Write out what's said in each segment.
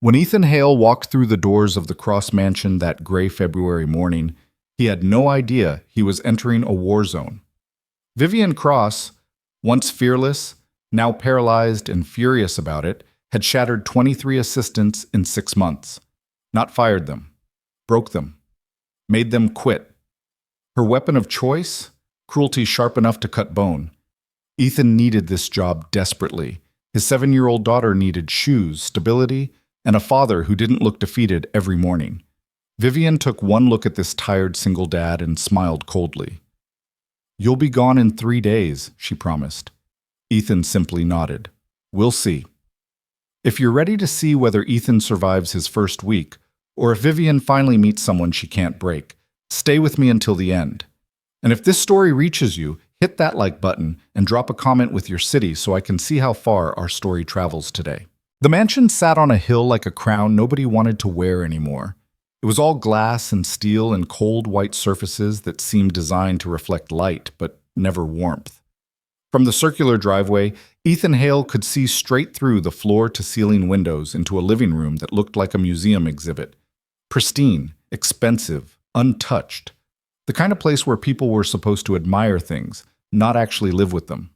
When Ethan Hale walked through the doors of the Cross Mansion that gray February morning, he had no idea he was entering a war zone. Vivian Cross, once fearless, now paralyzed and furious about it, had shattered 23 assistants in 6 months. Not fired them, broke them, made them quit. Her weapon of choice? Cruelty sharp enough to cut bone. Ethan needed this job desperately. His 7-year-old daughter needed shoes, stability, and a father who didn't look defeated every morning. Vivian took one look at this tired single dad and smiled coldly. "You'll be gone in 3 days," she promised. Ethan simply nodded. "We'll see." If you're ready to see whether Ethan survives his first week, or if Vivian finally meets someone she can't break, stay with me until the end. And if this story reaches you, hit that like button and drop a comment with your city so I can see how far our story travels today. The mansion sat on a hill like a crown nobody wanted to wear anymore. It was all glass and steel and cold white surfaces that seemed designed to reflect light, but never warmth. From the circular driveway, Ethan Hale could see straight through the floor-to-ceiling windows into a living room that looked like a museum exhibit. Pristine, expensive, untouched. The kind of place where people were supposed to admire things, not actually live with them.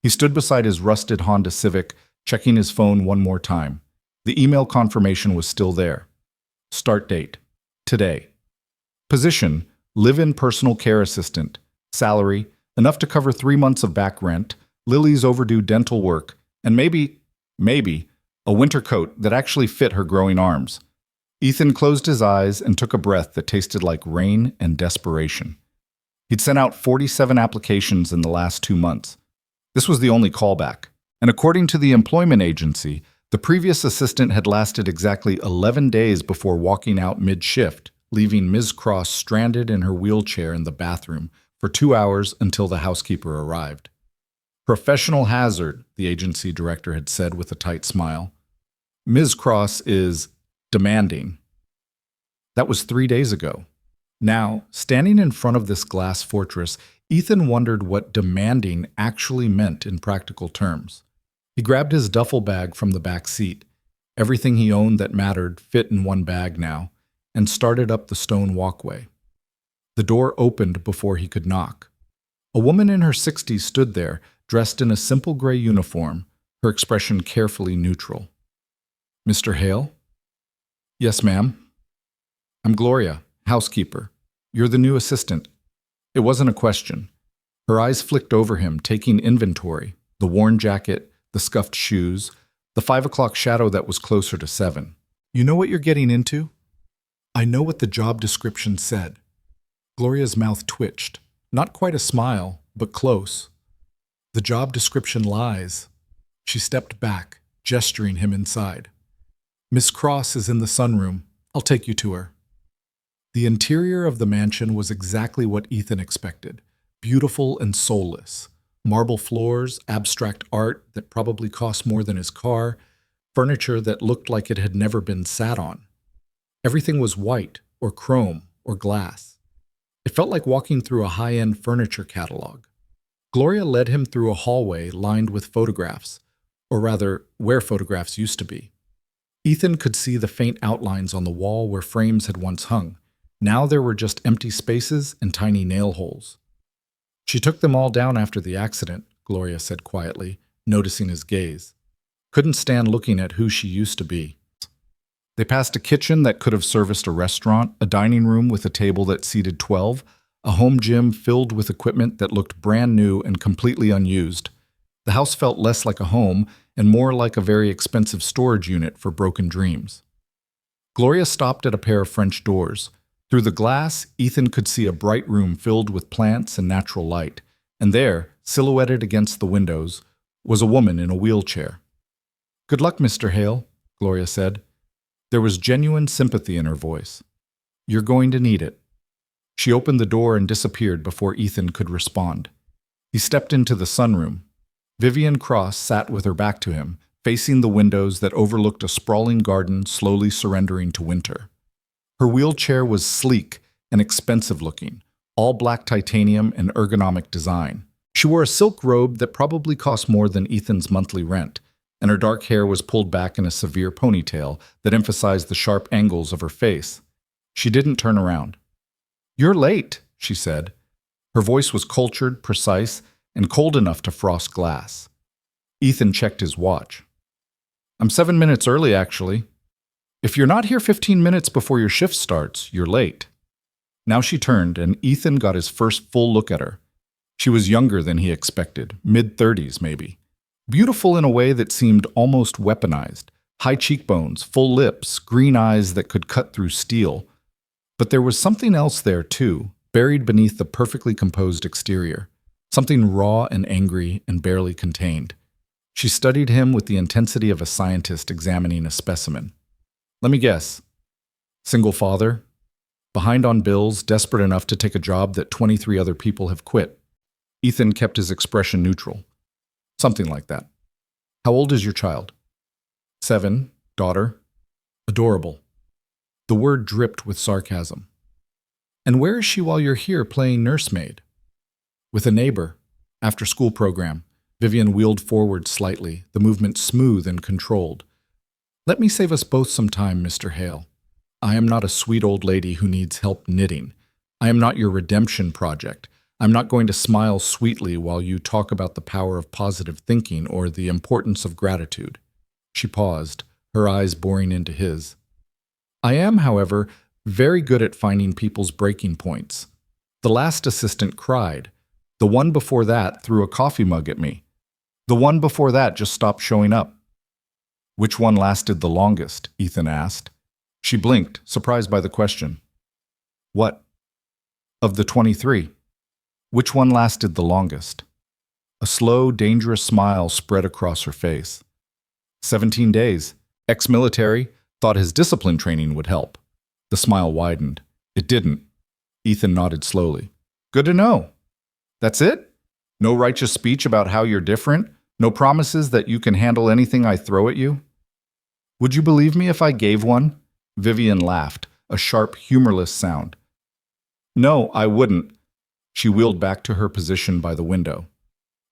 He stood beside his rusted Honda Civic, checking his phone one more time. The email confirmation was still there. Start date: today. Position: live-in personal care assistant. Salary: enough to cover 3 months of back rent, Lily's overdue dental work, and maybe, a winter coat that actually fit her growing arms. Ethan closed his eyes and took a breath that tasted like rain and desperation. He'd sent out 47 applications in the last 2 months. This was the only callback. And according to the employment agency, the previous assistant had lasted exactly 11 days before walking out mid-shift, leaving Ms. Cross stranded in her wheelchair in the bathroom for 2 hours until the housekeeper arrived. Professional hazard, the agency director had said with a tight smile. Ms. Cross is demanding. That was 3 days ago. Now, standing in front of this glass fortress, Ethan wondered what demanding actually meant in practical terms. He grabbed his duffel bag from the back seat. Everything he owned that mattered fit in one bag now, and started up the stone walkway. The door opened before he could knock. A woman in her 60s stood there, dressed in a simple gray uniform, her expression carefully neutral. "Mr. Hale?" "Yes, ma'am." "I'm Gloria, housekeeper. You're the new assistant." It wasn't a question. Her eyes flicked over him, taking inventory: the worn jacket, the scuffed shoes, the 5 o'clock shadow that was closer to 7. "You know what you're getting into?" "I know what the job description said." Gloria's mouth twitched. Not quite a smile, but close. "The job description lies." She stepped back, gesturing him inside. "Miss Cross is in the sunroom. I'll take you to her." The interior of the mansion was exactly what Ethan expected. Beautiful and soulless. Marble floors, abstract art that probably cost more than his car, furniture that looked like it had never been sat on. Everything was white, or chrome, or glass. It felt like walking through a high-end furniture catalog. Gloria led him through a hallway lined with photographs, or rather, where photographs used to be. Ethan could see the faint outlines on the wall where frames had once hung. Now there were just empty spaces and tiny nail holes. "She took them all down after the accident," Gloria said quietly, noticing his gaze. "Couldn't stand looking at who she used to be." They passed a kitchen that could have serviced a restaurant, a dining room with a table that seated 12, a home gym filled with equipment that looked brand new and completely unused. The house felt less like a home and more like a very expensive storage unit for broken dreams. Gloria stopped at a pair of French doors. Through the glass, Ethan could see a bright room filled with plants and natural light, and there, silhouetted against the windows, was a woman in a wheelchair. "Good luck, Mr. Hale," Gloria said. There was genuine sympathy in her voice. "You're going to need it." She opened the door and disappeared before Ethan could respond. He stepped into the sunroom. Vivian Cross sat with her back to him, facing the windows that overlooked a sprawling garden slowly surrendering to winter. Her wheelchair was sleek and expensive-looking, all black titanium and ergonomic design. She wore a silk robe that probably cost more than Ethan's monthly rent, and her dark hair was pulled back in a severe ponytail that emphasized the sharp angles of her face. She didn't turn around. "You're late," she said. Her voice was cultured, precise, and cold enough to frost glass. Ethan checked his watch. "I'm 7 minutes early, actually. If you're not here 15 minutes before your shift starts, you're late." Now she turned, and Ethan got his first full look at her. She was younger than he expected, mid-30s maybe. Beautiful in a way that seemed almost weaponized. High cheekbones, full lips, green eyes that could cut through steel. But there was something else there, too, buried beneath the perfectly composed exterior. Something raw and angry and barely contained. She studied him with the intensity of a scientist examining a specimen. "Let me guess. Single father? Behind on bills, desperate enough to take a job that 23 other people have quit." Ethan kept his expression neutral. "Something like that." "How old is your child?" 7, daughter. "Adorable." The word dripped with sarcasm. "And where is she while you're here playing nursemaid?" "With a neighbor. After-school program." Vivian wheeled forward slightly, the movement smooth and controlled. "Let me save us both some time, Mr. Hale. I am not a sweet old lady who needs help knitting. I am not your redemption project. I'm not going to smile sweetly while you talk about the power of positive thinking or the importance of gratitude." She paused, her eyes boring into his. "I am, however, very good at finding people's breaking points. The last assistant cried. The one before that threw a coffee mug at me. The one before that just stopped showing up." "Which one lasted the longest?" Ethan asked. She blinked, surprised by the question. "What?" "Of the 23. Which one lasted the longest?" A slow, dangerous smile spread across her face. 17 days. Ex-military, thought his discipline training would help. The smile widened. It didn't. Ethan nodded slowly. "Good to know. That's it? No righteous speech about how you're different? No promises that you can handle anything I throw at you?" "Would you believe me if I gave one?" Vivian laughed, a sharp, humorless sound. "No, I wouldn't." She wheeled back to her position by the window.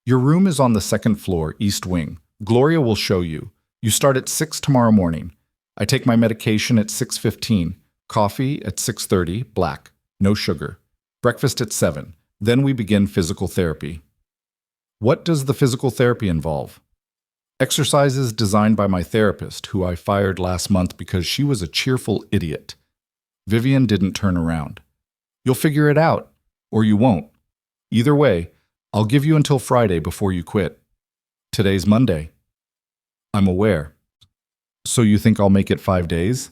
"Your room is on the second floor, east wing. Gloria will show you. You start at 6 tomorrow morning. I take my medication at 6:15. Coffee at 6:30, black, no sugar. Breakfast at 7. Then we begin physical therapy." "What does the physical therapy involve?" "Exercises designed by my therapist, who I fired last month because she was a cheerful idiot." Vivian didn't turn around. "You'll figure it out. Or you won't. Either way, I'll give you until Friday before you quit." "Today's Monday." "I'm aware. So you think I'll make it 5 days?"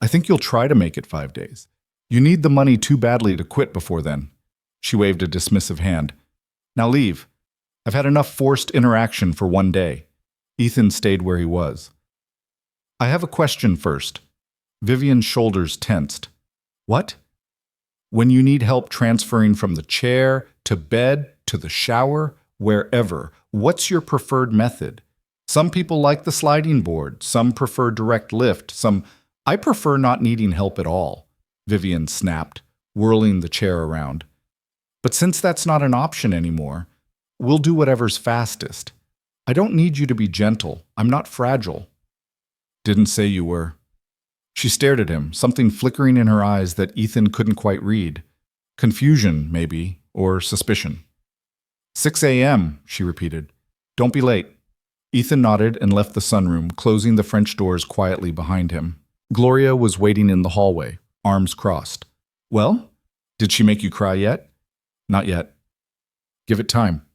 "I think you'll try to make it 5 days. You need the money too badly to quit before then." She waved a dismissive hand. "Now leave. I've had enough forced interaction for 1 day." Ethan stayed where he was. "I have a question first." Vivian's shoulders tensed. "What?" "When you need help transferring from the chair to bed to the shower, wherever, what's your preferred method? Some people like the sliding board, some prefer direct lift, I prefer not needing help at all," Vivian snapped, whirling the chair around. "But since that's not an option anymore, we'll do whatever's fastest. I don't need you to be gentle. I'm not fragile." "Didn't say you were." She stared at him, something flickering in her eyes that Ethan couldn't quite read. Confusion, maybe, or suspicion. 6 a.m., she repeated. "Don't be late." Ethan nodded and left the sunroom, closing the French doors quietly behind him. Gloria was waiting in the hallway, arms crossed. "Well? Did she make you cry yet?" "Not yet." "Give it time."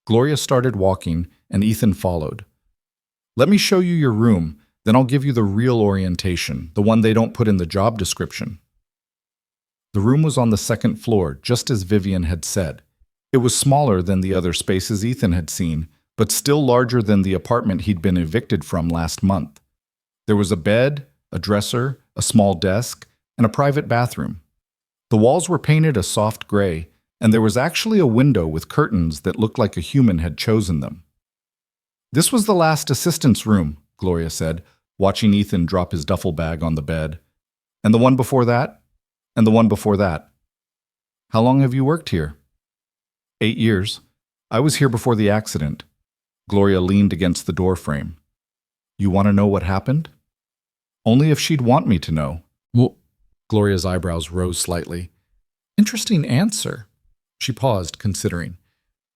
Gloria started walking, and Ethan followed. "Let me show you your room. Then I'll give you the real orientation, the one they don't put in the job description." The room was on the second floor, just as Vivian had said. It was smaller than the other spaces Ethan had seen, but still larger than the apartment he'd been evicted from last month. There was a bed, a dresser, a small desk, and a private bathroom. The walls were painted a soft gray, and there was actually a window with curtains that looked like a human had chosen them. "This was the last assistant's room," Gloria said, watching Ethan drop his duffel bag on the bed. "And the one before that? And the one before that?" "How long have you worked here?" 8 years. I was here before the accident." Gloria leaned against the doorframe. You want to know what happened? Only if she'd want me to know. Well, Gloria's eyebrows rose slightly. Interesting answer. She paused, considering.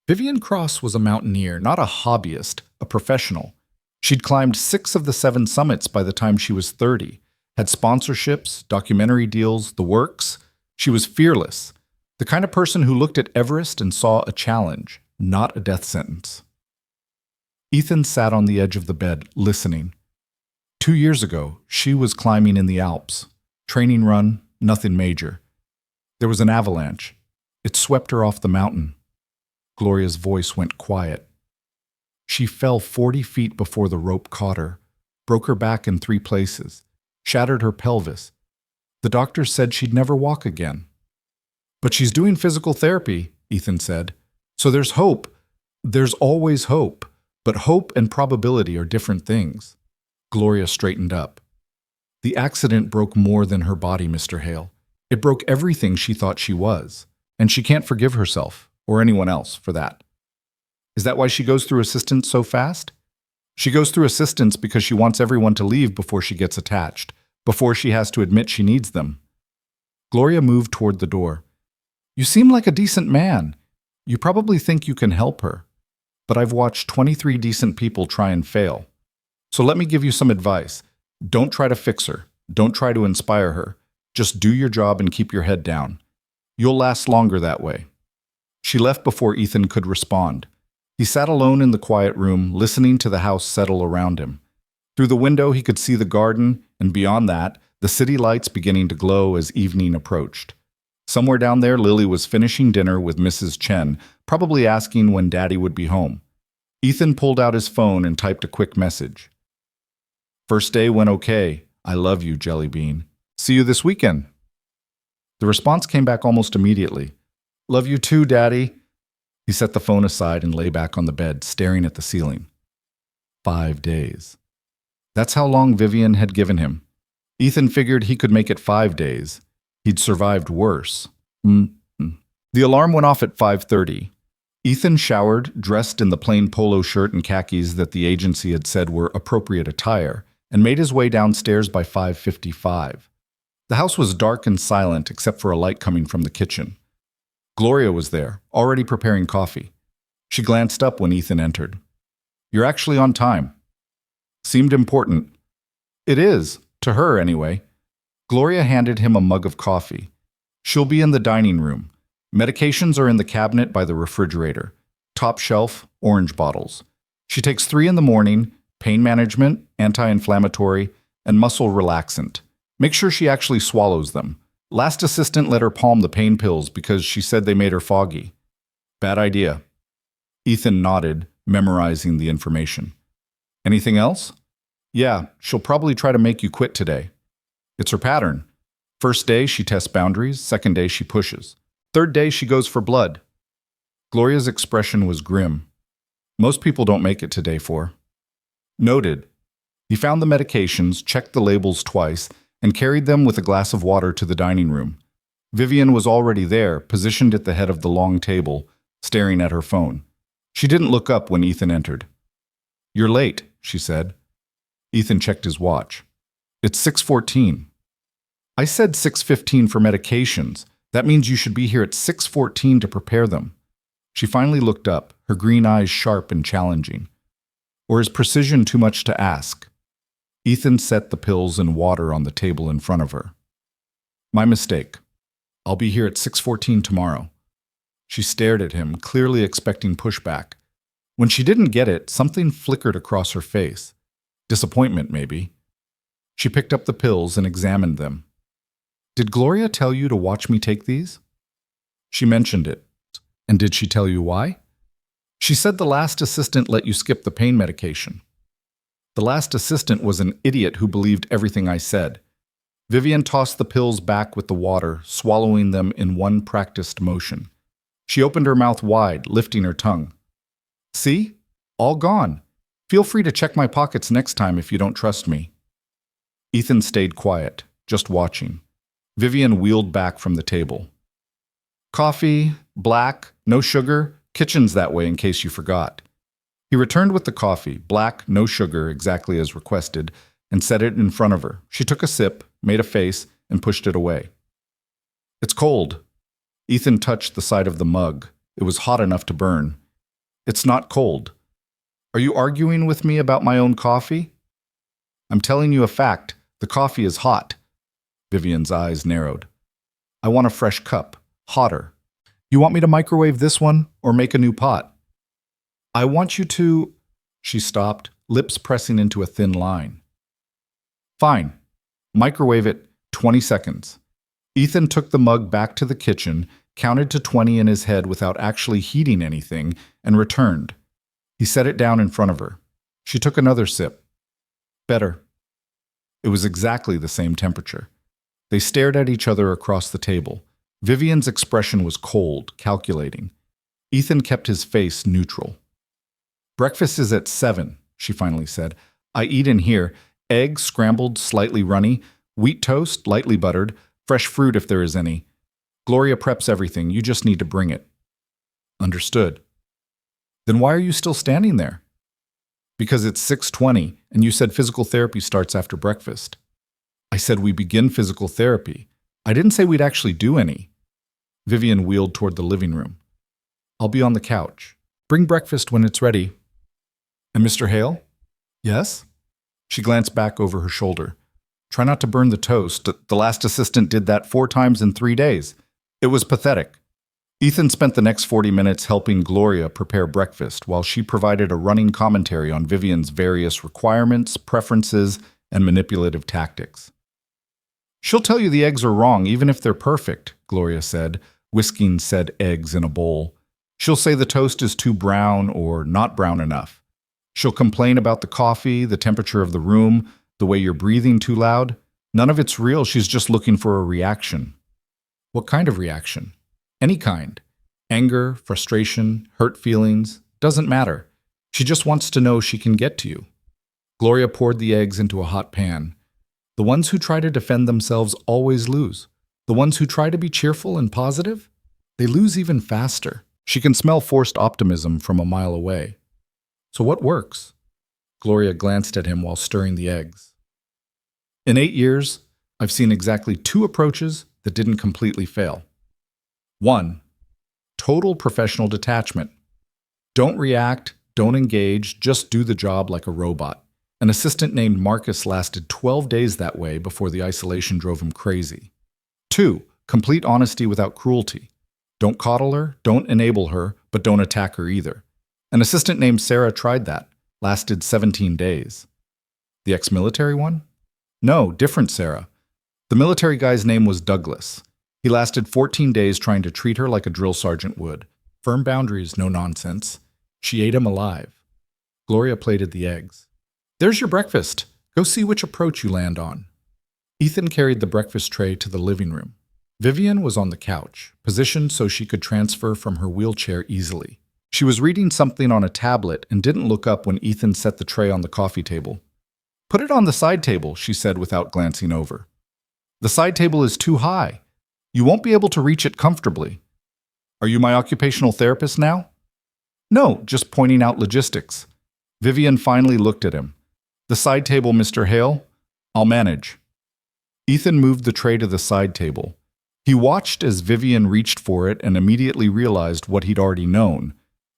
Vivian Cross was a mountaineer, not a hobbyist, a professional. She'd climbed 6 of the 7 summits by the time she was 30, had sponsorships, documentary deals, the works. She was fearless, the kind of person who looked at Everest and saw a challenge, not a death sentence. Ethan sat on the edge of the bed, listening. 2 years ago, she was climbing in the Alps. Training run, nothing major. There was an avalanche. It swept her off the mountain. Gloria's voice went quiet. She fell 40 feet before the rope caught her, broke her back in 3 places, shattered her pelvis. The doctor said she'd never walk again. But she's doing physical therapy, Ethan said. So there's hope. There's always hope. But hope and probability are different things. Gloria straightened up. The accident broke more than her body, Mr. Hale. It broke everything she thought she was. And she can't forgive herself, or anyone else, for that. Is that why she goes through assistance so fast? She goes through assistance because she wants everyone to leave before she gets attached, before she has to admit she needs them. Gloria moved toward the door. You seem like a decent man. You probably think you can help her. But I've watched 23 decent people try and fail. So let me give you some advice. Don't try to fix her. Don't try to inspire her. Just do your job and keep your head down. You'll last longer that way. She left before Ethan could respond. He sat alone in the quiet room, listening to the house settle around him. Through the window, he could see the garden, and beyond that, the city lights beginning to glow as evening approached. Somewhere down there, Lily was finishing dinner with Mrs. Chen, probably asking when Daddy would be home. Ethan pulled out his phone and typed a quick message. First day went okay. I love you, Jelly Bean. See you this weekend. The response came back almost immediately. Love you too, Daddy. He set the phone aside and lay back on the bed, staring at the ceiling. 5 days. That's how long Vivian had given him. Ethan figured he could make it 5 days. He'd survived worse. The alarm went off at 5:30. Ethan showered, dressed in the plain polo shirt and khakis that the agency had said were appropriate attire, and made his way downstairs by 5:55. The house was dark and silent except for a light coming from the kitchen. Gloria was there, already preparing coffee. She glanced up when Ethan entered. You're actually on time. Seemed important. It is, to her anyway. Gloria handed him a mug of coffee. She'll be in the dining room. Medications are in the cabinet by the refrigerator. Top shelf, orange bottles. She takes 3 in the morning, pain management, anti-inflammatory, and muscle relaxant. Make sure she actually swallows them. Last assistant let her palm the pain pills because she said they made her foggy. Bad idea. Ethan nodded, memorizing the information. Anything else? Yeah, she'll probably try to make you quit today. It's her pattern. First day, she tests boundaries. Second day, she pushes. Third day, she goes for blood. Gloria's expression was grim. Most people don't make it to day 4. Noted. He found the medications, checked the labels twice, and carried them with a glass of water to the dining room. Vivian was already there, positioned at the head of the long table, staring at her phone. She didn't look up when Ethan entered. You're late, she said. Ethan checked his watch. It's 6:14. I said 6:15 for medications. That means you should be here at 6:14 to prepare them. She finally looked up, her green eyes sharp and challenging. Or is precision too much to ask? Ethan set the pills and water on the table in front of her. My mistake. I'll be here at 6:14 tomorrow. She stared at him, clearly expecting pushback. When she didn't get it, something flickered across her face. Disappointment, maybe. She picked up the pills and examined them. Did Gloria tell you to watch me take these? She mentioned it. And did she tell you why? She said the last assistant let you skip the pain medication. The last assistant was an idiot who believed everything I said. Vivian tossed the pills back with the water, swallowing them in one practiced motion. She opened her mouth wide, lifting her tongue. See? All gone. Feel free to check my pockets next time if you don't trust me. Ethan stayed quiet, just watching. Vivian wheeled back from the table. Coffee, black, no sugar, kitchen's that way in case you forgot. He returned with the coffee, black, no sugar, exactly as requested, and set it in front of her. She took a sip, made a face, and pushed it away. It's cold. Ethan touched the side of the mug. It was hot enough to burn. It's not cold. Are you arguing with me about my own coffee? I'm telling you a fact. The coffee is hot. Vivian's eyes narrowed. I want a fresh cup, hotter. You want me to microwave this one or make a new pot? I want you to... She stopped, lips pressing into a thin line. Fine. Microwave it 20 seconds. Ethan took the mug back to the kitchen, counted to 20 in his head without actually heating anything, and returned. He set it down in front of her. She took another sip. Better. It was exactly the same temperature. They stared at each other across the table. Vivian's expression was cold, calculating. Ethan kept his face neutral. Breakfast is at 7, she finally said. I eat in here. Eggs, scrambled, slightly runny, wheat toast, lightly buttered, fresh fruit if there is any. Gloria preps everything. You just need to bring it. Understood. Then why are you still standing there? Because it's 6:20, and you said physical therapy starts after breakfast. I said we begin physical therapy. I didn't say we'd actually do any. Vivian wheeled toward the living room. I'll be on the couch. Bring breakfast when it's ready. And Mr. Hale? Yes? She glanced back over her shoulder. Try not to burn the toast. The last assistant did that 4 times in 3 days. It was pathetic. Ethan spent the next 40 minutes helping Gloria prepare breakfast while she provided a running commentary on Vivian's various requirements, preferences, and manipulative tactics. She'll tell you the eggs are wrong even if they're perfect, Gloria said, whisking said eggs in a bowl. She'll say the toast is too brown or not brown enough. She'll complain about the coffee, the temperature of the room, the way you're breathing too loud. None of it's real. She's just looking for a reaction. What kind of reaction? Any kind. Anger, frustration, hurt feelings, doesn't matter. She just wants to know she can get to you. Gloria poured the eggs into a hot pan. The ones who try to defend themselves always lose. The ones who try to be cheerful and positive, they lose even faster. She can smell forced optimism from a mile away. So what works? Gloria glanced at him while stirring the eggs. In 8 years, I've seen exactly 2 approaches that didn't completely fail. 1. Total professional detachment. Don't react, don't engage, just do the job like a robot. An assistant named Marcus lasted 12 days that way before the isolation drove him crazy. 2. Complete honesty without cruelty. Don't coddle her, don't enable her, but don't attack her either. An assistant named Sarah tried that, lasted 17 days. The ex-military one? No, different Sarah. The military guy's name was Douglas. He lasted 14 days trying to treat her like a drill sergeant would. Firm boundaries, no nonsense. She ate him alive. Gloria plated the eggs. There's your breakfast. Go see which approach you land on. Ethan carried the breakfast tray to the living room. Vivian was on the couch, positioned so she could transfer from her wheelchair easily. She was reading something on a tablet and didn't look up when Ethan set the tray on the coffee table. Put it on the side table, she said without glancing over. The side table is too high. You won't be able to reach it comfortably. Are you my occupational therapist now? No, just pointing out logistics. Vivian finally looked at him. The side table, Mr. Hale? I'll manage. Ethan moved the tray to the side table. He watched as Vivian reached for it and immediately realized what he'd already known.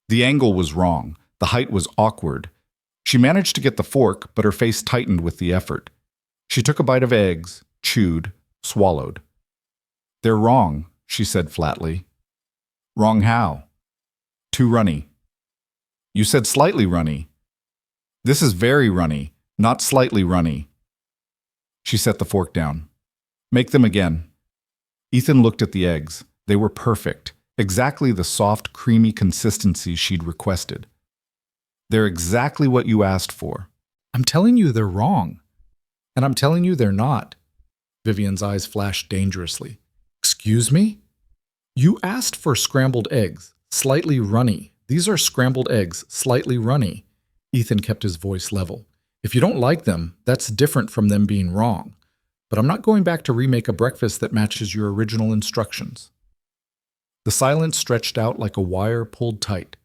The angle was wrong. The height was awkward. She managed to get the fork, but her face tightened with the effort. She took a bite of eggs, chewed, swallowed. They're wrong, she said flatly. Wrong how? Too runny. You said slightly runny. This is very runny, not slightly runny. She set the fork down. Make them again. Ethan looked at the eggs. They were perfect, exactly the soft, creamy consistency she'd requested. They're exactly what you asked for. I'm telling you they're wrong. And I'm telling you they're not. Vivian's eyes flashed dangerously. Excuse me? You asked for scrambled eggs, slightly runny. These are scrambled eggs, slightly runny. Ethan kept his voice level. If you don't like them, that's different from them being wrong. But I'm not going back to remake a breakfast that matches your original instructions. The silence stretched out like a wire pulled tight.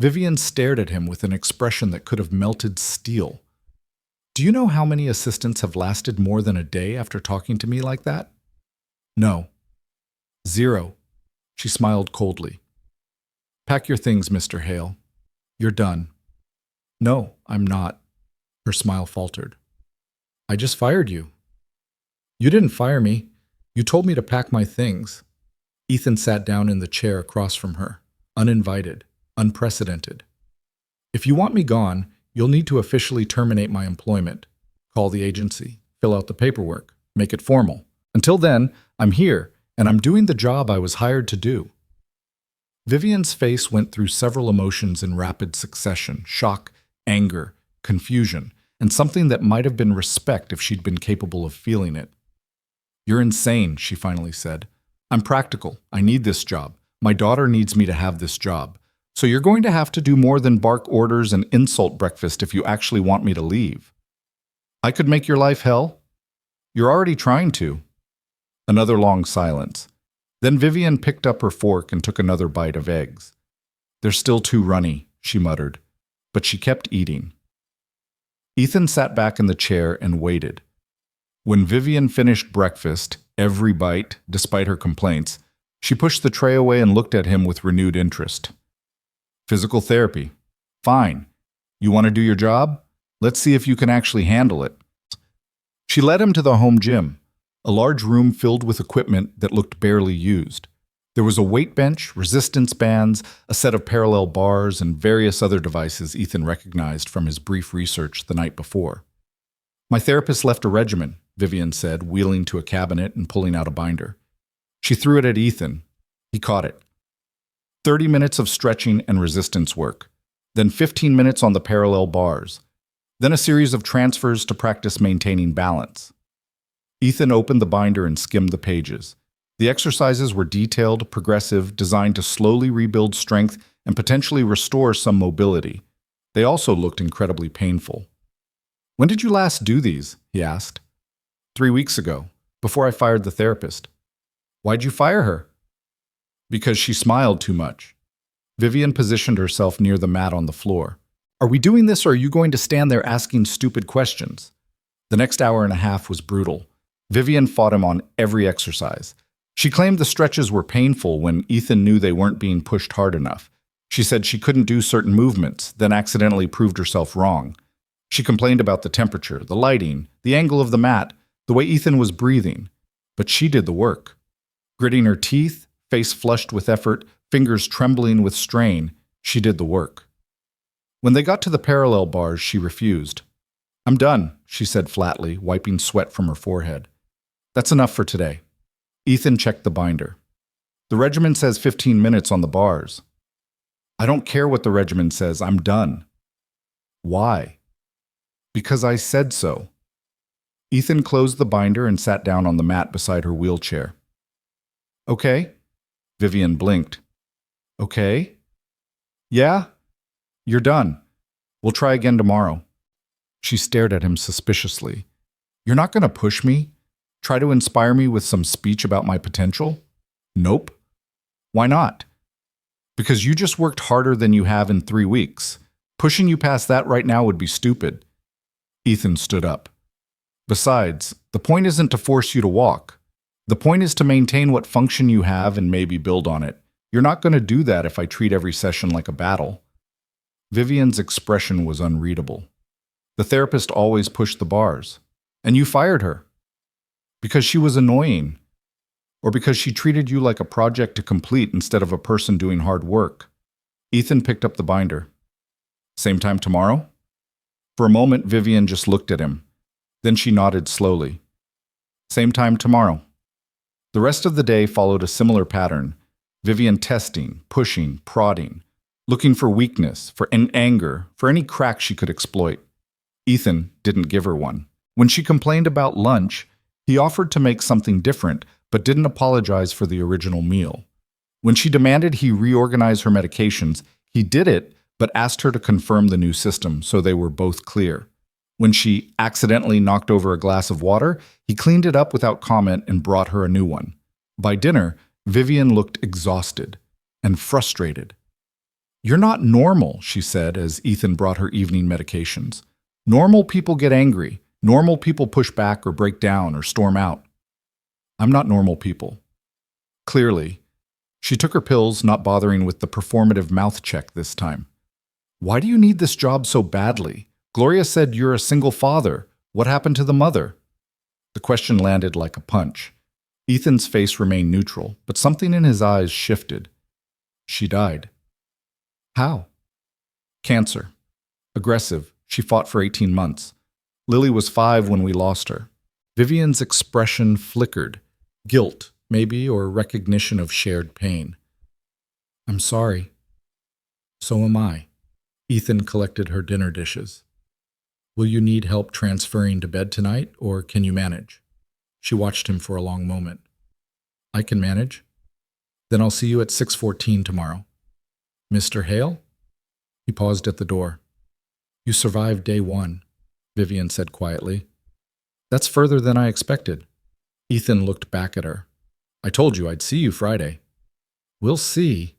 Vivian stared at him with an expression that could have melted steel. Do you know how many assistants have lasted more than a day after talking to me like that? No. 0. She smiled coldly. Pack your things, Mr. Hale. You're done. No, I'm not. Her smile faltered. I just fired you. You didn't fire me. You told me to pack my things. Ethan sat down in the chair across from her, uninvited, unprecedented. If you want me gone, you'll need to officially terminate my employment. Call the agency, fill out the paperwork, make it formal. Until then, I'm here, and I'm doing the job I was hired to do. Vivian's face went through several emotions in rapid succession: shock, anger, confusion, and something that might have been respect if she'd been capable of feeling it. You're insane, she finally said. I'm practical. I need this job. My daughter needs me to have this job. So you're going to have to do more than bark orders and insult breakfast if you actually want me to leave. I could make your life hell? You're already trying to. Another long silence. Then Vivian picked up her fork and took another bite of eggs. They're still too runny, she muttered, but she kept eating. Ethan sat back in the chair and waited. When Vivian finished breakfast, every bite, despite her complaints, she pushed the tray away and looked at him with renewed interest. Physical therapy. Fine. You want to do your job? Let's see if you can actually handle it. She led him to the home gym, a large room filled with equipment that looked barely used. There was a weight bench, resistance bands, a set of parallel bars, and various other devices Ethan recognized from his brief research the night before. My therapist left a regimen, Vivian said, wheeling to a cabinet and pulling out a binder. She threw it at Ethan. He caught it. 30 minutes of stretching and resistance work, then 15 minutes on the parallel bars, then a series of transfers to practice maintaining balance. Ethan opened the binder and skimmed the pages. The exercises were detailed, progressive, designed to slowly rebuild strength and potentially restore some mobility. They also looked incredibly painful. When did you last do these? He asked. 3 weeks ago, before I fired the therapist. Why'd you fire her? Because she smiled too much. Vivian positioned herself near the mat on the floor. Are we doing this or are you going to stand there asking stupid questions? The next hour and a half was brutal. Vivian fought him on every exercise. She claimed the stretches were painful when Ethan knew they weren't being pushed hard enough. She said she couldn't do certain movements, then accidentally proved herself wrong. She complained about the temperature, the lighting, the angle of the mat, the way Ethan was breathing. But she did the work. Gritting her teeth, face flushed with effort, fingers trembling with strain, she did the work. When they got to the parallel bars, she refused. I'm done, she said flatly, wiping sweat from her forehead. That's enough for today. Ethan checked the binder. The regimen says 15 minutes on the bars. I don't care what the regimen says, I'm done. Why? Because I said so. Ethan closed the binder and sat down on the mat beside her wheelchair. Okay. Vivian blinked. Okay? Yeah? You're done. We'll try again tomorrow. She stared at him suspiciously. You're not going to push me? Try to inspire me with some speech about my potential? Nope. Why not? Because you just worked harder than you have in 3 weeks. Pushing you past that right now would be stupid. Ethan stood up. Besides, the point isn't to force you to walk. The point is to maintain what function you have and maybe build on it. You're not going to do that if I treat every session like a battle. Vivian's expression was unreadable. The therapist always pushed the bars. And you fired her. Because she was annoying. Or because she treated you like a project to complete instead of a person doing hard work. Ethan picked up the binder. Same time tomorrow? For a moment, Vivian just looked at him. Then she nodded slowly. Same time tomorrow. The rest of the day followed a similar pattern. Vivian testing, pushing, prodding, looking for weakness, for anger, for any crack she could exploit. Ethan didn't give her one. When she complained about lunch, he offered to make something different, but didn't apologize for the original meal. When she demanded he reorganize her medications, he did it, but asked her to confirm the new system so they were both clear. When she accidentally knocked over a glass of water, he cleaned it up without comment and brought her a new one. By dinner, Vivian looked exhausted and frustrated. You're not normal, she said as Ethan brought her evening medications. Normal people get angry. Normal people push back or break down or storm out. I'm not normal people. Clearly. She took her pills, not bothering with the performative mouth check this time. Why do you need this job so badly? Gloria said you're a single father. What happened to the mother? The question landed like a punch. Ethan's face remained neutral, but something in his eyes shifted. She died. How? Cancer. Aggressive. She fought for 18 months. Lily was 5 when we lost her. Vivian's expression flickered. Guilt, maybe, or recognition of shared pain. I'm sorry. So am I. Ethan collected her dinner dishes. Will you need help transferring to bed tonight, or can you manage? She watched him for a long moment. I can manage. Then I'll see you at 6:14 tomorrow. Mr. Hale? He paused at the door. You survived day 1, Vivian said quietly. That's further than I expected. Ethan looked back at her. I told you I'd see you Friday. We'll see,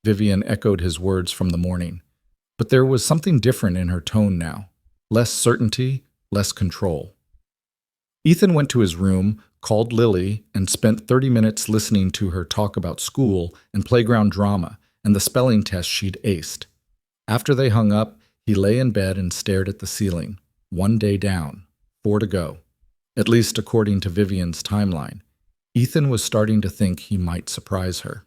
Vivian echoed his words from the morning. But there was something different in her tone now. Less certainty, less control. Ethan went to his room, called Lily, and spent 30 minutes listening to her talk about school and playground drama and the spelling test she'd aced. After they hung up, he lay in bed and stared at the ceiling. 1 day down, 4 to go. At least according to Vivian's timeline. Ethan was starting to think he might surprise her.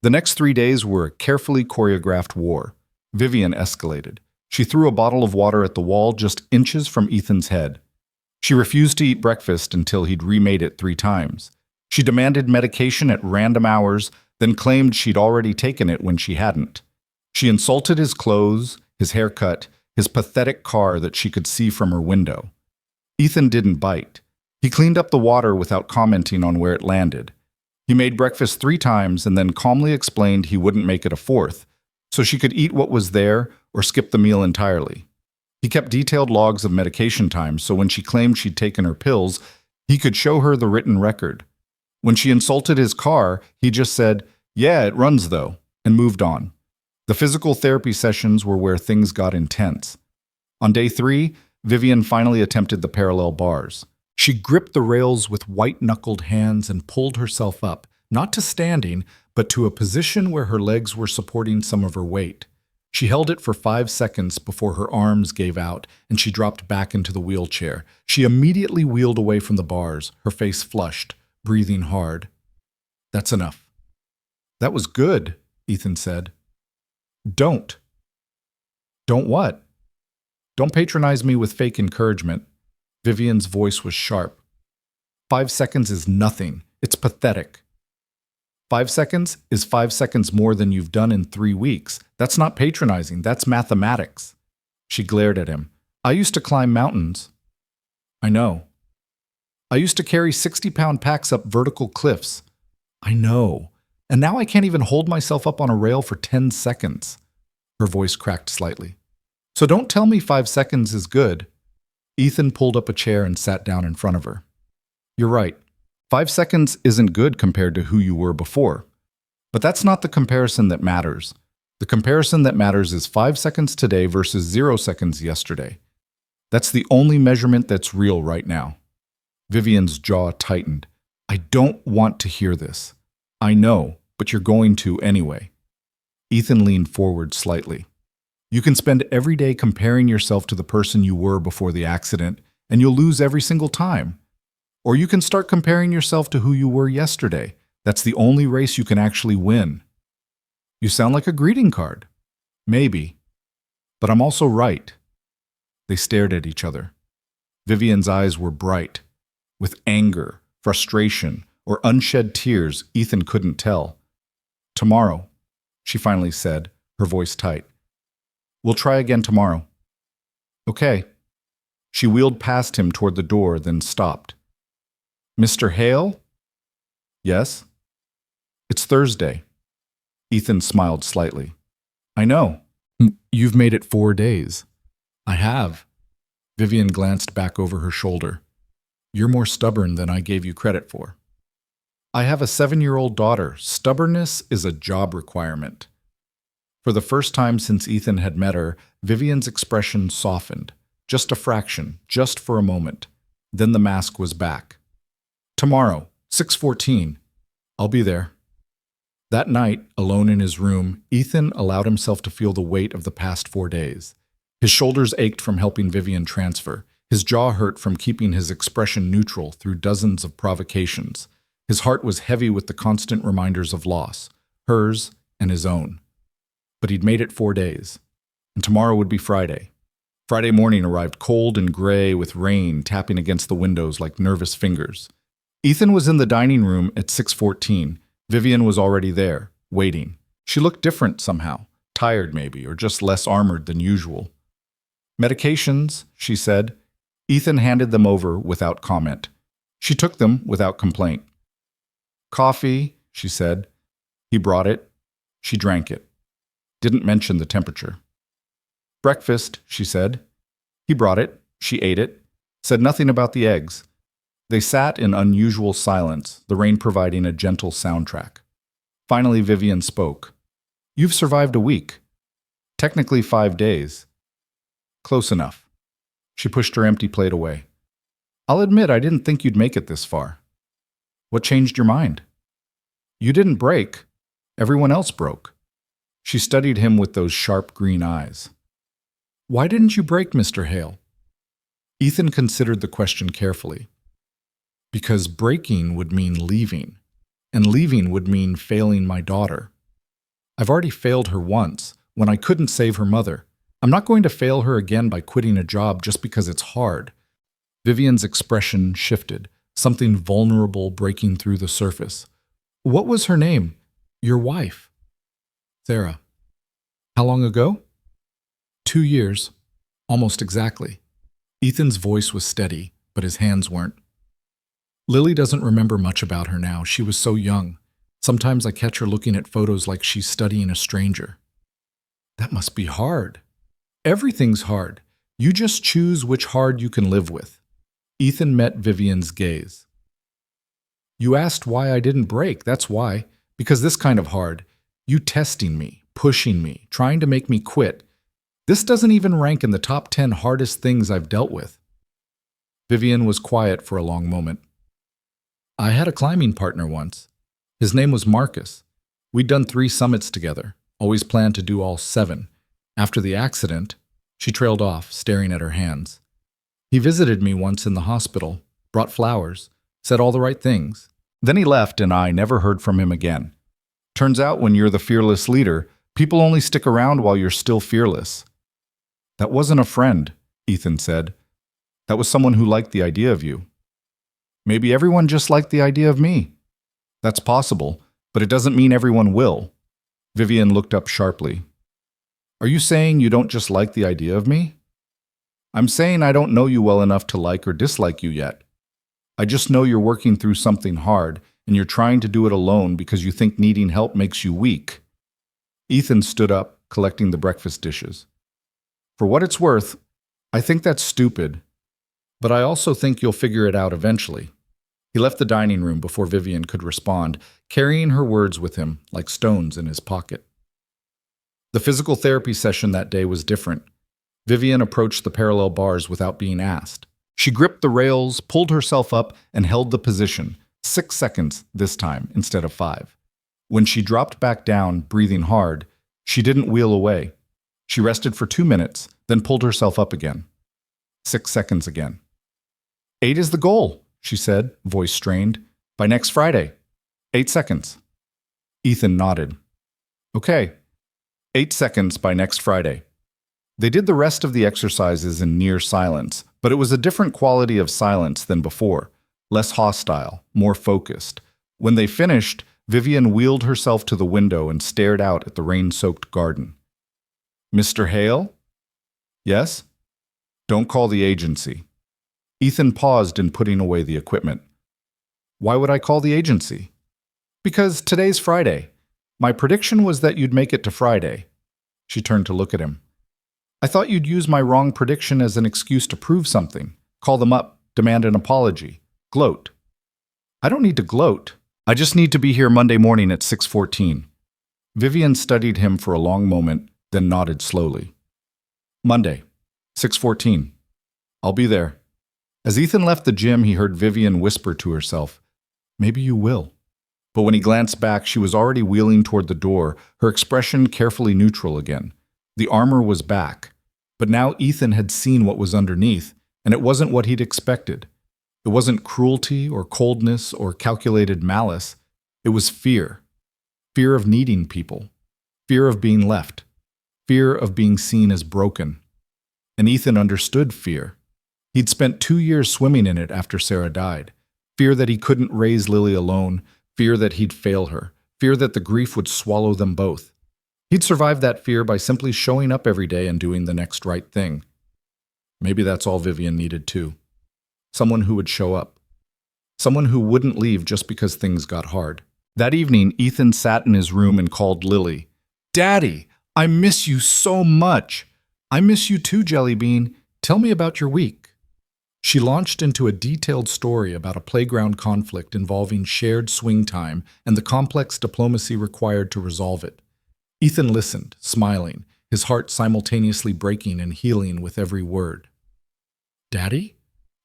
The next 3 days were a carefully choreographed war. Vivian escalated. She threw a bottle of water at the wall just inches from Ethan's head. She refused to eat breakfast until he'd remade it 3 times. She demanded medication at random hours, then claimed she'd already taken it when she hadn't. She insulted his clothes, his haircut, his pathetic car that she could see from her window. Ethan didn't bite. He cleaned up the water without commenting on where it landed. He made breakfast 3 times and then calmly explained he wouldn't make it a 4th, so she could eat what was there or skip the meal entirely. He kept detailed logs of medication times, so when she claimed she'd taken her pills, he could show her the written record. When she insulted his car, he just said, "Yeah, it runs though," and moved on. The physical therapy sessions were where things got intense. On day 3, Vivian finally attempted the parallel bars. She gripped the rails with white-knuckled hands and pulled herself up, not to standing, but to a position where her legs were supporting some of her weight. She held it for 5 seconds before her arms gave out and she dropped back into the wheelchair. She immediately wheeled away from the bars, her face flushed, breathing hard. That's enough. That was good, Ethan said. Don't. Don't what? Don't patronize me with fake encouragement. Vivian's voice was sharp. 5 seconds is nothing. It's pathetic. 5 seconds is 5 seconds more than you've done in 3 weeks. That's not patronizing. That's mathematics. She glared at him. I used to climb mountains. I know. I used to carry 60-pound packs up vertical cliffs. I know. And now I can't even hold myself up on a rail for 10 seconds. Her voice cracked slightly. So don't tell me 5 seconds is good. Ethan pulled up a chair and sat down in front of her. You're right. 5 seconds isn't good compared to who you were before. But that's not the comparison that matters. The comparison that matters is 5 seconds today versus 0 seconds yesterday. That's the only measurement that's real right now. Vivian's jaw tightened. I don't want to hear this. I know, but you're going to anyway. Ethan leaned forward slightly. You can spend every day comparing yourself to the person you were before the accident, and you'll lose every single time. Or you can start comparing yourself to who you were yesterday. That's the only race you can actually win. You sound like a greeting card. Maybe. But I'm also right. They stared at each other. Vivian's eyes were bright. With anger, frustration, or unshed tears, Ethan couldn't tell. Tomorrow, she finally said, her voice tight. We'll try again tomorrow. Okay. She wheeled past him toward the door, then stopped. Mr. Hale? Yes? It's Thursday. Ethan smiled slightly. I know. You've made it 4 days. I have. Vivian glanced back over her shoulder. You're more stubborn than I gave you credit for. I have a 7-year-old daughter. Stubbornness is a job requirement. For the first time since Ethan had met her, Vivian's expression softened. Just a fraction, just for a moment. Then the mask was back. Tomorrow, 6:14. I'll be there. That night, alone in his room, Ethan allowed himself to feel the weight of the past 4 days. His shoulders ached from helping Vivian transfer. His jaw hurt from keeping his expression neutral through dozens of provocations. His heart was heavy with the constant reminders of loss, hers and his own. But he'd made it 4 days, and tomorrow would be Friday. Friday morning arrived cold and gray with rain tapping against the windows like nervous fingers. Ethan was in the dining room at 6:14. Vivian was already there, waiting. She looked different somehow, tired maybe, or just less armored than usual. Medications, she said. Ethan handed them over without comment. She took them without complaint. Coffee, she said. He brought it. She drank it. Didn't mention the temperature. Breakfast, she said. He brought it. She ate it. Said nothing about the eggs. They sat in unusual silence, the rain providing a gentle soundtrack. Finally, Vivian spoke. You've survived a week. Technically 5 days. Close enough. She pushed her empty plate away. I'll admit I didn't think you'd make it this far. What changed your mind? You didn't break. Everyone else broke. She studied him with those sharp green eyes. Why didn't you break, Mr. Hale? Ethan considered the question carefully. Because breaking would mean leaving, and leaving would mean failing my daughter. I've already failed her once, when I couldn't save her mother. I'm not going to fail her again by quitting a job just because it's hard. Vivian's expression shifted, something vulnerable breaking through the surface. What was her name? Your wife? Sarah. How long ago? 2 years. Almost exactly. Ethan's voice was steady, but his hands weren't. Lily doesn't remember much about her now. She was so young. Sometimes I catch her looking at photos like she's studying a stranger. That must be hard. Everything's hard. You just choose which hard you can live with. Ethan met Vivian's gaze. You asked why I didn't break, that's why. Because this kind of hard. You testing me, pushing me, trying to make me quit. This doesn't even rank in the top 10 hardest things I've dealt with. Vivian was quiet for a long moment. I had a climbing partner once. His name was Marcus. We'd done 3 summits together, always planned to do all 7. After the accident, she trailed off, staring at her hands. He visited me once in the hospital, brought flowers, said all the right things. Then he left and I never heard from him again. Turns out when you're the fearless leader, people only stick around while you're still fearless. That wasn't a friend, Ethan said. That was someone who liked the idea of you. Maybe everyone just liked the idea of me. That's possible, but it doesn't mean everyone will. Vivian looked up sharply. Are you saying you don't just like the idea of me? I'm saying I don't know you well enough to like or dislike you yet. I just know you're working through something hard, and you're trying to do it alone because you think needing help makes you weak. Ethan stood up, collecting the breakfast dishes. For what it's worth, I think that's stupid, but I also think you'll figure it out eventually. He left the dining room before Vivian could respond, carrying her words with him like stones in his pocket. The physical therapy session that day was different. Vivian approached the parallel bars without being asked. She gripped the rails, pulled herself up, and held the position, 6 seconds this time instead of 5. When she dropped back down, breathing hard, she didn't wheel away. She rested for 2 minutes, then pulled herself up again. 6 seconds again. 8 is the goal, she said, voice strained. By next Friday. 8 seconds. Ethan nodded. Okay. 8 seconds by next Friday. They did the rest of the exercises in near silence, but it was a different quality of silence than before, less hostile, more focused. When they finished, Vivian wheeled herself to the window and stared out at the rain-soaked garden. Mr. Hale? Yes? Don't call the agency. Ethan paused in putting away the equipment. Why would I call the agency? Because today's Friday. My prediction was that you'd make it to Friday. She turned to look at him. I thought you'd use my wrong prediction as an excuse to prove something. Call them up, demand an apology, gloat. I don't need to gloat. I just need to be here Monday morning at 6:14. Vivian studied him for a long moment, then nodded slowly. Monday, 6:14. I'll be there. As Ethan left the gym, he heard Vivian whisper to herself, "Maybe you will." But when he glanced back, she was already wheeling toward the door, her expression carefully neutral again. The armor was back, but now Ethan had seen what was underneath, and it wasn't what he'd expected. It wasn't cruelty or coldness or calculated malice. It was fear. Fear of needing people. Fear of being left. Fear of being seen as broken. And Ethan understood fear. He'd spent 2 years swimming in it after Sarah died. Fear that he couldn't raise Lily alone. Fear that he'd fail her. Fear that the grief would swallow them both. He'd survived that fear by simply showing up every day and doing the next right thing. Maybe that's all Vivian needed too. Someone who would show up. Someone who wouldn't leave just because things got hard. That evening, Ethan sat in his room and called Lily. "Daddy, I miss you so much." "I miss you too, Jellybean. Tell me about your week." She launched into a detailed story about a playground conflict involving shared swing time and the complex diplomacy required to resolve it. Ethan listened, smiling, his heart simultaneously breaking and healing with every word. "Daddy?"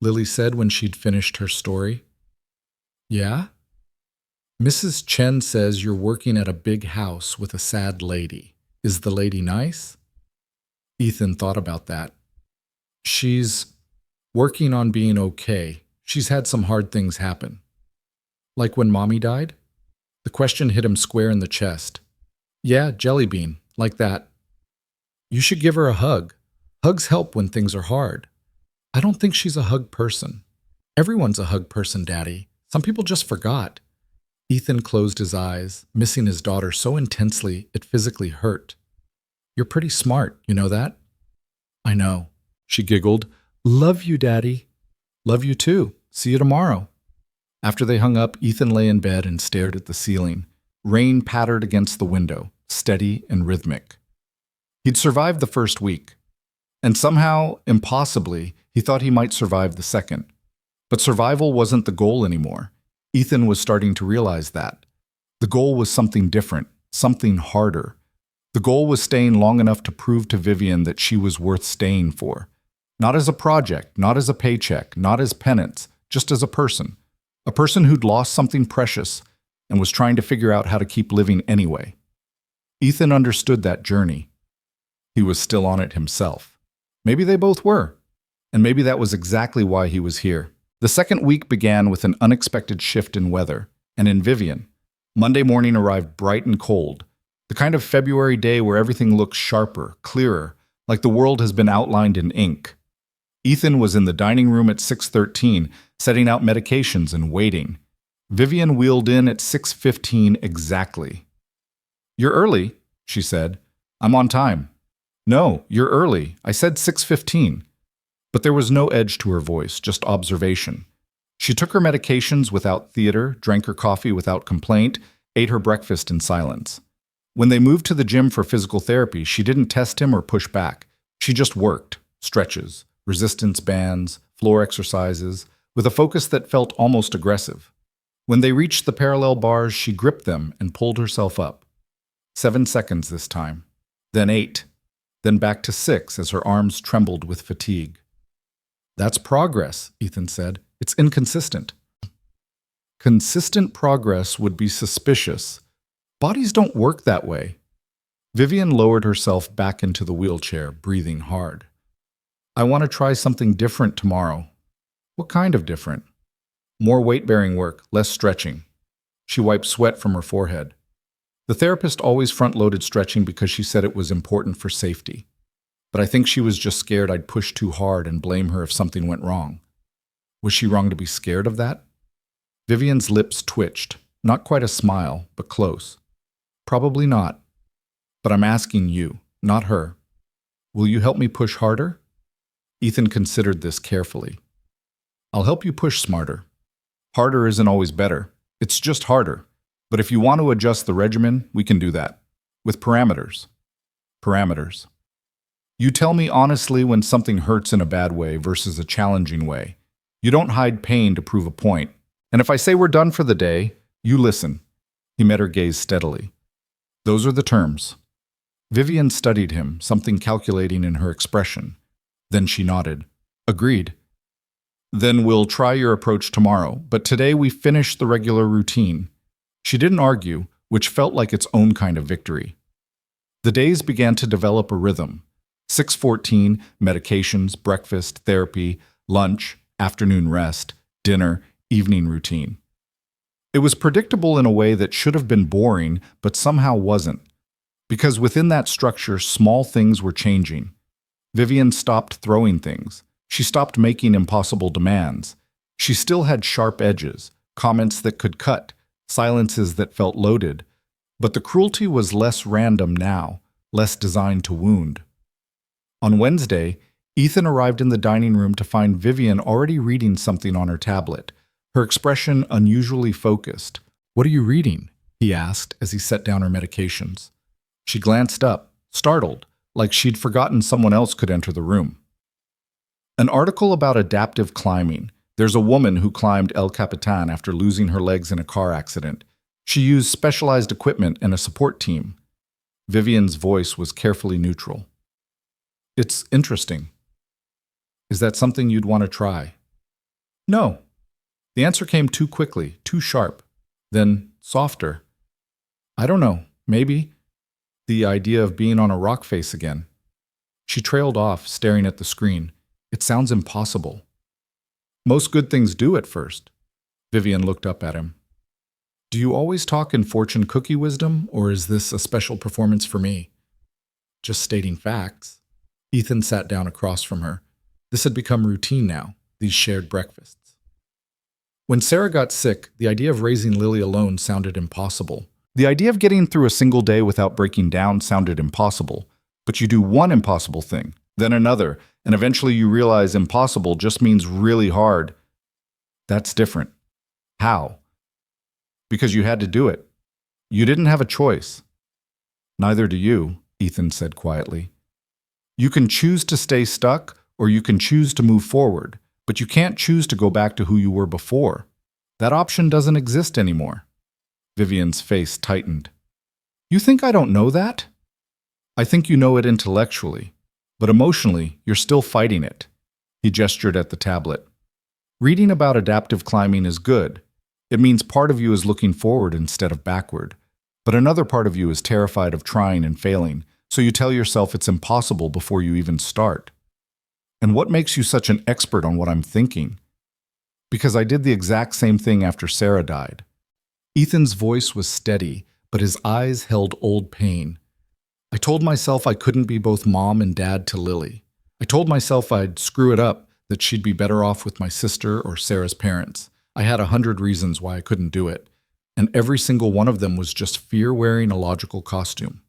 Lily said when she'd finished her story. "Yeah?" "Mrs. Chen says you're working at a big house with a sad lady. Is the lady nice?" Ethan thought about that. "She's working on being okay. She's had some hard things happen." "Like when Mommy died?" The question hit him square in the chest. "Yeah, Jellybean, like that." "You should give her a hug. Hugs help when things are hard." "I don't think she's a hug person." "Everyone's a hug person, Daddy. Some people just forgot." Ethan closed his eyes, missing his daughter so intensely it physically hurt. "You're pretty smart, you know that?" "I know," she giggled. "Love you, Daddy." "Love you too. See you tomorrow." After they hung up, Ethan lay in bed and stared at the ceiling. Rain pattered against the window, steady and rhythmic. He'd survived the first week, and somehow, impossibly, he thought he might survive the second. But survival wasn't the goal anymore. Ethan was starting to realize that. The goal was something different, something harder. The goal was staying long enough to prove to Vivian that she was worth staying for. Not as a project, not as a paycheck, not as penance, just as a person. A person who'd lost something precious and was trying to figure out how to keep living anyway. Ethan understood that journey. He was still on it himself. Maybe they both were. And maybe that was exactly why he was here. The second week began with an unexpected shift in weather, and in Vivian. Monday morning arrived bright and cold. The kind of February day where everything looks sharper, clearer, like the world has been outlined in ink. Ethan was in the dining room at 6:13, setting out medications and waiting. Vivian wheeled in at 6:15 exactly. "You're early," she said. "I'm on time." "No, you're early. I said 6:15. But there was no edge to her voice, just observation. She took her medications without theater, drank her coffee without complaint, ate her breakfast in silence. When they moved to the gym for physical therapy, she didn't test him or push back. She just worked, stretches, resistance bands, floor exercises, with a focus that felt almost aggressive. When they reached the parallel bars, she gripped them and pulled herself up. 7 seconds this time, then 8, then back to 6 as her arms trembled with fatigue. "That's progress," Ethan said. "It's inconsistent." Consistent progress would be suspicious. Bodies don't work that way. Vivian lowered herself back into the wheelchair, breathing hard. "I want to try something different tomorrow." "What kind of different?" "More weight-bearing work, less stretching." She wiped sweat from her forehead. The therapist always front-loaded stretching because she said it was important for safety. But I think she was just scared I'd push too hard and blame her if something went wrong. Was she wrong to be scared of that? Vivian's lips twitched, not quite a smile, but close. "Probably not. But I'm asking you, not her. Will you help me push harder?" Ethan considered this carefully. "I'll help you push smarter. Harder isn't always better. It's just harder. But if you want to adjust the regimen, we can do that. With parameters." Parameters. You tell me honestly when something hurts in a bad way versus a challenging way. You don't hide pain to prove a point. And if I say we're done for the day, You listen. He met her gaze steadily. Those are the terms. Vivian studied him, something calculating in her expression. Then she nodded. Agreed. Then we'll try your approach tomorrow, but today we finish the regular routine. She didn't argue, which felt like its own kind of victory. The days began to develop a rhythm. 6:14, medications, breakfast, therapy, lunch, afternoon rest, dinner, evening routine. It was predictable in a way that should have been boring, but somehow wasn't. Because within that structure, small things were changing. Vivian stopped throwing things. She stopped making impossible demands. She still had sharp edges, comments that could cut, silences that felt loaded. But the cruelty was less random now, less designed to wound. On Wednesday, Ethan arrived in the dining room to find Vivian already reading something on her tablet, her expression unusually focused. "What are you reading?" he asked as he set down her medications. She glanced up, startled, like she'd forgotten someone else could enter the room. An article about adaptive climbing. There's a woman who climbed El Capitan after losing her legs in a car accident. She used specialized equipment and a support team. Vivian's voice was carefully neutral. It's interesting. Is that something you'd want to try? No. The answer came too quickly, too sharp, then softer. I don't know, maybe. The idea of being on a rock face again. She trailed off, staring at the screen. It sounds impossible. Most good things do at first. Vivian looked up at him. Do you always talk in fortune cookie wisdom, or is this a special performance for me? Just stating facts. Ethan sat down across from her. This had become routine now, these shared breakfasts. When Sarah got sick, the idea of raising Lily alone sounded impossible. The idea of getting through a single day without breaking down sounded impossible. But you do one impossible thing, then another, and eventually you realize impossible just means really hard. That's different. How? Because you had to do it. You didn't have a choice. Neither do you, Ethan said quietly. You can choose to stay stuck, or you can choose to move forward, but you can't choose to go back to who you were before. That option doesn't exist anymore. Vivian's face tightened. You think I don't know that? I think you know it intellectually, but emotionally, you're still fighting it. He gestured at the tablet. Reading about adaptive climbing is good. It means part of you is looking forward instead of backward, but another part of you is terrified of trying and failing, so you tell yourself it's impossible before you even start. And what makes you such an expert on what I'm thinking? Because I did the exact same thing after Sarah died. Ethan's voice was steady, but his eyes held old pain. I told myself I couldn't be both mom and dad to Lily. I told myself I'd screw it up, that she'd be better off with my sister or Sarah's parents. I had 100 reasons why I couldn't do it, and every single one of them was just fear wearing a logical costume.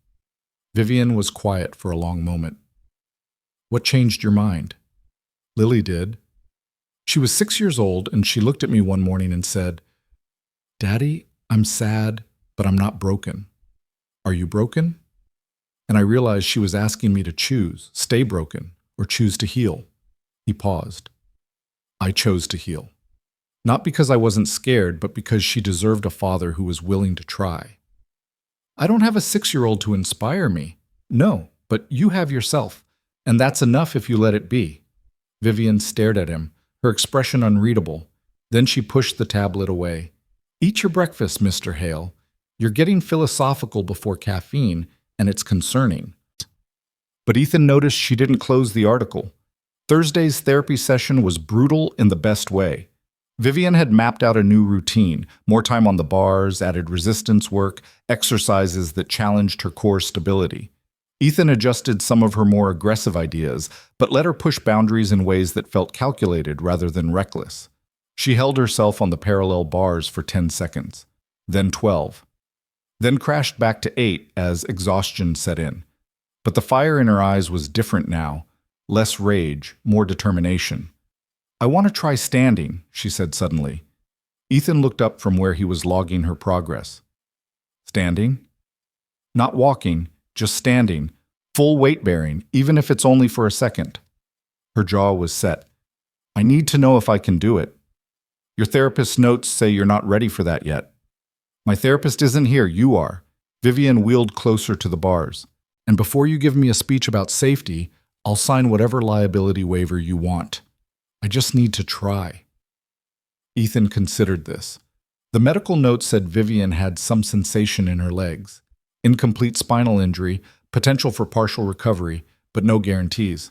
Vivian was quiet for a long moment. What changed your mind? Lily did. She was 6 years old, and she looked at me one morning and said, Daddy, I'm sad, but I'm not broken. Are you broken? And I realized she was asking me to choose, stay broken, or choose to heal. He paused. I chose to heal. Not because I wasn't scared, but because she deserved a father who was willing to try. I don't have a 6-year-old to inspire me. No, but you have yourself, and that's enough if you let it be. Vivian stared at him, her expression unreadable. Then she pushed the tablet away. Eat your breakfast, Mr. Hale. You're getting philosophical before caffeine, and it's concerning. But Ethan noticed she didn't close the article. Thursday's therapy session was brutal in the best way. Vivian had mapped out a new routine, more time on the bars, added resistance work, exercises that challenged her core stability. Ethan adjusted some of her more aggressive ideas, but let her push boundaries in ways that felt calculated rather than reckless. She held herself on the parallel bars for 10 seconds, then 12, then crashed back to 8 as exhaustion set in. But the fire in her eyes was different now, less rage, more determination. I want to try standing, she said suddenly. Ethan looked up from where he was logging her progress. Standing? Not walking, just standing, full weight bearing, even if it's only for a second. Her jaw was set. I need to know if I can do it. Your therapist's notes say you're not ready for that yet. My therapist isn't here, you are. Vivian wheeled closer to the bars. And before you give me a speech about safety, I'll sign whatever liability waiver you want. I just need to try. Ethan considered this. The medical note said Vivian had some sensation in her legs, incomplete spinal injury, potential for partial recovery, but no guarantees.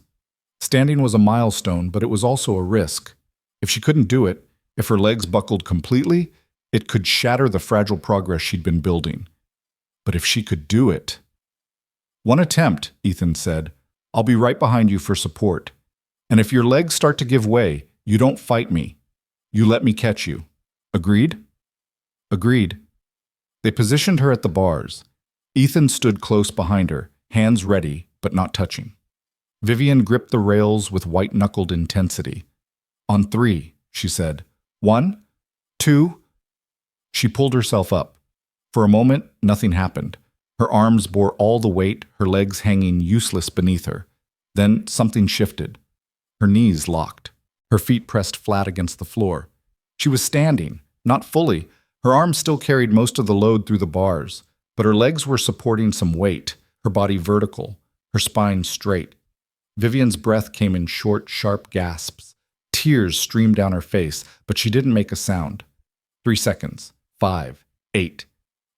Standing was a milestone, but it was also a risk. If she couldn't do it, if her legs buckled completely, it could shatter the fragile progress she'd been building. But if she could do it... One attempt, Ethan said. I'll be right behind you for support. And if your legs start to give way, you don't fight me. You let me catch you. Agreed? Agreed. They positioned her at the bars. Ethan stood close behind her, hands ready, but not touching. Vivian gripped the rails with white-knuckled intensity. On 3, she said. 1, 2... She pulled herself up. For a moment, nothing happened. Her arms bore all the weight, her legs hanging useless beneath her. Then something shifted. Her knees locked. Her feet pressed flat against the floor. She was standing, not fully. Her arms still carried most of the load through the bars, but her legs were supporting some weight, her body vertical, her spine straight. Vivian's breath came in short, sharp gasps. Tears streamed down her face, but she didn't make a sound. 3 seconds. 5, 8.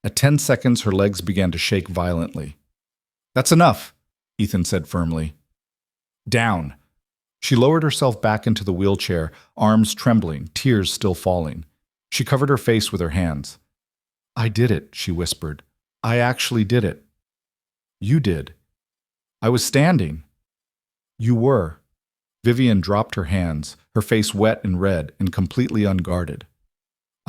At 10 seconds, her legs began to shake violently. That's enough, Ethan said firmly. Down. She lowered herself back into the wheelchair, arms trembling, tears still falling. She covered her face with her hands. I did it, she whispered. I actually did it. You did. I was standing. You were. Vivian dropped her hands, her face wet and red and completely unguarded.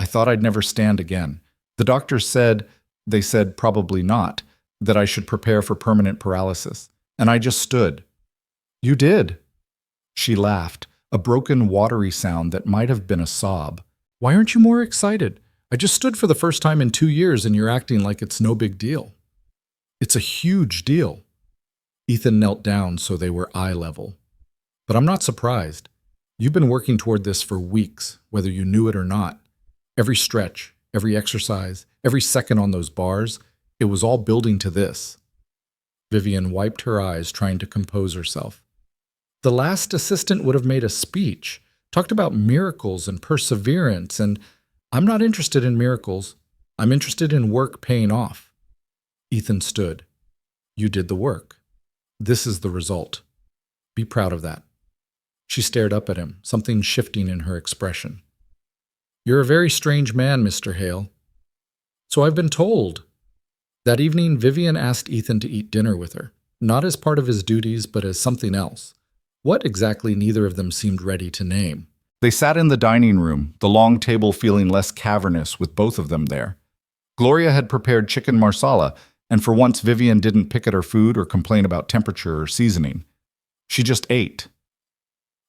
I thought I'd never stand again. The doctors said, they said probably not, that I should prepare for permanent paralysis. And I just stood. You did. She laughed, a broken, watery sound that might have been a sob. Why aren't you more excited? I just stood for the first time in 2 years and you're acting like it's no big deal. It's a huge deal. Ethan knelt down so they were eye level. But I'm not surprised. You've been working toward this for weeks, whether you knew it or not. Every stretch, every exercise, every second on those bars, it was all building to this. Vivian wiped her eyes, trying to compose herself. The last assistant would have made a speech, talked about miracles and perseverance, and I'm not interested in miracles. I'm interested in work paying off. Ethan stood. You did the work. This is the result. Be proud of that. She stared up at him, something shifting in her expression. You're a very strange man, Mr. Hale. So I've been told. That evening, Vivian asked Ethan to eat dinner with her, not as part of his duties, but as something else. What exactly neither of them seemed ready to name. They sat in the dining room, the long table feeling less cavernous with both of them there. Gloria had prepared chicken marsala, and for once Vivian didn't pick at her food or complain about temperature or seasoning. She just ate.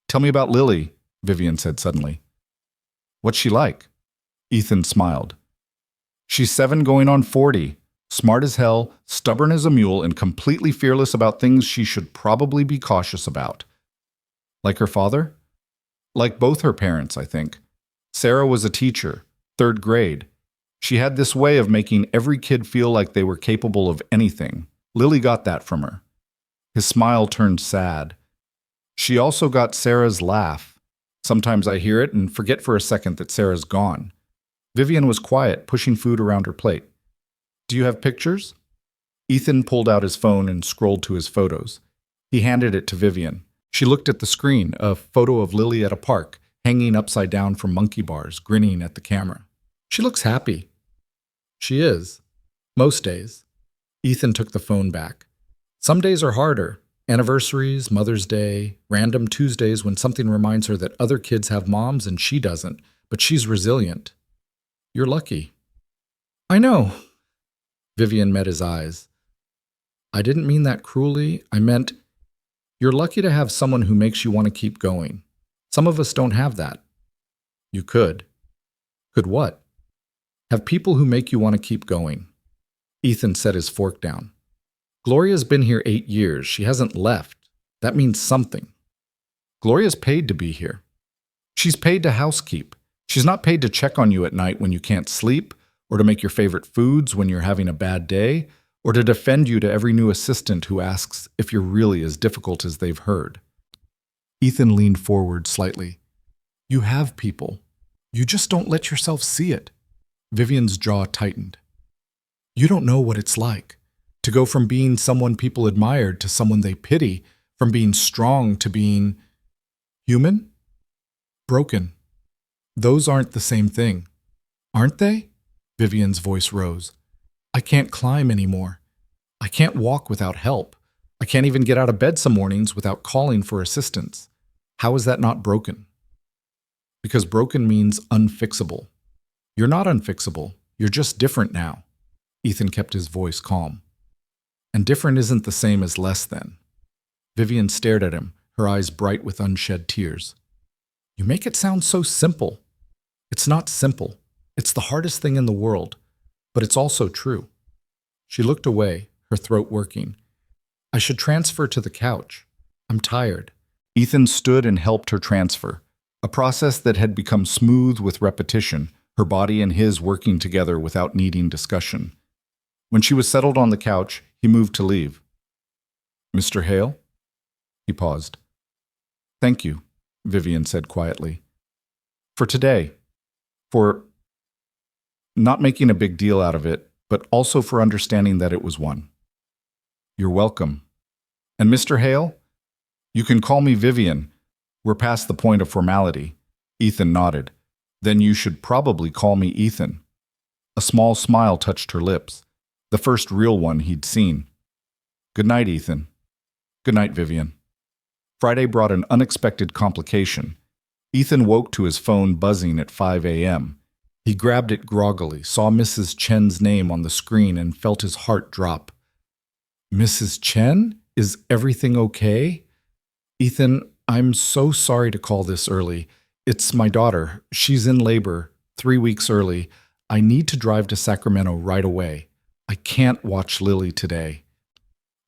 Tell me about Lily, Vivian said suddenly. What's she like? Ethan smiled. She's 7 going on 40, smart as hell, stubborn as a mule, and completely fearless about things she should probably be cautious about. Like her father? Like both her parents, I think. Sarah was a teacher, 3rd grade. She had this way of making every kid feel like they were capable of anything. Lily got that from her. His smile turned sad. She also got Sarah's laugh. Sometimes I hear it and forget for a second that Sarah's gone. Vivian was quiet, pushing food around her plate. Do you have pictures? Ethan pulled out his phone and scrolled to his photos. He handed it to Vivian. She looked at the screen, a photo of Lily at a park, hanging upside down from monkey bars, grinning at the camera. She looks happy. She is. Most days. Ethan took the phone back. Some days are harder. Anniversaries, Mother's Day, random Tuesdays when something reminds her that other kids have moms and she doesn't, but she's resilient. You're lucky. I know. Vivian met his eyes. I didn't mean that cruelly. I meant you're lucky to have someone who makes you want to keep going. Some of us don't have that. You could. Could what? Have people who make you want to keep going. Ethan set his fork down. Gloria's been here 8 years. She hasn't left. That means something. Gloria's paid to be here. She's paid to housekeep. She's not paid to check on you at night when you can't sleep, or to make your favorite foods when you're having a bad day, or to defend you to every new assistant who asks if you're really as difficult as they've heard. Ethan leaned forward slightly. You have people. You just don't let yourself see it. Vivian's jaw tightened. You don't know what it's like to go from being someone people admired to someone they pity, from being strong to being human? Broken. Those aren't the same thing, aren't they? Vivian's voice rose. I can't climb anymore. I can't walk without help. I can't even get out of bed some mornings without calling for assistance. How is that not broken? Because broken means unfixable. You're not unfixable. You're just different now. Ethan kept his voice calm. And different isn't the same as less than. Vivian stared at him, her eyes bright with unshed tears. You make it sound so simple. It's not simple. It's the hardest thing in the world, but it's also true. She looked away, her throat working. I should transfer to the couch. I'm tired. Ethan stood and helped her transfer, a process that had become smooth with repetition, her body and his working together without needing discussion. When she was settled on the couch, he moved to leave. Mr. Hale? He paused. Thank you, Vivian said quietly. For today. For not making a big deal out of it, but also for understanding that it was one. You're welcome. And Mr. Hale? You can call me Vivian. We're past the point of formality. Ethan nodded. Then you should probably call me Ethan. A small smile touched her lips, the first real one he'd seen. Good night, Ethan. Good night, Vivian. Friday brought an unexpected complication. Ethan woke to his phone buzzing at 5 a.m. He grabbed it groggily, saw Mrs. Chen's name on the screen, and felt his heart drop. Mrs. Chen? Is everything okay? Ethan, I'm so sorry to call this early. It's my daughter. She's in labor, 3 weeks early. I need to drive to Sacramento right away. I can't watch Lily today.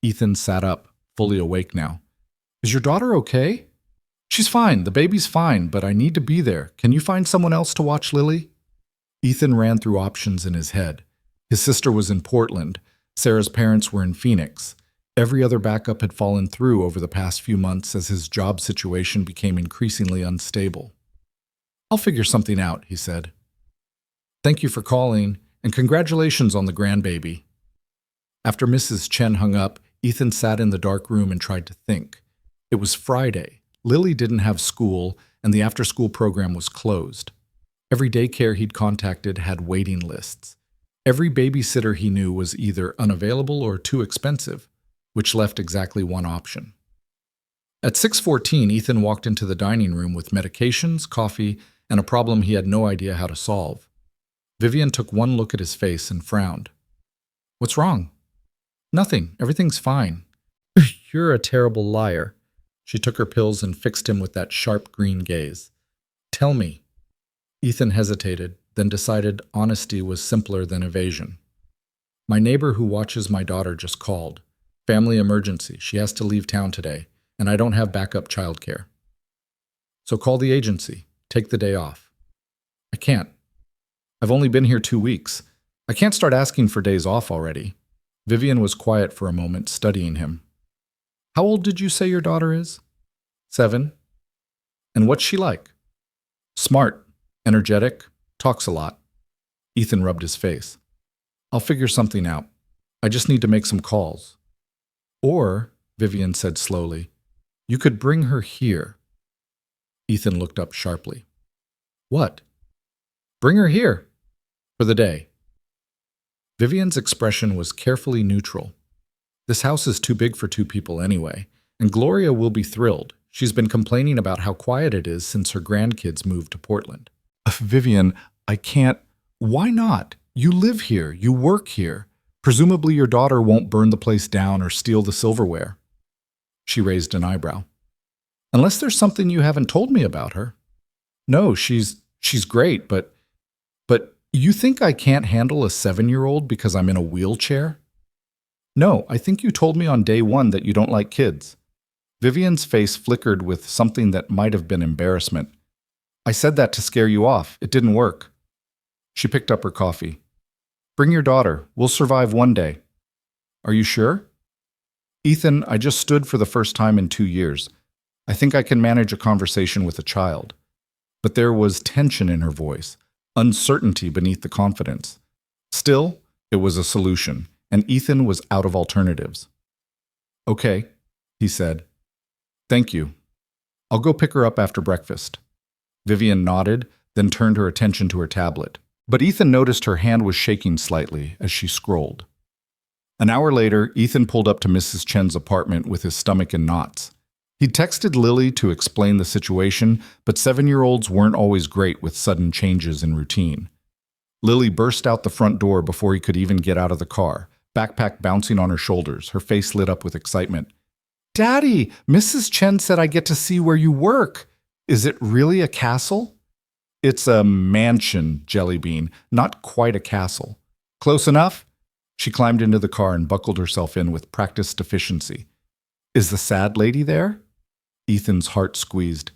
Ethan sat up, fully awake now. Is your daughter okay? She's fine. The baby's fine, but I need to be there. Can you find someone else to watch Lily? Ethan ran through options in his head. His sister was in Portland. Sarah's parents were in Phoenix. Every other backup had fallen through over the past few months as his job situation became increasingly unstable. I'll figure something out, he said. Thank you for calling, and congratulations on the grandbaby. After Mrs. Chen hung up, Ethan sat in the dark room and tried to think. It was Friday. Lily didn't have school, and the after-school program was closed. Every daycare he'd contacted had waiting lists. Every babysitter he knew was either unavailable or too expensive, which left exactly one option. At 6:14, Ethan walked into the dining room with medications, coffee, and a problem he had no idea how to solve. Vivian took one look at his face and frowned. What's wrong? Nothing. Everything's fine. You're a terrible liar. She took her pills and fixed him with that sharp green gaze. Tell me. Ethan hesitated, then decided honesty was simpler than evasion. My neighbor who watches my daughter just called. Family emergency. She has to leave town today, and I don't have backup childcare. So call the agency. Take the day off. I can't. I've only been here 2 weeks. I can't start asking for days off already. Vivian was quiet for a moment, studying him. How old did you say your daughter is? 7. And what's she like? Smart, energetic, talks a lot. Ethan rubbed his face. I'll figure something out. I just need to make some calls. Or, Vivian said slowly, you could bring her here. Ethan looked up sharply. What? Bring her here. For the day. Vivian's expression was carefully neutral. This house is too big for 2 people anyway, and Gloria will be thrilled. She's been complaining about how quiet it is since her grandkids moved to Portland. Vivian, I can't. Why not? You live here. You work here. Presumably your daughter won't burn the place down or steal the silverware. She raised an eyebrow. Unless there's something you haven't told me about her. No, she's great, but you think I can't handle a 7-year-old because I'm in a wheelchair? No, I think you told me on day 1 that you don't like kids. Vivian's face flickered with something that might have been embarrassment. I said that to scare you off. It didn't work. She picked up her coffee. Bring your daughter. We'll survive one day. Are you sure? Ethan, I just stood for the first time in 2 years. I think I can manage a conversation with a child. But there was tension in her voice, uncertainty beneath the confidence. Still, it was a solution, and Ethan was out of alternatives. Okay, he said. Thank you. I'll go pick her up after breakfast. Vivian nodded, then turned her attention to her tablet. But Ethan noticed her hand was shaking slightly as she scrolled. An hour later, Ethan pulled up to Mrs. Chen's apartment with his stomach in knots. He'd texted Lily to explain the situation, but 7-year-olds weren't always great with sudden changes in routine. Lily burst out the front door before he could even get out of the car, backpack bouncing on her shoulders, her face lit up with excitement. Daddy, Mrs. Chen said I get to see where you work. Is it really a castle? It's a mansion, Jellybean, not quite a castle. Close enough? She climbed into the car and buckled herself in with practiced efficiency. Is the sad lady there? Ethan's heart squeezed.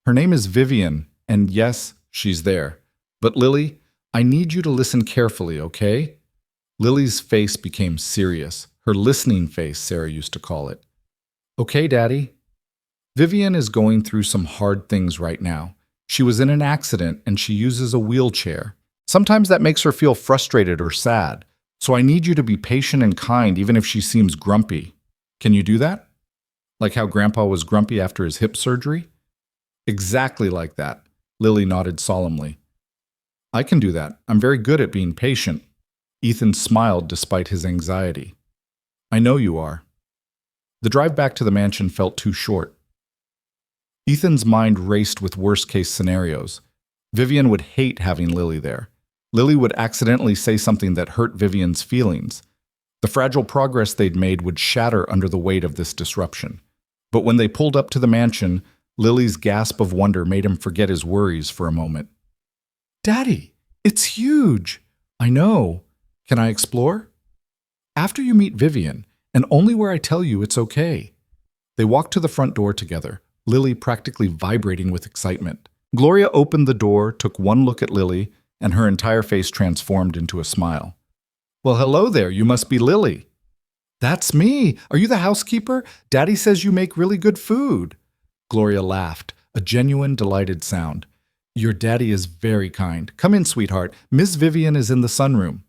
Her name is Vivian, and yes, she's there. But Lily, I need you to listen carefully, okay? Lily's face became serious, her listening face, Sarah used to call it. Okay, Daddy. Vivian is going through some hard things right now. She was in an accident and she uses a wheelchair. Sometimes that makes her feel frustrated or sad, so I need you to be patient and kind even if she seems grumpy. Can you do that? Like how Grandpa was grumpy after his hip surgery? Exactly like that, Lily nodded solemnly. I can do that. I'm very good at being patient. Ethan smiled despite his anxiety. I know you are. The drive back to the mansion felt too short. Ethan's mind raced with worst-case scenarios. Vivian would hate having Lily there. Lily would accidentally say something that hurt Vivian's feelings. The fragile progress they'd made would shatter under the weight of this disruption. But when they pulled up to the mansion, Lily's gasp of wonder made him forget his worries for a moment. Daddy, it's huge. I know. Can I explore? After you meet Vivian, and only where I tell you it's okay. They walked to the front door together, Lily practically vibrating with excitement. Gloria opened the door, took one look at Lily, and her entire face transformed into a smile. Well, hello there, you must be Lily. That's me. Are you the housekeeper? Daddy says you make really good food. Gloria laughed, a genuine, delighted sound. Your daddy is very kind. Come in, sweetheart. Miss Vivian is in the sunroom.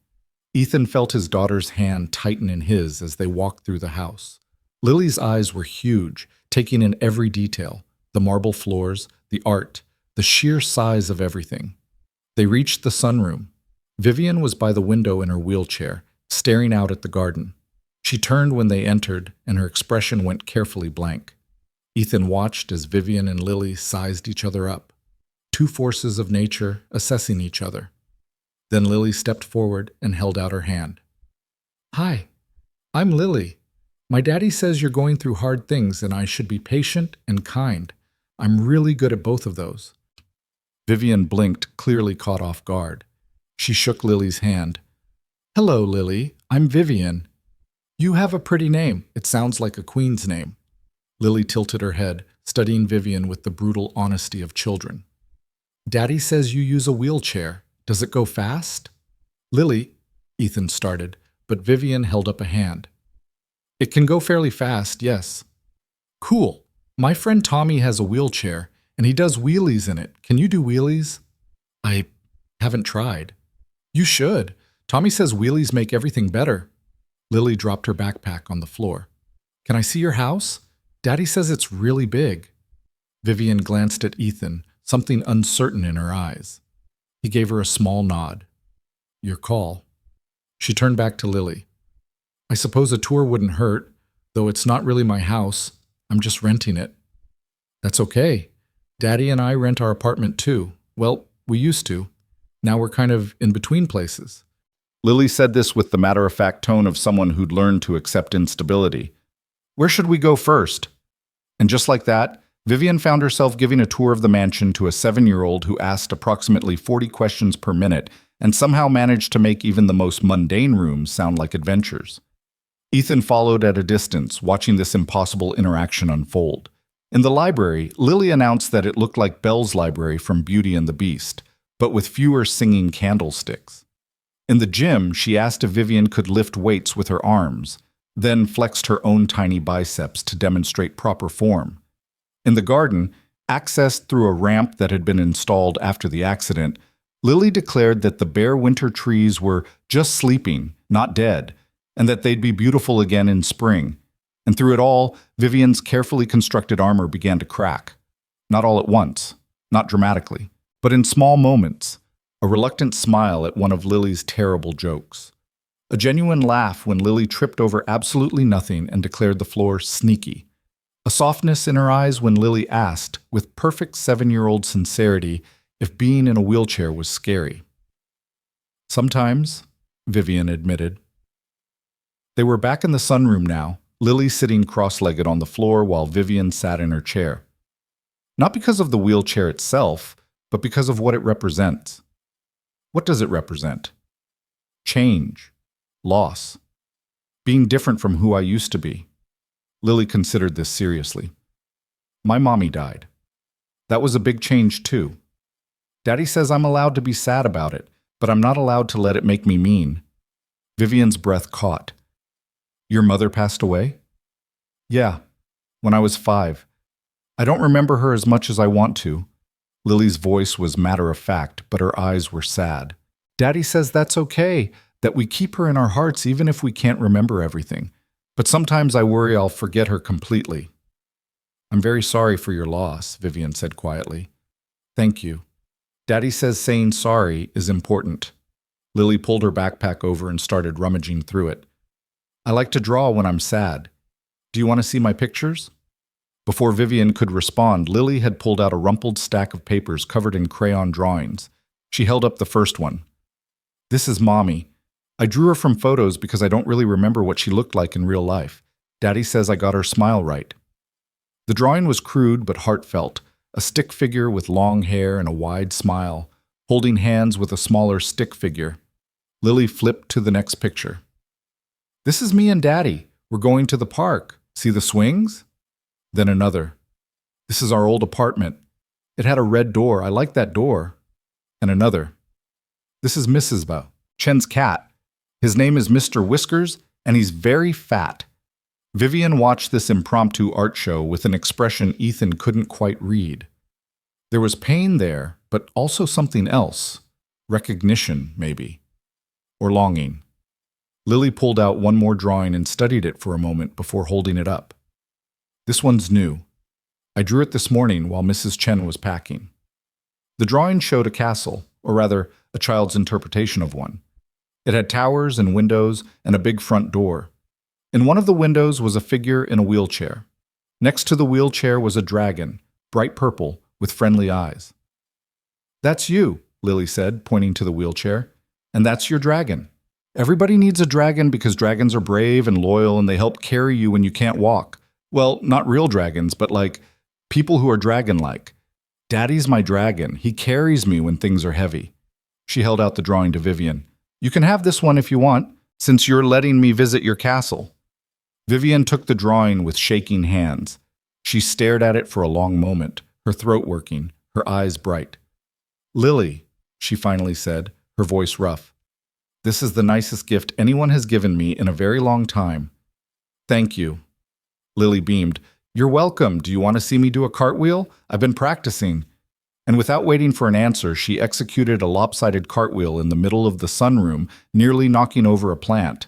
Ethan felt his daughter's hand tighten in his as they walked through the house. Lily's eyes were huge, taking in every detail, the marble floors, the art, the sheer size of everything. They reached the sunroom. Vivian was by the window in her wheelchair, staring out at the garden. She turned when they entered, and her expression went carefully blank. Ethan watched as Vivian and Lily sized each other up, two forces of nature assessing each other. Then Lily stepped forward and held out her hand. Hi, I'm Lily. My daddy says you're going through hard things and I should be patient and kind. I'm really good at both of those. Vivian blinked, clearly caught off guard. She shook Lily's hand. Hello, Lily. I'm Vivian. You have a pretty name. It sounds like a queen's name. Lily tilted her head, studying Vivian with the brutal honesty of children. Daddy says you use a wheelchair. Does it go fast? Lily, Ethan started, but Vivian held up a hand. It can go fairly fast, yes. Cool. My friend Tommy has a wheelchair, and he does wheelies in it. Can you do wheelies? I haven't tried. You should. Tommy says wheelies make everything better. Lily dropped her backpack on the floor. Can I see your house? Daddy says it's really big. Vivian glanced at Ethan, something uncertain in her eyes. He gave her a small nod. Your call. She turned back to Lily. I suppose a tour wouldn't hurt, though it's not really my house. I'm just renting it. That's okay. Daddy and I rent our apartment too. Well, we used to. Now we're kind of in between places. Lily said this with the matter-of-fact tone of someone who'd learned to accept instability. Where should we go first? And just like that, Vivian found herself giving a tour of the mansion to a 7-year-old who asked approximately 40 questions per minute and somehow managed to make even the most mundane rooms sound like adventures. Ethan followed at a distance, watching this impossible interaction unfold. In the library, Lily announced that it looked like Belle's library from Beauty and the Beast, but with fewer singing candlesticks. In the gym, she asked if Vivian could lift weights with her arms, then flexed her own tiny biceps to demonstrate proper form. In the garden, accessed through a ramp that had been installed after the accident, Lily declared that the bare winter trees were just sleeping, not dead, and that they'd be beautiful again in spring. And through it all, Vivian's carefully constructed armor began to crack. Not all at once, not dramatically, but in small moments. A reluctant smile at one of Lily's terrible jokes. A genuine laugh when Lily tripped over absolutely nothing and declared the floor sneaky. A softness in her eyes when Lily asked, with perfect 7-year-old sincerity, if being in a wheelchair was scary. Sometimes, Vivian admitted. They were back in the sunroom now, Lily sitting cross-legged on the floor while Vivian sat in her chair. Not because of the wheelchair itself, but because of what it represents. What does it represent? Change. Loss. Being different from who I used to be. Lily considered this seriously. My mommy died. That was a big change too. Daddy says I'm allowed to be sad about it, but I'm not allowed to let it make me mean. Vivian's breath caught. Your mother passed away? Yeah, when I was 5. I don't remember her as much as I want to. Lily's voice was matter-of-fact, but her eyes were sad. Daddy says that's okay, that we keep her in our hearts even if we can't remember everything. But sometimes I worry I'll forget her completely. I'm very sorry for your loss, Vivian said quietly. Thank you. Daddy says saying sorry is important. Lily pulled her backpack over and started rummaging through it. I like to draw when I'm sad. Do you want to see my pictures? Before Vivian could respond, Lily had pulled out a rumpled stack of papers covered in crayon drawings. She held up the first one. This is Mommy. I drew her from photos because I don't really remember what she looked like in real life. Daddy says I got her smile right. The drawing was crude but heartfelt, a stick figure with long hair and a wide smile, holding hands with a smaller stick figure. Lily flipped to the next picture. This is me and Daddy. We're going to the park. See the swings? Then another. This is our old apartment. It had a red door. I like that door. And another. This is Mrs. Bao, Chen's cat. His name is Mr. Whiskers, and he's very fat. Vivian watched this impromptu art show with an expression Ethan couldn't quite read. There was pain there, but also something else. Recognition, maybe. Or longing. Lily pulled out one more drawing and studied it for a moment before holding it up. This one's new. I drew it this morning while Mrs. Chen was packing. The drawing showed a castle, or rather, a child's interpretation of one. It had towers and windows and a big front door. In one of the windows was a figure in a wheelchair. Next to the wheelchair was a dragon, bright purple, with friendly eyes. That's you, Lily said, pointing to the wheelchair. And that's your dragon. Everybody needs a dragon because dragons are brave and loyal and they help carry you when you can't walk. Well, not real dragons, but like people who are dragon-like. Daddy's my dragon. He carries me when things are heavy. She held out the drawing to Vivian. You can have this one if you want, since you're letting me visit your castle. Vivian took the drawing with shaking hands. She stared at it for a long moment, her throat working, her eyes bright. Lily, she finally said, her voice rough. This is the nicest gift anyone has given me in a very long time. Thank you. Lily beamed. You're welcome. Do you want to see me do a cartwheel? I've been practicing. And without waiting for an answer, she executed a lopsided cartwheel in the middle of the sunroom, nearly knocking over a plant.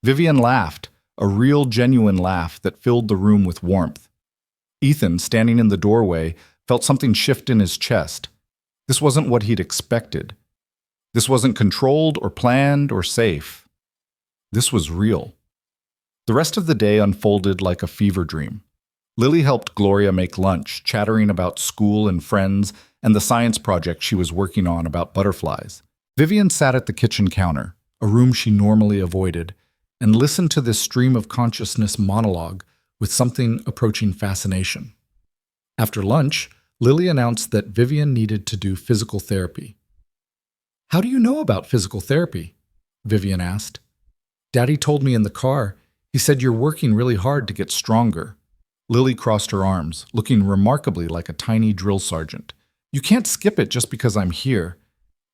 Vivian laughed, a real, genuine laugh that filled the room with warmth. Ethan, standing in the doorway, felt something shift in his chest. This wasn't what he'd expected. This wasn't controlled or planned or safe. This was real. The rest of the day unfolded like a fever dream. Lily helped Gloria make lunch, chattering about school and friends and the science project she was working on about butterflies. Vivian sat at the kitchen counter, a room she normally avoided, and listened to this stream of consciousness monologue with something approaching fascination. After lunch, Lily announced that Vivian needed to do physical therapy. How do you know about physical therapy? Vivian asked. Daddy told me in the car. He said you're working really hard to get stronger. Lily crossed her arms, looking remarkably like a tiny drill sergeant. You can't skip it just because I'm here.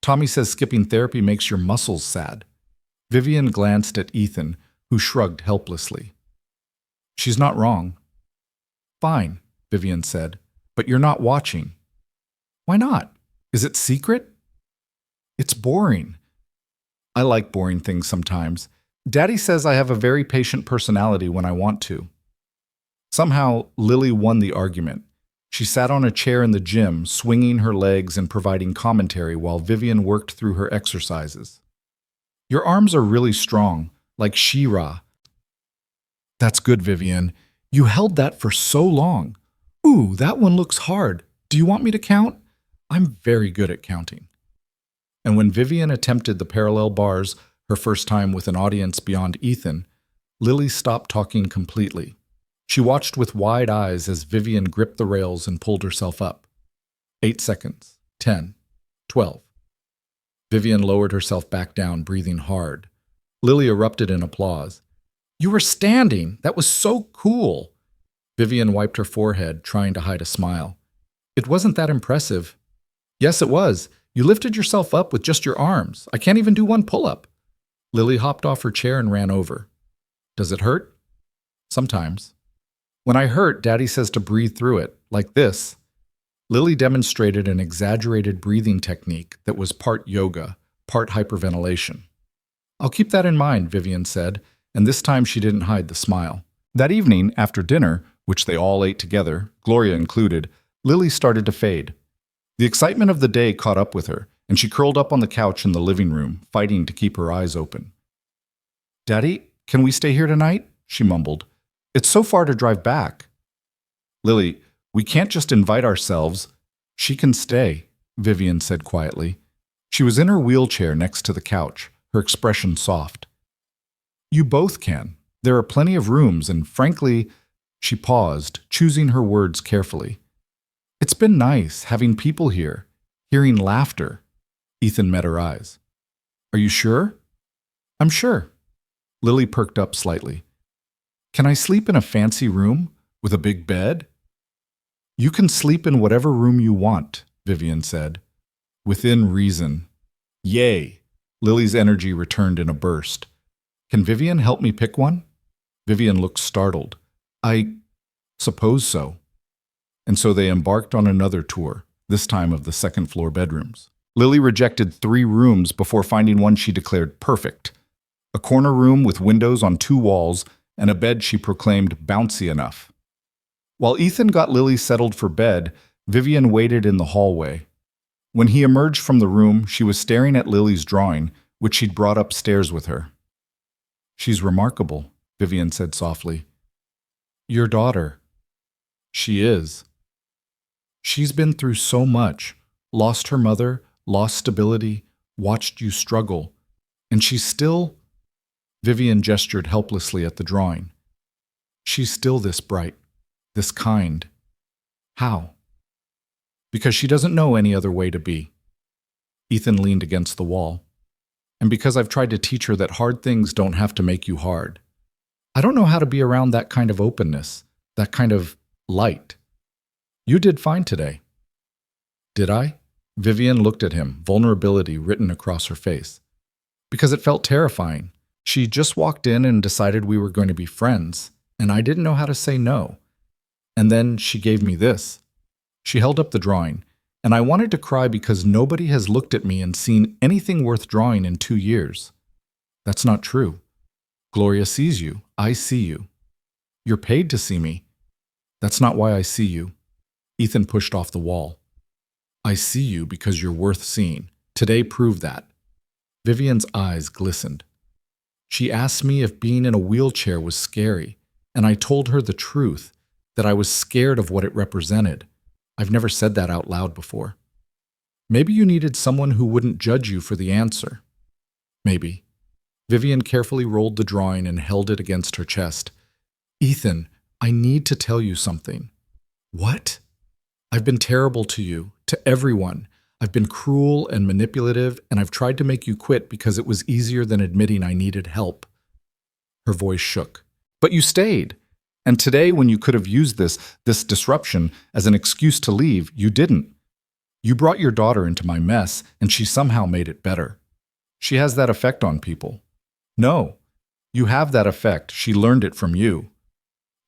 Tommy says skipping therapy makes your muscles sad. Vivian glanced at Ethan, who shrugged helplessly. She's not wrong. Fine, Vivian said, but you're not watching. Why not? Is it secret? It's boring. I like boring things sometimes. Daddy says I have a very patient personality when I want to. Somehow, Lily won the argument. She sat on a chair in the gym, swinging her legs and providing commentary while Vivian worked through her exercises. Your arms are really strong, like She-Ra. That's good, Vivian. You held that for so long. Ooh, that one looks hard. Do you want me to count? I'm very good at counting. And when Vivian attempted the parallel bars, her first time with an audience beyond Ethan, Lily stopped talking completely. She watched with wide eyes as Vivian gripped the rails and pulled herself up. 8 seconds. 10. 12. Vivian lowered herself back down, breathing hard. Lily erupted in applause. You were standing! That was so cool! Vivian wiped her forehead, trying to hide a smile. It wasn't that impressive. Yes, it was. You lifted yourself up with just your arms. I can't even do one pull-up. Lily hopped off her chair and ran over. Does it hurt? Sometimes. When I hurt, Daddy says to breathe through it, like this. Lily demonstrated an exaggerated breathing technique that was part yoga, part hyperventilation. I'll keep that in mind, Vivian said, and this time she didn't hide the smile. That evening, after dinner, which they all ate together, Gloria included, Lily started to fade. The excitement of the day caught up with her, and she curled up on the couch in the living room, fighting to keep her eyes open. Daddy, can we stay here tonight? She mumbled. It's so far to drive back. Lily, we can't just invite ourselves. She can stay, Vivian said quietly. She was in her wheelchair next to the couch, her expression soft. You both can. There are plenty of rooms, and frankly, she paused, choosing her words carefully. It's been nice having people here, hearing laughter. Ethan met her eyes. Are you sure? I'm sure. Lily perked up slightly. Can I sleep in a fancy room with a big bed? You can sleep in whatever room you want, Vivian said. Within reason. Yay! Lily's energy returned in a burst. Can Vivian help me pick one? Vivian looked startled. I suppose so. And so they embarked on another tour, this time of the second-floor bedrooms. Lily rejected 3 rooms before finding one she declared perfect. A corner room with windows on 2 walls and a bed she proclaimed bouncy enough. While Ethan got Lily settled for bed, Vivian waited in the hallway. When he emerged from the room, she was staring at Lily's drawing, which she'd brought upstairs with her. She's remarkable, Vivian said softly. Your daughter. She is. She's been through so much, lost her mother, lost stability, watched you struggle, and she's still... Vivian gestured helplessly at the drawing. She's still this bright, this kind. How? Because she doesn't know any other way to be. Ethan leaned against the wall. And because I've tried to teach her that hard things don't have to make you hard. I don't know how to be around that kind of openness, that kind of light. You did fine today. Did I? Vivian looked at him, vulnerability written across her face. Because it felt terrifying. She just walked in and decided we were going to be friends, and I didn't know how to say no. And then she gave me this. She held up the drawing, and I wanted to cry because nobody has looked at me and seen anything worth drawing in 2 years. That's not true. Gloria sees you. I see you. You're paid to see me. That's not why I see you. Ethan pushed off the wall. I see you because you're worth seeing. Today proved that. Vivian's eyes glistened. She asked me if being in a wheelchair was scary, and I told her the truth, that I was scared of what it represented. I've never said that out loud before. Maybe you needed someone who wouldn't judge you for the answer. Maybe. Vivian carefully rolled the drawing and held it against her chest. Ethan, I need to tell you something. What? I've been terrible to you, to everyone. I've been cruel and manipulative, and I've tried to make you quit because it was easier than admitting I needed help. Her voice shook. But you stayed. And today, when you could have used this disruption as an excuse to leave, you didn't. You brought your daughter into my mess, and she somehow made it better. She has that effect on people. No, you have that effect. She learned it from you.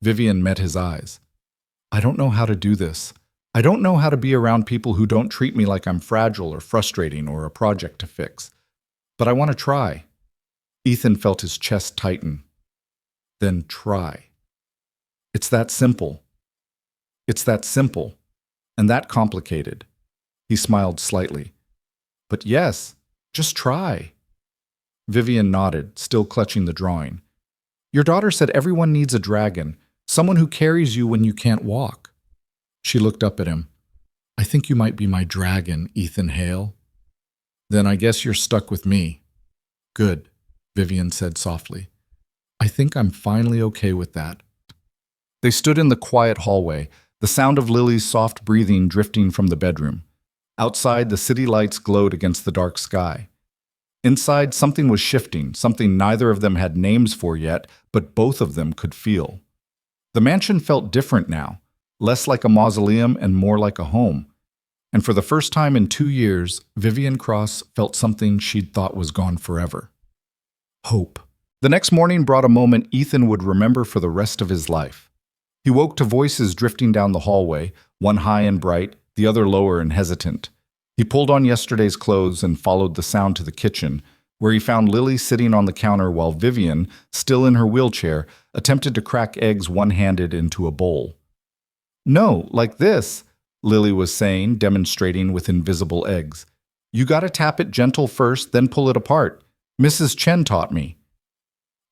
Vivian met his eyes. I don't know how to do this. I don't know how to be around people who don't treat me like I'm fragile or frustrating or a project to fix. But I want to try. Ethan felt his chest tighten. Then try. It's that simple. It's that simple. And that complicated. He smiled slightly. But yes, just try. Vivian nodded, still clutching the drawing. Your daughter said everyone needs a dragon, someone who carries you when you can't walk. She looked up at him. I think you might be my dragon, Ethan Hale. Then I guess you're stuck with me. Good, Vivian said softly. I think I'm finally okay with that. They stood in the quiet hallway, the sound of Lily's soft breathing drifting from the bedroom. Outside, the city lights glowed against the dark sky. Inside, something was shifting, something neither of them had names for yet, but both of them could feel. The mansion felt different now, less like a mausoleum and more like a home. And for the first time in 2 years, Vivian Cross felt something she'd thought was gone forever. Hope. The next morning brought a moment Ethan would remember for the rest of his life. He woke to voices drifting down the hallway, one high and bright, the other lower and hesitant. He pulled on yesterday's clothes and followed the sound to the kitchen, where he found Lily sitting on the counter while Vivian, still in her wheelchair, attempted to crack eggs one-handed into a bowl. No, like this, Lily was saying, demonstrating with invisible eggs. You gotta tap it gentle first, then pull it apart. Mrs. Chen taught me.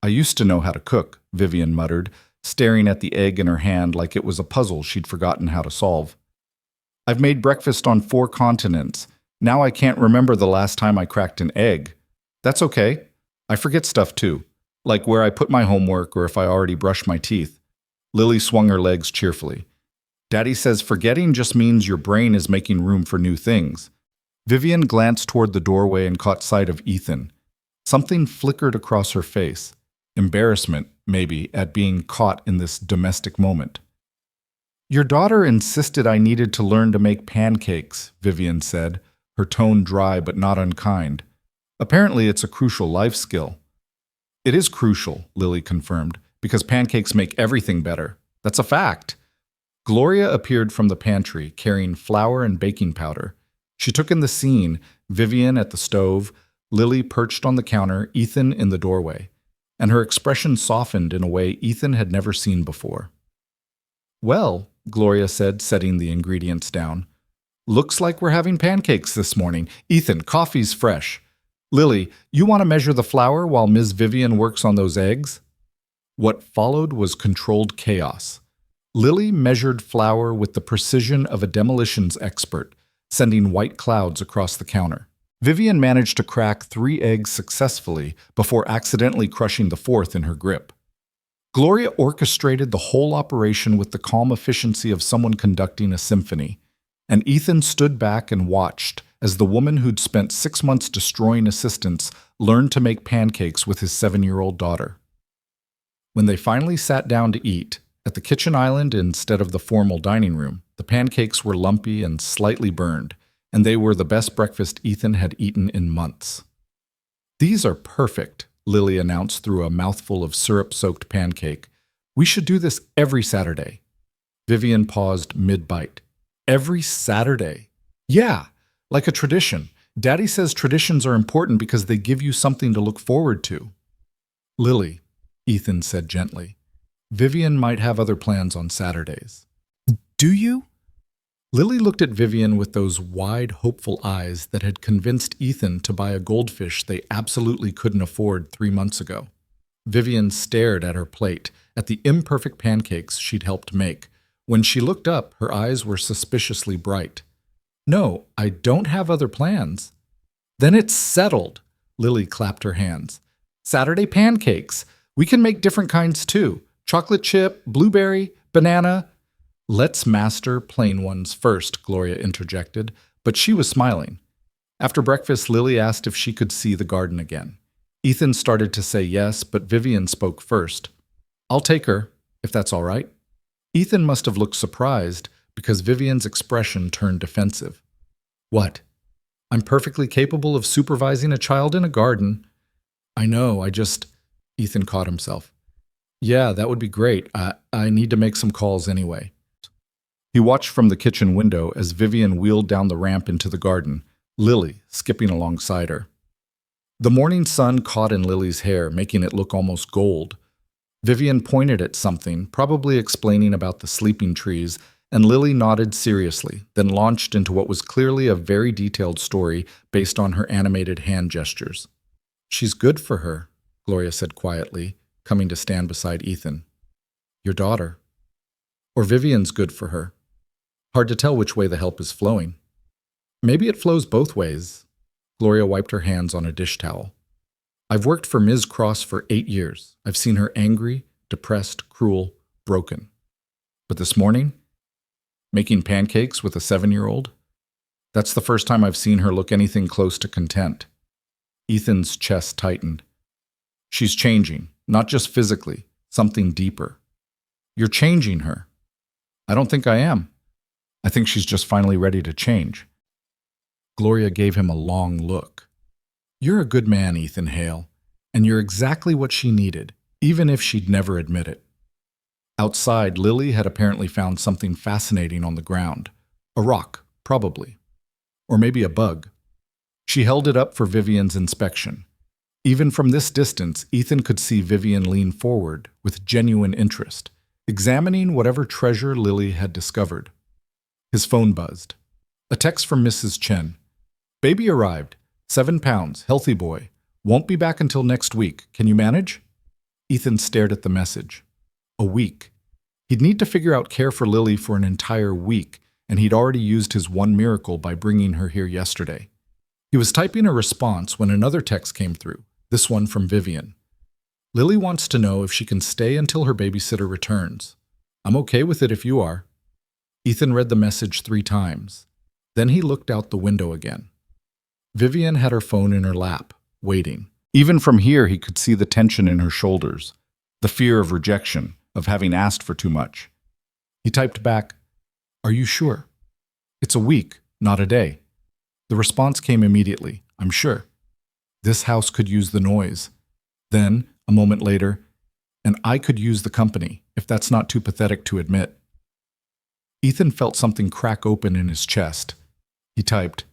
I used to know how to cook, Vivian muttered, staring at the egg in her hand like it was a puzzle she'd forgotten how to solve. I've made breakfast on 4 continents. Now I can't remember the last time I cracked an egg. That's okay. I forget stuff too, like where I put my homework or if I already brushed my teeth. Lily swung her legs cheerfully. Daddy says forgetting just means your brain is making room for new things. Vivian glanced toward the doorway and caught sight of Ethan. Something flickered across her face. Embarrassment, maybe, at being caught in this domestic moment. Your daughter insisted I needed to learn to make pancakes, Vivian said, her tone dry but not unkind. Apparently it's a crucial life skill. It is crucial, Lily confirmed, because pancakes make everything better. That's a fact. Gloria appeared from the pantry, carrying flour and baking powder. She took in the scene, Vivian at the stove, Lily perched on the counter, Ethan in the doorway. And her expression softened in a way Ethan had never seen before. Well, Gloria said, setting the ingredients down. Looks like we're having pancakes this morning. Ethan, coffee's fresh. Lily, you want to measure the flour while Ms. Vivian works on those eggs? What followed was controlled chaos. Lily measured flour with the precision of a demolitions expert, sending white clouds across the counter. Vivian managed to crack 3 eggs successfully before accidentally crushing the 4th in her grip. Gloria orchestrated the whole operation with the calm efficiency of someone conducting a symphony, and Ethan stood back and watched as the woman who'd spent 6 months destroying assistants learned to make pancakes with his 7-year-old daughter. When they finally sat down to eat, at the kitchen island instead of the formal dining room, the pancakes were lumpy and slightly burned, and they were the best breakfast Ethan had eaten in months. These are perfect, Lily announced through a mouthful of syrup-soaked pancake. We should do this every Saturday. Vivian paused mid-bite. Every Saturday? Yeah, like a tradition. Daddy says traditions are important because they give you something to look forward to. Lily, Ethan said gently, Vivian might have other plans on Saturdays. Do you? Lily looked at Vivian with those wide, hopeful eyes that had convinced Ethan to buy a goldfish they absolutely couldn't afford 3 months ago. Vivian stared at her plate, at the imperfect pancakes she'd helped make. When she looked up, her eyes were suspiciously bright. No, I don't have other plans. Then it's settled. Lily clapped her hands. Saturday pancakes. We can make different kinds too. Chocolate chip, blueberry, banana. Let's master plain ones first, Gloria interjected, but she was smiling. After breakfast, Lily asked if she could see the garden again. Ethan started to say yes, but Vivian spoke first. I'll take her, if that's all right. Ethan must have looked surprised because Vivian's expression turned defensive. What? I'm perfectly capable of supervising a child in a garden. I know, Ethan caught himself. Yeah, that would be great. I need to make some calls anyway. He watched from the kitchen window as Vivian wheeled down the ramp into the garden, Lily skipping alongside her. The morning sun caught in Lily's hair, making it look almost gold. Vivian pointed at something, probably explaining about the sleeping trees, and Lily nodded seriously, then launched into what was clearly a very detailed story based on her animated hand gestures. She's good for her, Gloria said quietly, coming to stand beside Ethan. Your daughter. Or Vivian's good for her. Hard to tell which way the help is flowing. Maybe it flows both ways. Gloria wiped her hands on a dish towel. I've worked for Ms. Cross for 8 years. I've seen her angry, depressed, cruel, broken. But this morning, making pancakes with a 7-year-old? That's the first time I've seen her look anything close to content. Ethan's chest tightened. She's changing, not just physically, something deeper. You're changing her. I don't think I am. I think she's just finally ready to change. Gloria gave him a long look. You're a good man, Ethan Hale, and you're exactly what she needed, even if she'd never admit it. Outside, Lily had apparently found something fascinating on the ground. A rock, probably. Or maybe a bug. She held it up for Vivian's inspection. Even from this distance, Ethan could see Vivian lean forward with genuine interest, examining whatever treasure Lily had discovered. His phone buzzed. A text from Mrs. Chen. Baby arrived. 7 pounds, healthy boy. Won't be back until next week. Can you manage? Ethan stared at the message. A week. He'd need to figure out care for Lily for an entire week, and he'd already used his one miracle by bringing her here yesterday. He was typing a response when another text came through, this one from Vivian. Lily wants to know if she can stay until her babysitter returns. I'm okay with it if you are. Ethan read the message 3 times. Then he looked out the window again. Vivian had her phone in her lap, waiting. Even from here, he could see the tension in her shoulders, the fear of rejection, of having asked for too much. He typed back, Are you sure? It's a week, not a day. The response came immediately, I'm sure. This house could use the noise. Then, a moment later, and I could use the company, if that's not too pathetic to admit. Ethan felt something crack open in his chest. He typed,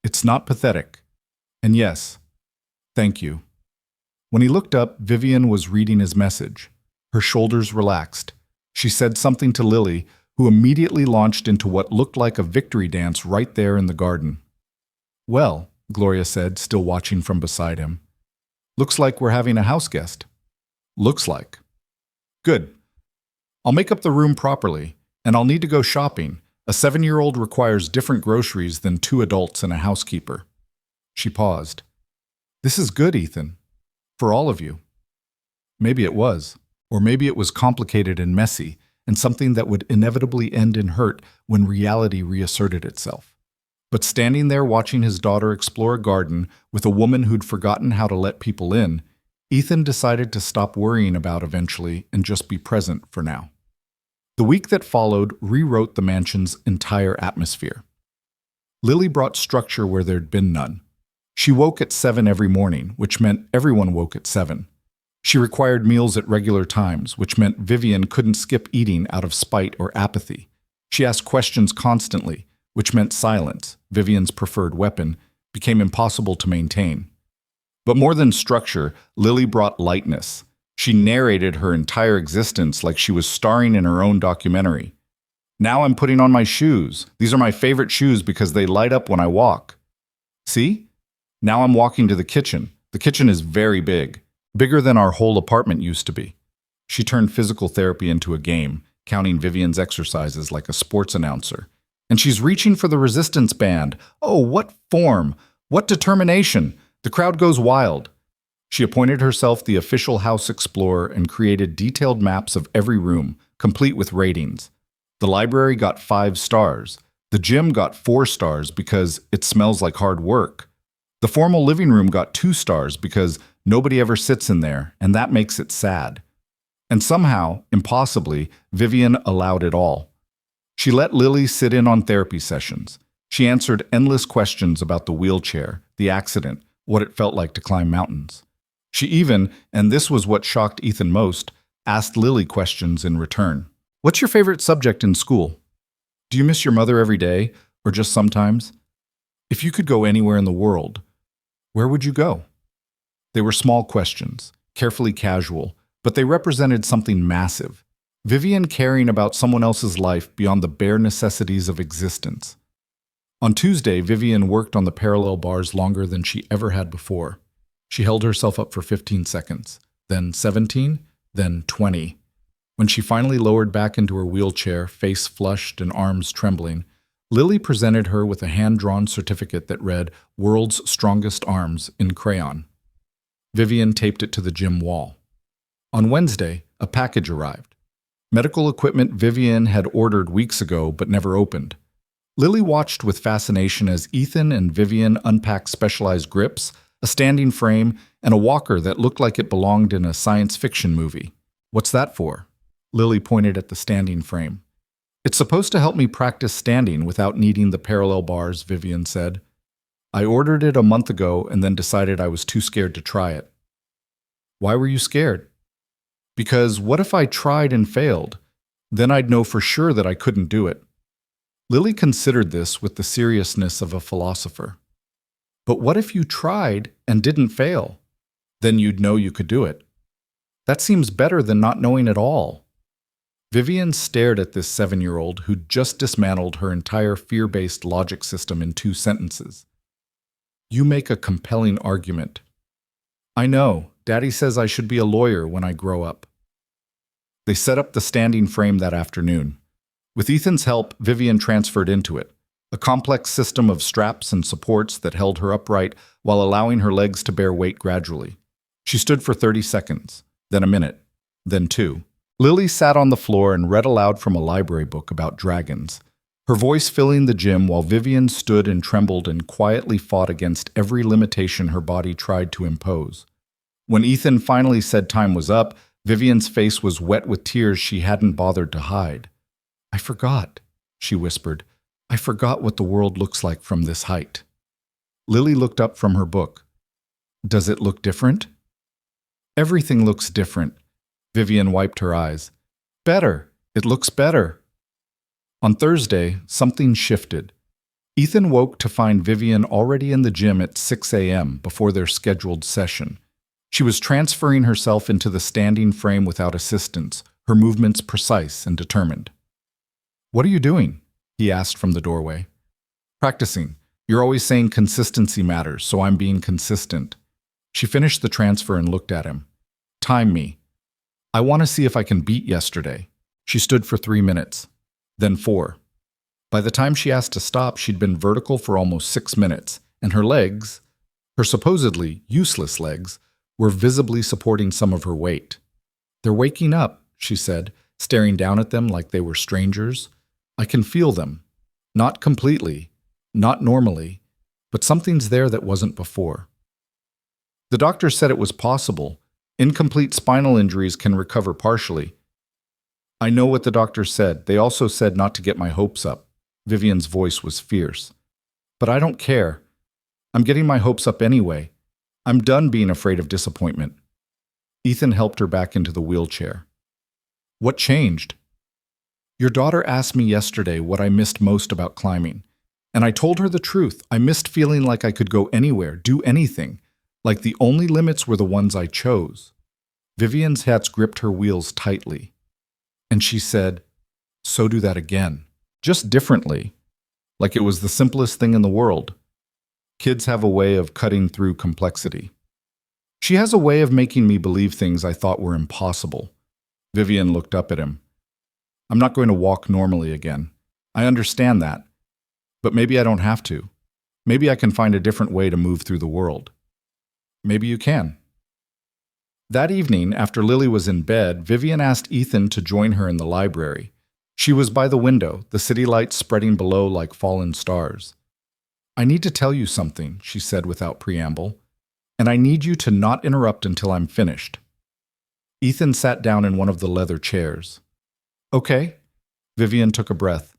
It's not pathetic. And yes, thank you. When he looked up, Vivian was reading his message. Her shoulders relaxed. She said something to Lily, who immediately launched into what looked like a victory dance right there in the garden. Well, Gloria said, still watching from beside him. Looks like we're having a house guest. Looks like. Good. I'll make up the room properly, and I'll need to go shopping. A 7-year-old requires different groceries than 2 adults and a housekeeper. She paused. This is good, Ethan. For all of you. Maybe it was. Or maybe it was complicated and messy, and something that would inevitably end in hurt when reality reasserted itself. But standing there watching his daughter explore a garden with a woman who'd forgotten how to let people in, Ethan decided to stop worrying about eventually and just be present for now. The week that followed rewrote the mansion's entire atmosphere. Lily brought structure where there'd been none. She woke at 7 every morning, which meant everyone woke at 7. She required meals at regular times, which meant Vivian couldn't skip eating out of spite or apathy. She asked questions constantly, which meant silence, Vivian's preferred weapon, became impossible to maintain. But more than structure, Lily brought lightness. She narrated her entire existence like she was starring in her own documentary. Now I'm putting on my shoes. These are my favorite shoes because they light up when I walk. See? Now I'm walking to the kitchen. The kitchen is very big. Bigger than our whole apartment used to be. She turned physical therapy into a game, counting Vivian's exercises like a sports announcer. And she's reaching for the resistance band. Oh, what form! What determination! The crowd goes wild. She appointed herself the official house explorer and created detailed maps of every room, complete with ratings. The library got 5 stars. The gym got 4 stars because it smells like hard work. The formal living room got 2 stars because nobody ever sits in there, and that makes it sad. And somehow, impossibly, Vivian allowed it all. She let Lily sit in on therapy sessions. She answered endless questions about the wheelchair, the accident, what it felt like to climb mountains. She even, and this was what shocked Ethan most, asked Lily questions in return. What's your favorite subject in school? Do you miss your mother every day, or just sometimes? If you could go anywhere in the world, where would you go? They were small questions, carefully casual, but they represented something massive. Vivian caring about someone else's life beyond the bare necessities of existence. On Tuesday, Vivian worked on the parallel bars longer than she ever had before. She held herself up for 15 seconds, then 17, then 20. When she finally lowered back into her wheelchair, face flushed and arms trembling, Lily presented her with a hand-drawn certificate that read, "World's Strongest Arms," in crayon. Vivian taped it to the gym wall. On Wednesday, a package arrived. Medical equipment Vivian had ordered weeks ago but never opened. Lily watched with fascination as Ethan and Vivian unpacked specialized grips, a standing frame, and a walker that looked like it belonged in a science fiction movie. "What's that for?" Lily pointed at the standing frame. "It's supposed to help me practice standing without needing the parallel bars," Vivian said. "I ordered it a month ago and then decided I was too scared to try it." "Why were you scared?" "Because what if I tried and failed? Then I'd know for sure that I couldn't do it." Lily considered this with the seriousness of a philosopher. "But what if you tried and didn't fail? Then you'd know you could do it. That seems better than not knowing at all." Vivian stared at this 7-year-old who'd just dismantled her entire fear-based logic system in 2 sentences. "You make a compelling argument." "I know. Daddy says I should be a lawyer when I grow up." They set up the standing frame that afternoon. With Ethan's help, Vivian transferred into it, a complex system of straps and supports that held her upright while allowing her legs to bear weight gradually. She stood for 30 seconds, then a minute, then 2. Lily sat on the floor and read aloud from a library book about dragons, her voice filling the gym while Vivian stood and trembled and quietly fought against every limitation her body tried to impose. When Ethan finally said time was up, Vivian's face was wet with tears she hadn't bothered to hide. "I forgot," she whispered. "I forgot what the world looks like from this height." Lily looked up from her book. "Does it look different?" "Everything looks different." Vivian wiped her eyes. "Better. It looks better." On Thursday, something shifted. Ethan woke to find Vivian already in the gym at 6 a.m. before their scheduled session. She was transferring herself into the standing frame without assistance, her movements precise and determined. "What are you doing?" he asked from the doorway. "Practicing. You're always saying consistency matters, so I'm being consistent." She finished the transfer and looked at him. "Time me. I want to see if I can beat yesterday." She stood for 3 minutes, then 4. By the time she asked to stop, she'd been vertical for almost 6 minutes, and her legs, her supposedly useless legs, were visibly supporting some of her weight. "They're waking up," she said, staring down at them like they were strangers. "I can feel them. Not completely, not normally, but something's there that wasn't before." The doctor said it was possible. Incomplete spinal injuries can recover partially. "I know what the doctor said. They also said not to get my hopes up." Vivian's voice was fierce. "But I don't care. I'm getting my hopes up anyway. I'm done being afraid of disappointment." Ethan helped her back into the wheelchair. "What changed?" "Your daughter asked me yesterday what I missed most about climbing, and I told her the truth. I missed feeling like I could go anywhere, do anything, like the only limits were the ones I chose." Vivian's hands gripped her wheels tightly, and she said, "So do that again, just differently, like it was the simplest thing in the world." Kids have a way of cutting through complexity. "She has a way of making me believe things I thought were impossible." Vivian looked up at him. "I'm not going to walk normally again. I understand that. But maybe I don't have to. Maybe I can find a different way to move through the world." "Maybe you can." That evening, after Lily was in bed, Vivian asked Ethan to join her in the library. She was by the window, the city lights spreading below like fallen stars. "I need to tell you something," she said without preamble, "and I need you to not interrupt until I'm finished." Ethan sat down in one of the leather chairs. "Okay." Vivian took a breath.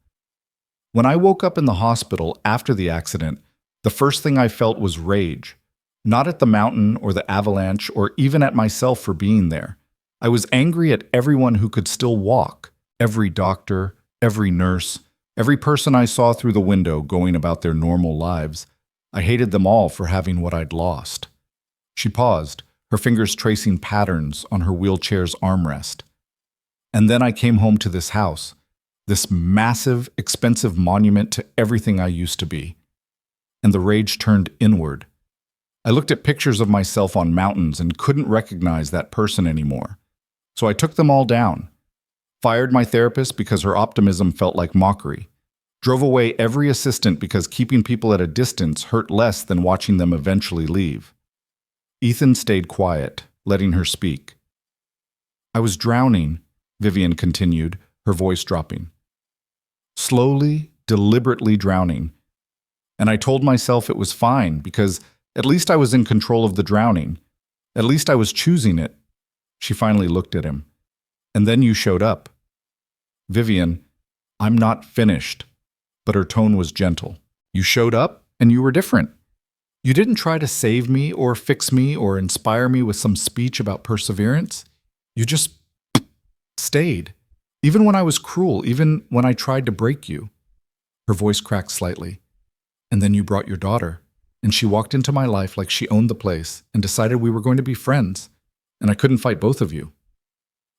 When I woke up in the hospital after the accident, the first thing I felt was rage. Not at the mountain or the avalanche or even at myself for being there. I was angry at everyone who could still walk. Every doctor, every nurse, every person I saw through the window going about their normal lives. I hated them all for having what I'd lost. She paused, her fingers tracing patterns on her wheelchair's armrest. And then I came home to this house, this massive, expensive monument to everything I used to be. And the rage turned inward. I looked at pictures of myself on mountains and couldn't recognize that person anymore. So I took them all down. Fired my therapist because her optimism felt like mockery. Drove away every assistant because keeping people at a distance hurt less than watching them eventually leave. Ethan stayed quiet, letting her speak. I was drowning, Vivian continued, her voice dropping. Slowly, deliberately drowning. And I told myself it was fine because at least I was in control of the drowning. At least I was choosing it. She finally looked at him. And then you showed up. Vivian, I'm not finished. But her tone was gentle. You showed up and you were different. You didn't try to save me or fix me or inspire me with some speech about perseverance. You just stayed. Even when I was cruel, even when I tried to break you. Her voice cracked slightly. And then you brought your daughter. And she walked into my life like she owned the place and decided we were going to be friends. And I couldn't fight both of you.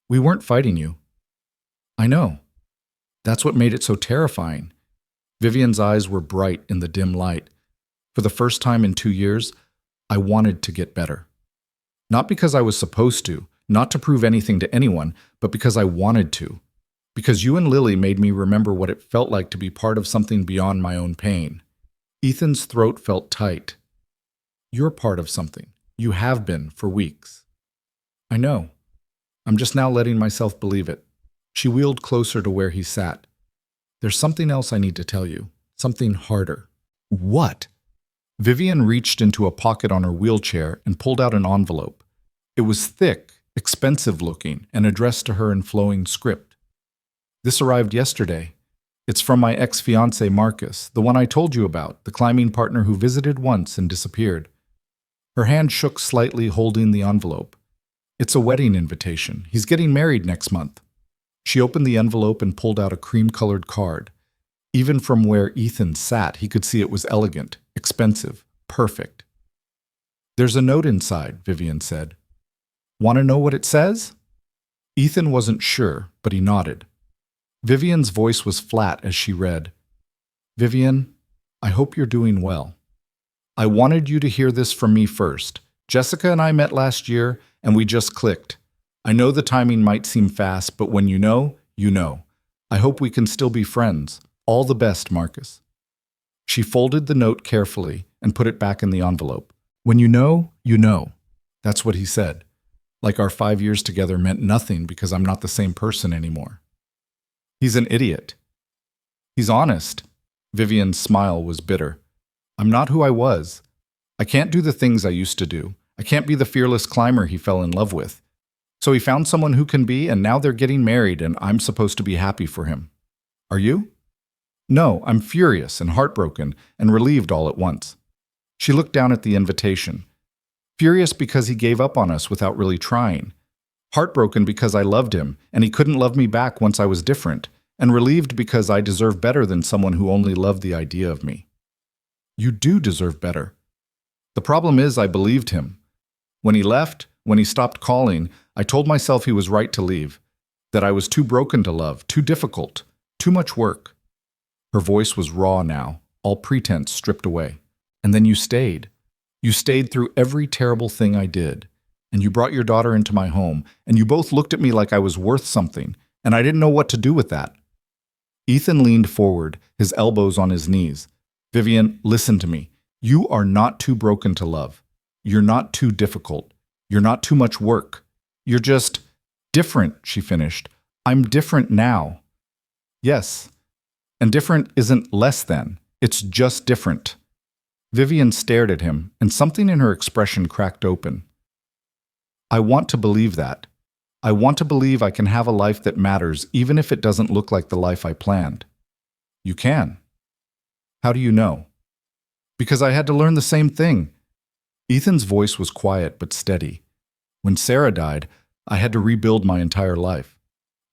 We weren't fighting you. I know. That's what made it so terrifying. Vivian's eyes were bright in the dim light. For the first time in 2 years, I wanted to get better. Not because I was supposed to, not to prove anything to anyone, but because I wanted to. Because you and Lily made me remember what it felt like to be part of something beyond my own pain. Ethan's throat felt tight. You're part of something. You have been for weeks. I know. I'm just now letting myself believe it. She wheeled closer to where he sat. There's something else I need to tell you. Something harder. What? Vivian reached into a pocket on her wheelchair and pulled out an envelope. It was thick, expensive looking, and addressed to her in flowing script. This arrived yesterday. It's from my ex-fiancé Marcus, the one I told you about, the climbing partner who visited once and disappeared. Her hand shook slightly, holding the envelope. It's a wedding invitation. He's getting married next month. She opened the envelope and pulled out a cream-colored card. Even from where Ethan sat, he could see it was elegant, expensive, perfect. There's a note inside, Vivian said. Want to know what it says? Ethan wasn't sure, but he nodded. Vivian's voice was flat as she read. Vivian, I hope you're doing well. I wanted you to hear this from me first. Jessica and I met last year, and we just clicked. I know the timing might seem fast, but when you know, you know. I hope we can still be friends. All the best, Marcus. She folded the note carefully and put it back in the envelope. When you know, you know. That's what he said. Like our 5 years together meant nothing because I'm not the same person anymore. He's an idiot. He's honest. Vivian's smile was bitter. I'm not who I was. I can't do the things I used to do. I can't be the fearless climber he fell in love with. So he found someone who can be, and now they're getting married, and I'm supposed to be happy for him. Are you? No, I'm furious and heartbroken and relieved all at once. She looked down at the invitation. Furious because he gave up on us without really trying. Heartbroken because I loved him, and he couldn't love me back once I was different, and relieved because I deserve better than someone who only loved the idea of me. You do deserve better. The problem is I believed him. When he left, when he stopped calling, I told myself he was right to leave, that I was too broken to love, too difficult, too much work. Her voice was raw now, all pretense stripped away. And then you stayed. You stayed through every terrible thing I did. And you brought your daughter into my home, and you both looked at me like I was worth something, and I didn't know what to do with that. Ethan leaned forward, his elbows on his knees. Vivian, listen to me. You are not too broken to love. You're not too difficult. You're not too much work. You're just different, she finished. I'm different now. Yes. And different isn't less than. It's just different. Vivian stared at him, and something in her expression cracked open. I want to believe that. I want to believe I can have a life that matters, even if it doesn't look like the life I planned. You can. How do you know? Because I had to learn the same thing. Ethan's voice was quiet but steady. When Sarah died, I had to rebuild my entire life.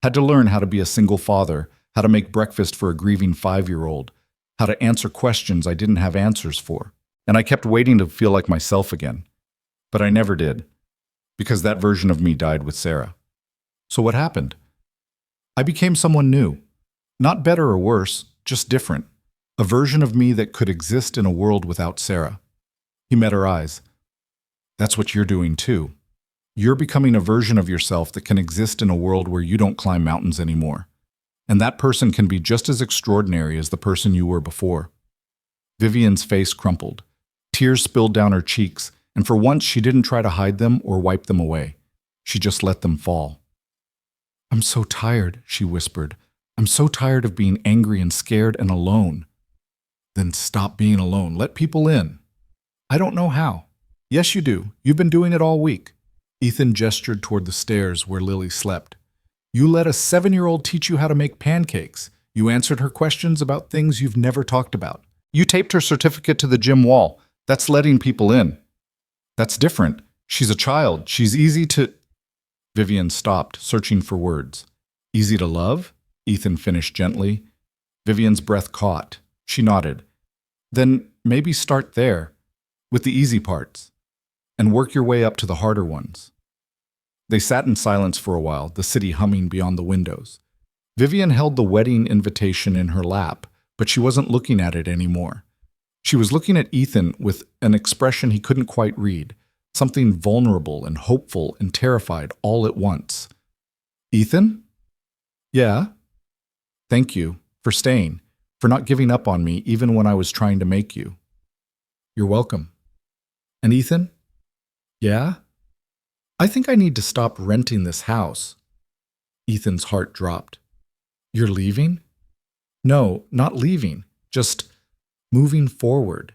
Had to learn how to be a single father, how to make breakfast for a grieving 5-year-old, how to answer questions I didn't have answers for. And I kept waiting to feel like myself again. But I never did, because that version of me died with Sarah. So what happened? I became someone new. Not better or worse, just different. A version of me that could exist in a world without Sarah. He met her eyes. That's what you're doing too. You're becoming a version of yourself that can exist in a world where you don't climb mountains anymore. And that person can be just as extraordinary as the person you were before. Vivian's face crumpled. Tears spilled down her cheeks, and for once she didn't try to hide them or wipe them away. She just let them fall. "I'm so tired," she whispered. "I'm so tired of being angry and scared and alone." "Then stop being alone. Let people in." "I don't know how." "Yes, you do. You've been doing it all week." Ethan gestured toward the stairs where Lily slept. "You let a 7-year-old teach you how to make pancakes. You answered her questions about things you've never talked about. You taped her certificate to the gym wall. That's letting people in." "That's different. She's a child. She's easy to—" Vivian stopped, searching for words. "Easy to love?" Ethan finished gently. Vivian's breath caught. She nodded. "Then maybe start there, with the easy parts, and work your way up to the harder ones." They sat in silence for a while, the city humming beyond the windows. Vivian held the wedding invitation in her lap, but she wasn't looking at it anymore. She was looking at Ethan with an expression he couldn't quite read, something vulnerable and hopeful and terrified all at once. "Ethan?" "Yeah?" "Thank you for staying, for not giving up on me even when I was trying to make you." "You're welcome." "And Ethan?" "Yeah?" "I think I need to stop renting this house." Ethan's heart dropped. "You're leaving?" "No, not leaving, just moving forward."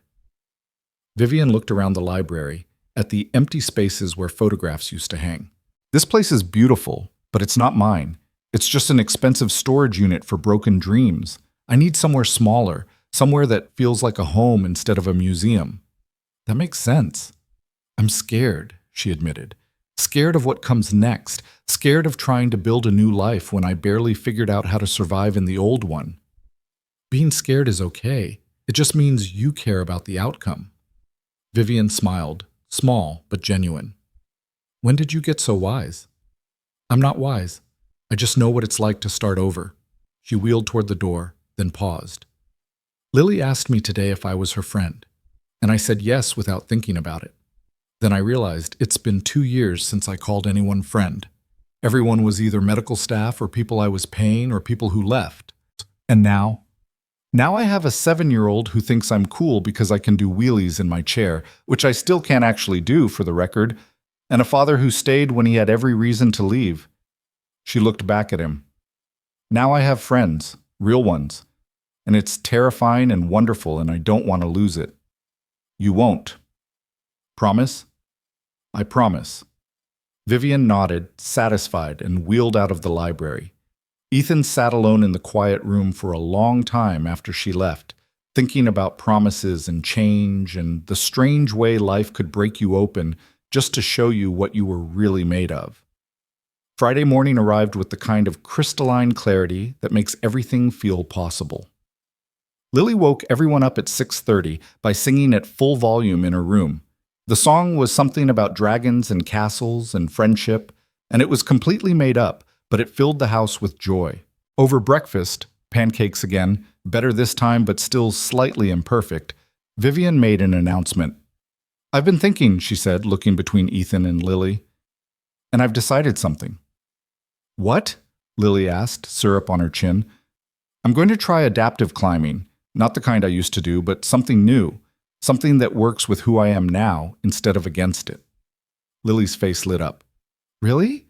Vivian looked around the library, at the empty spaces where photographs used to hang. "This place is beautiful, but it's not mine. It's just an expensive storage unit for broken dreams. I need somewhere smaller, somewhere that feels like a home instead of a museum." "That makes sense." "I'm scared," she admitted. "Scared of what comes next. Scared of trying to build a new life when I barely figured out how to survive in the old one." "Being scared is okay. It just means you care about the outcome." Vivian smiled, small but genuine. "When did you get so wise?" "I'm not wise. I just know what it's like to start over." She wheeled toward the door, then paused. "Lily asked me today if I was her friend, and I said yes without thinking about it. Then I realized it's been 2 years since I called anyone friend. Everyone was either medical staff or people I was paying or people who left. And now I have a 7-year-old who thinks I'm cool because I can do wheelies in my chair, which I still can't actually do, for the record, and a father who stayed when he had every reason to leave." She looked back at him. "Now I have friends, real ones, and it's terrifying and wonderful, and I don't want to lose it." "You won't. Promise?" "I promise." Vivian nodded, satisfied, and wheeled out of the library. Ethan sat alone in the quiet room for a long time after she left, thinking about promises and change and the strange way life could break you open just to show you what you were really made of. Friday morning arrived with the kind of crystalline clarity that makes everything feel possible. Lily woke everyone up at 6:30 by singing at full volume in her room. The song was something about dragons and castles and friendship, and it was completely made up, but it filled the house with joy. Over breakfast, pancakes again, better this time but still slightly imperfect, Vivian made an announcement. "I've been thinking," she said, looking between Ethan and Lily, "and I've decided something." "What?" Lily asked, syrup on her chin. "I'm going to try adaptive climbing, not the kind I used to do, but something new, something that works with who I am now instead of against it." Lily's face lit up. "Really?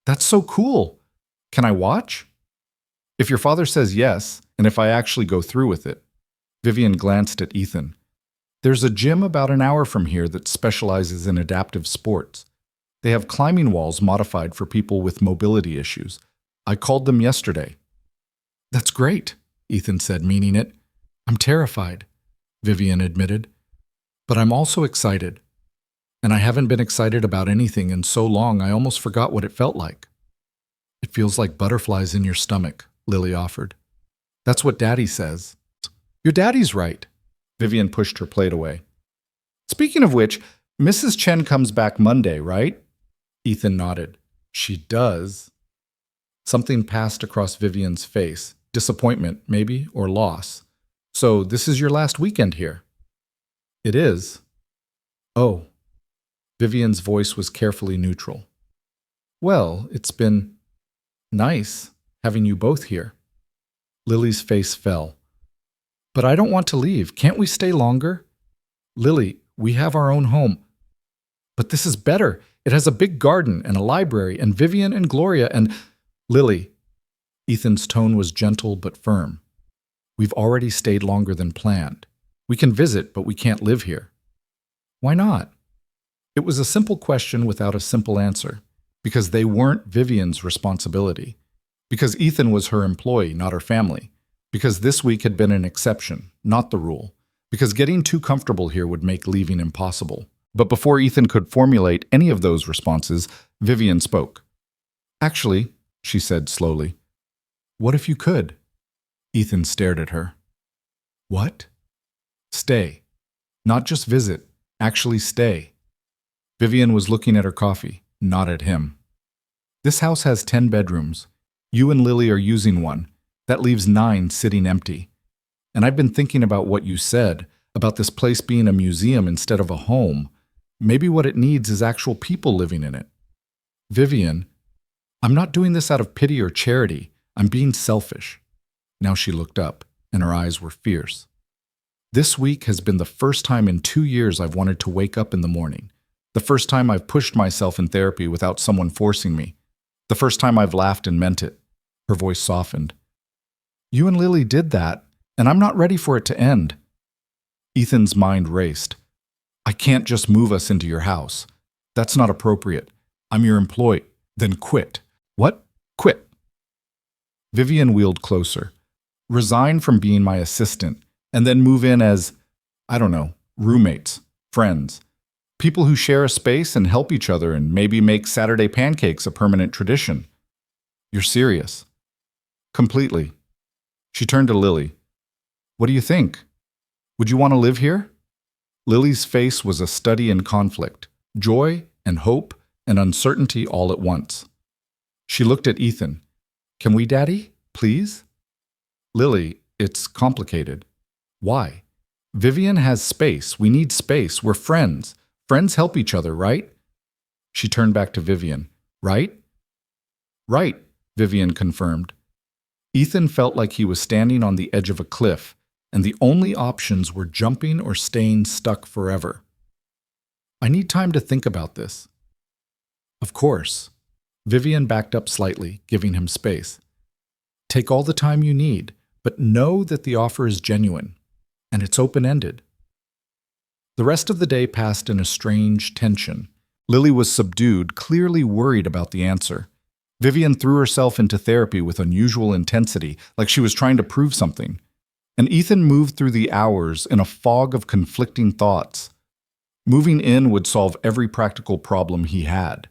That's so cool. Can I watch?" "If your father says yes, and if I actually go through with it." Vivian glanced at Ethan. "There's a gym about an hour from here that specializes in adaptive sports. They have climbing walls modified for people with mobility issues. I called them yesterday." "That's great," Ethan said, meaning it. "I'm terrified. Vivian admitted. But I'm also excited. And I haven't been excited about anything in so long I almost forgot what it felt like. It feels like butterflies in your stomach, Lily offered. That's what Daddy says. Your daddy's right. Vivian pushed her plate away. Speaking of which, Mrs. Chen comes back Monday, right? Ethan nodded. She does. Something passed across Vivian's face. Disappointment, maybe, or loss. So this is your last weekend here? It is. Oh. Vivian's voice was carefully neutral. Well, it's been nice having you both here. Lily's face fell. But I don't want to leave. Can't we stay longer? Lily, we have our own home. But this is better. It has a big garden and a library and Vivian and Gloria and… Lily. Ethan's tone was gentle but firm. We've already stayed longer than planned. We can visit, but we can't live here. Why not? It was a simple question without a simple answer. Because they weren't Vivian's responsibility. Because Ethan was her employee, not her family. Because this week had been an exception, not the rule. Because getting too comfortable here would make leaving impossible. But before Ethan could formulate any of those responses, Vivian spoke. Actually, she said slowly, what if you could? Ethan stared at her. What? Stay. Not just visit, actually stay. Vivian was looking at her coffee, not at him. This house has 10 bedrooms. You and Lily are using one. That leaves 9 sitting empty. And I've been thinking about what you said, about this place being a museum instead of a home. Maybe what it needs is actual people living in it. Vivian, I'm not doing this out of pity or charity. I'm being selfish. Now she looked up, and her eyes were fierce. This week has been the first time in 2 years I've wanted to wake up in the morning. The first time I've pushed myself in therapy without someone forcing me. The first time I've laughed and meant it. Her voice softened. You and Lily did that, and I'm not ready for it to end. Ethan's mind raced. I can't just move us into your house. That's not appropriate. I'm your employee. Then quit. What? Quit. Vivian wheeled closer. Resign from being my assistant, and then move in as, I don't know, roommates, friends. People who share a space and help each other and maybe make Saturday pancakes a permanent tradition. You're serious. Completely. She turned to Lily. What do you think? Would you want to live here? Lily's face was a study in conflict, joy and hope and uncertainty all at once. She looked at Ethan. Can we, Daddy? Please? Lily, it's complicated. Why? Vivian has space. We need space. We're friends. Friends help each other, right? She turned back to Vivian. Right? Right, Vivian confirmed. Ethan felt like he was standing on the edge of a cliff, and the only options were jumping or staying stuck forever. I need time to think about this. Of course. Vivian backed up slightly, giving him space. Take all the time you need, but know that the offer is genuine, and it's open-ended. The rest of the day passed in a strange tension. Lily was subdued, clearly worried about the answer. Vivian threw herself into therapy with unusual intensity, like she was trying to prove something. And Ethan moved through the hours in a fog of conflicting thoughts. Moving in would solve every practical problem he had.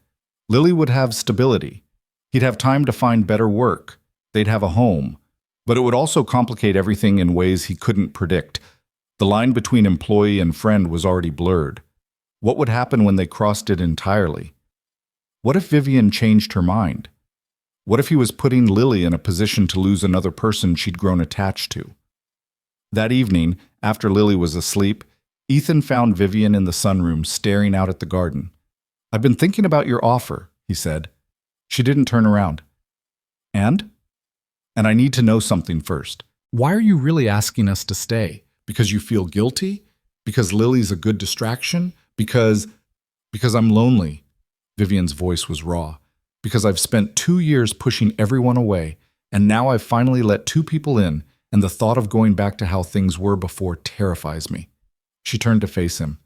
Lily would have stability. He'd have time to find better work. They'd have a home. But it would also complicate everything in ways he couldn't predict. The line between employee and friend was already blurred. What would happen when they crossed it entirely? What if Vivian changed her mind? What if he was putting Lily in a position to lose another person she'd grown attached to? That evening, after Lily was asleep, Ethan found Vivian in the sunroom staring out at the garden. I've been thinking about your offer, he said. She didn't turn around. And? And I need to know something first. Why are you really asking us to stay? Because you feel guilty? Because Lily's a good distraction? Because I'm lonely. Vivian's voice was raw. Because I've spent 2 years pushing everyone away, and now I've finally let 2 people in, and the thought of going back to how things were before terrifies me. She turned to face him.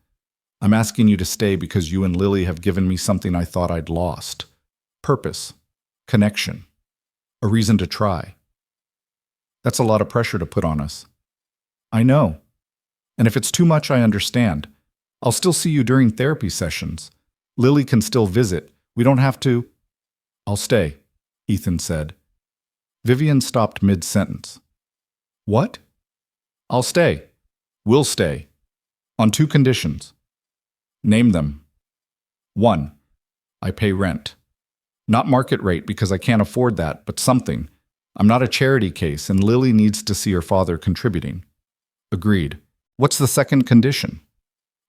I'm asking you to stay because you and Lily have given me something I thought I'd lost. Purpose. Connection. A reason to try. That's a lot of pressure to put on us. I know. And if it's too much, I understand. I'll still see you during therapy sessions. Lily can still visit. We don't have to. I'll stay, Ethan said. Vivian stopped mid-sentence. What? I'll stay. We'll stay. On 2 conditions. Name them. 1. I pay rent. Not market rate because I can't afford that, but something. I'm not a charity case and Lily needs to see her father contributing. Agreed. What's the second condition?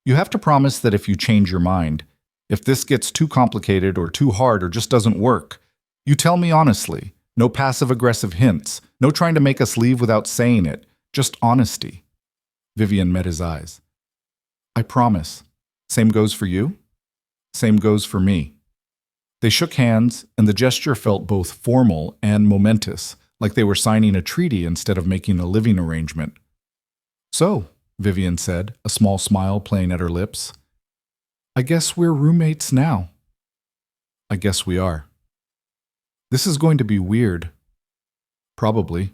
You have to promise that if you change your mind, if this gets too complicated or too hard or just doesn't work, you tell me honestly. No passive-aggressive hints. No trying to make us leave without saying it. Just honesty. Vivian met his eyes. I promise. Same goes for you? Same goes for me. They shook hands, and the gesture felt both formal and momentous, like they were signing a treaty instead of making a living arrangement. So, Vivian said, a small smile playing at her lips, I guess we're roommates now. I guess we are. This is going to be weird. Probably.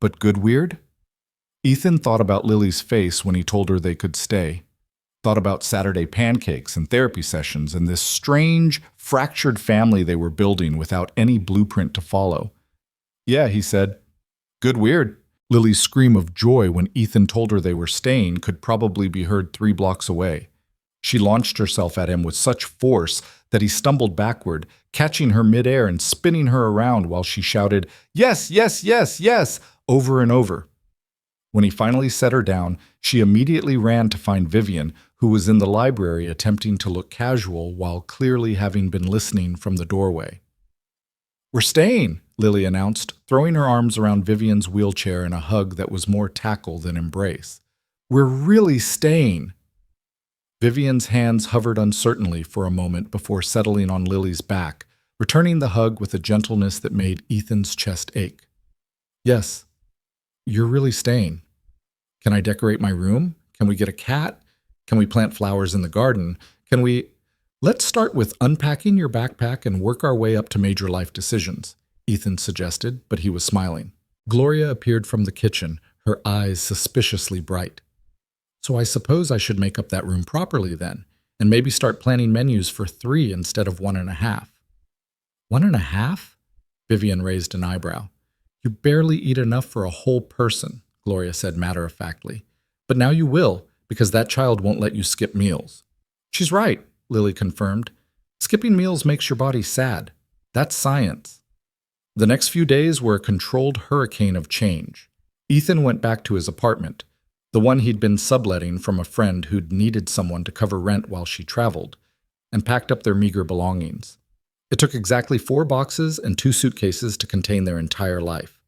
But good weird? Ethan thought about Lily's face when he told her they could stay. Thought about Saturday pancakes and therapy sessions and this strange, fractured family they were building without any blueprint to follow. Yeah, he said. Good weird. Lily's scream of joy when Ethan told her they were staying could probably be heard 3 blocks away. She launched herself at him with such force that he stumbled backward, catching her midair and spinning her around while she shouted, Yes, yes, yes, yes, over and over. When he finally set her down, she immediately ran to find Vivian, who was in the library attempting to look casual while clearly having been listening from the doorway. We're staying, Lily announced, throwing her arms around Vivian's wheelchair in a hug that was more tackle than embrace. We're really staying. Vivian's hands hovered uncertainly for a moment before settling on Lily's back, returning the hug with a gentleness that made Ethan's chest ache. Yes, you're really staying. Can I decorate my room? Can we get a cat? Can we plant flowers in the garden? Can we... Let's start with unpacking your backpack and work our way up to major life decisions, Ethan suggested, but he was smiling. Gloria appeared from the kitchen, her eyes suspiciously bright. So I suppose I should make up that room properly then, and maybe start planning menus for 3 instead of 1.5. 1.5? Vivian raised an eyebrow. You barely eat enough for a whole person, Gloria said matter-of-factly. But now you will, because that child won't let you skip meals. She's right, Lily confirmed. Skipping meals makes your body sad. That's science. The next few days were a controlled hurricane of change. Ethan went back to his apartment, the one he'd been subletting from a friend who'd needed someone to cover rent while she traveled, and packed up their meager belongings. It took exactly 4 boxes and 2 suitcases to contain their entire life.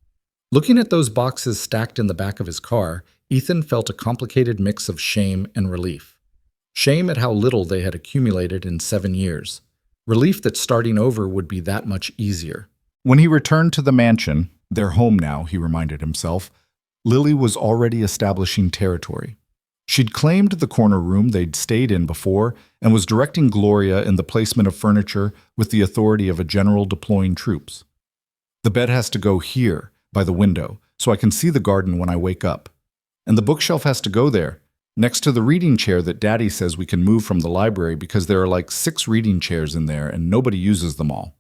Looking at those boxes stacked in the back of his car, Ethan felt a complicated mix of shame and relief. Shame at how little they had accumulated in 7 years. Relief that starting over would be that much easier. When he returned to the mansion, their home now, he reminded himself, Lily was already establishing territory. She'd claimed the corner room they'd stayed in before and was directing Gloria in the placement of furniture with the authority of a general deploying troops. The bed has to go here, by the window, so I can see the garden when I wake up. And the bookshelf has to go there, next to the reading chair that Daddy says we can move from the library because there are like 6 reading chairs in there and nobody uses them all.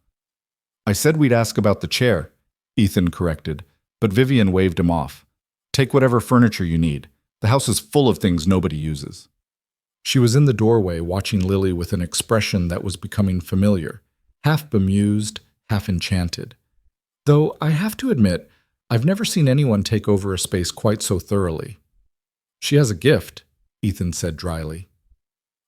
I said we'd ask about the chair, Ethan corrected, but Vivian waved him off. Take whatever furniture you need. The house is full of things nobody uses. She was in the doorway watching Lily with an expression that was becoming familiar, half bemused, half enchanted. Though I have to admit, I've never seen anyone take over a space quite so thoroughly. She has a gift, Ethan said dryly.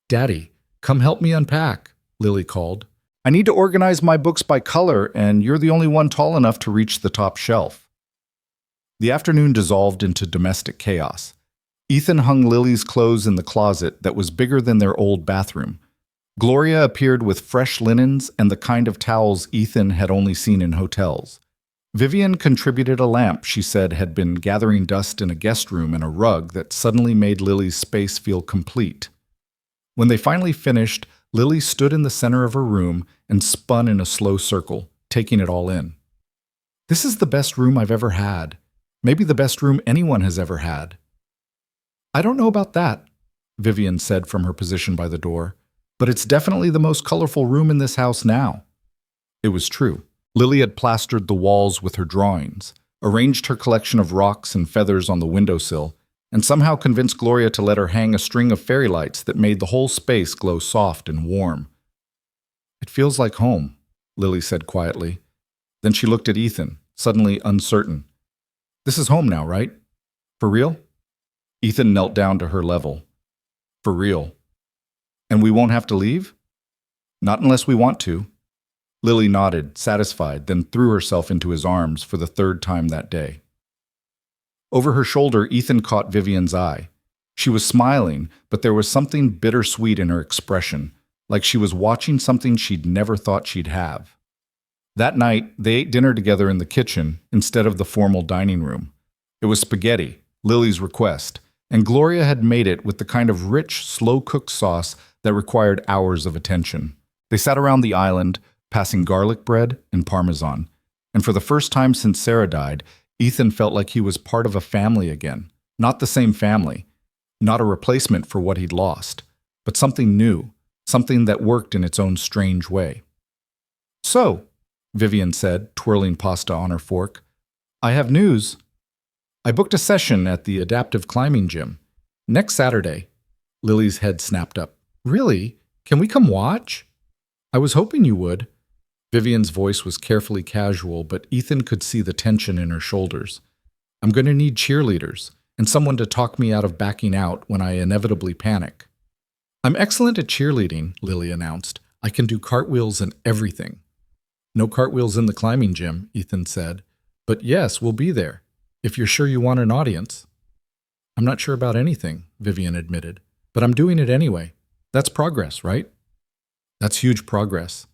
Daddy, come help me unpack, Lily called. I need to organize my books by color, and you're the only one tall enough to reach the top shelf. The afternoon dissolved into domestic chaos. Ethan hung Lily's clothes in the closet that was bigger than their old bathroom. Gloria appeared with fresh linens and the kind of towels Ethan had only seen in hotels. Vivian contributed a lamp she said had been gathering dust in a guest room and a rug that suddenly made Lily's space feel complete. When they finally finished, Lily stood in the center of her room and spun in a slow circle, taking it all in. This is the best room I've ever had. Maybe the best room anyone has ever had. I don't know about that, Vivian said from her position by the door, but it's definitely the most colorful room in this house now. It was true. Lily had plastered the walls with her drawings, arranged her collection of rocks and feathers on the windowsill, and somehow convinced Gloria to let her hang a string of fairy lights that made the whole space glow soft and warm. It feels like home, Lily said quietly. Then she looked at Ethan, suddenly uncertain. This is home now, right? For real? Ethan knelt down to her level. For real. And we won't have to leave? Not unless we want to. Lily nodded, satisfied, then threw herself into his arms for the third time that day. Over her shoulder, Ethan caught Vivian's eye. She was smiling, but there was something bittersweet in her expression, like she was watching something she'd never thought she'd have. That night, they ate dinner together in the kitchen instead of the formal dining room. It was spaghetti, Lily's request, and Gloria had made it with the kind of rich, slow-cooked sauce that required hours of attention. They sat around the island, passing garlic bread and parmesan, and for the first time since Sarah died, Ethan felt like he was part of a family again. Not the same family, not a replacement for what he'd lost, but something new, something that worked in its own strange way. So, Vivian said, twirling pasta on her fork, I have news. I booked a session at the adaptive climbing gym. Next Saturday. Lily's head snapped up. Really? Can we come watch? I was hoping you would. Vivian's voice was carefully casual, but Ethan could see the tension in her shoulders. I'm going to need cheerleaders, and someone to talk me out of backing out when I inevitably panic. I'm excellent at cheerleading, Lily announced. I can do cartwheels and everything. No cartwheels in the climbing gym, Ethan said. But yes, we'll be there, if you're sure you want an audience. I'm not sure about anything, Vivian admitted, but I'm doing it anyway. That's progress, right? That's huge progress.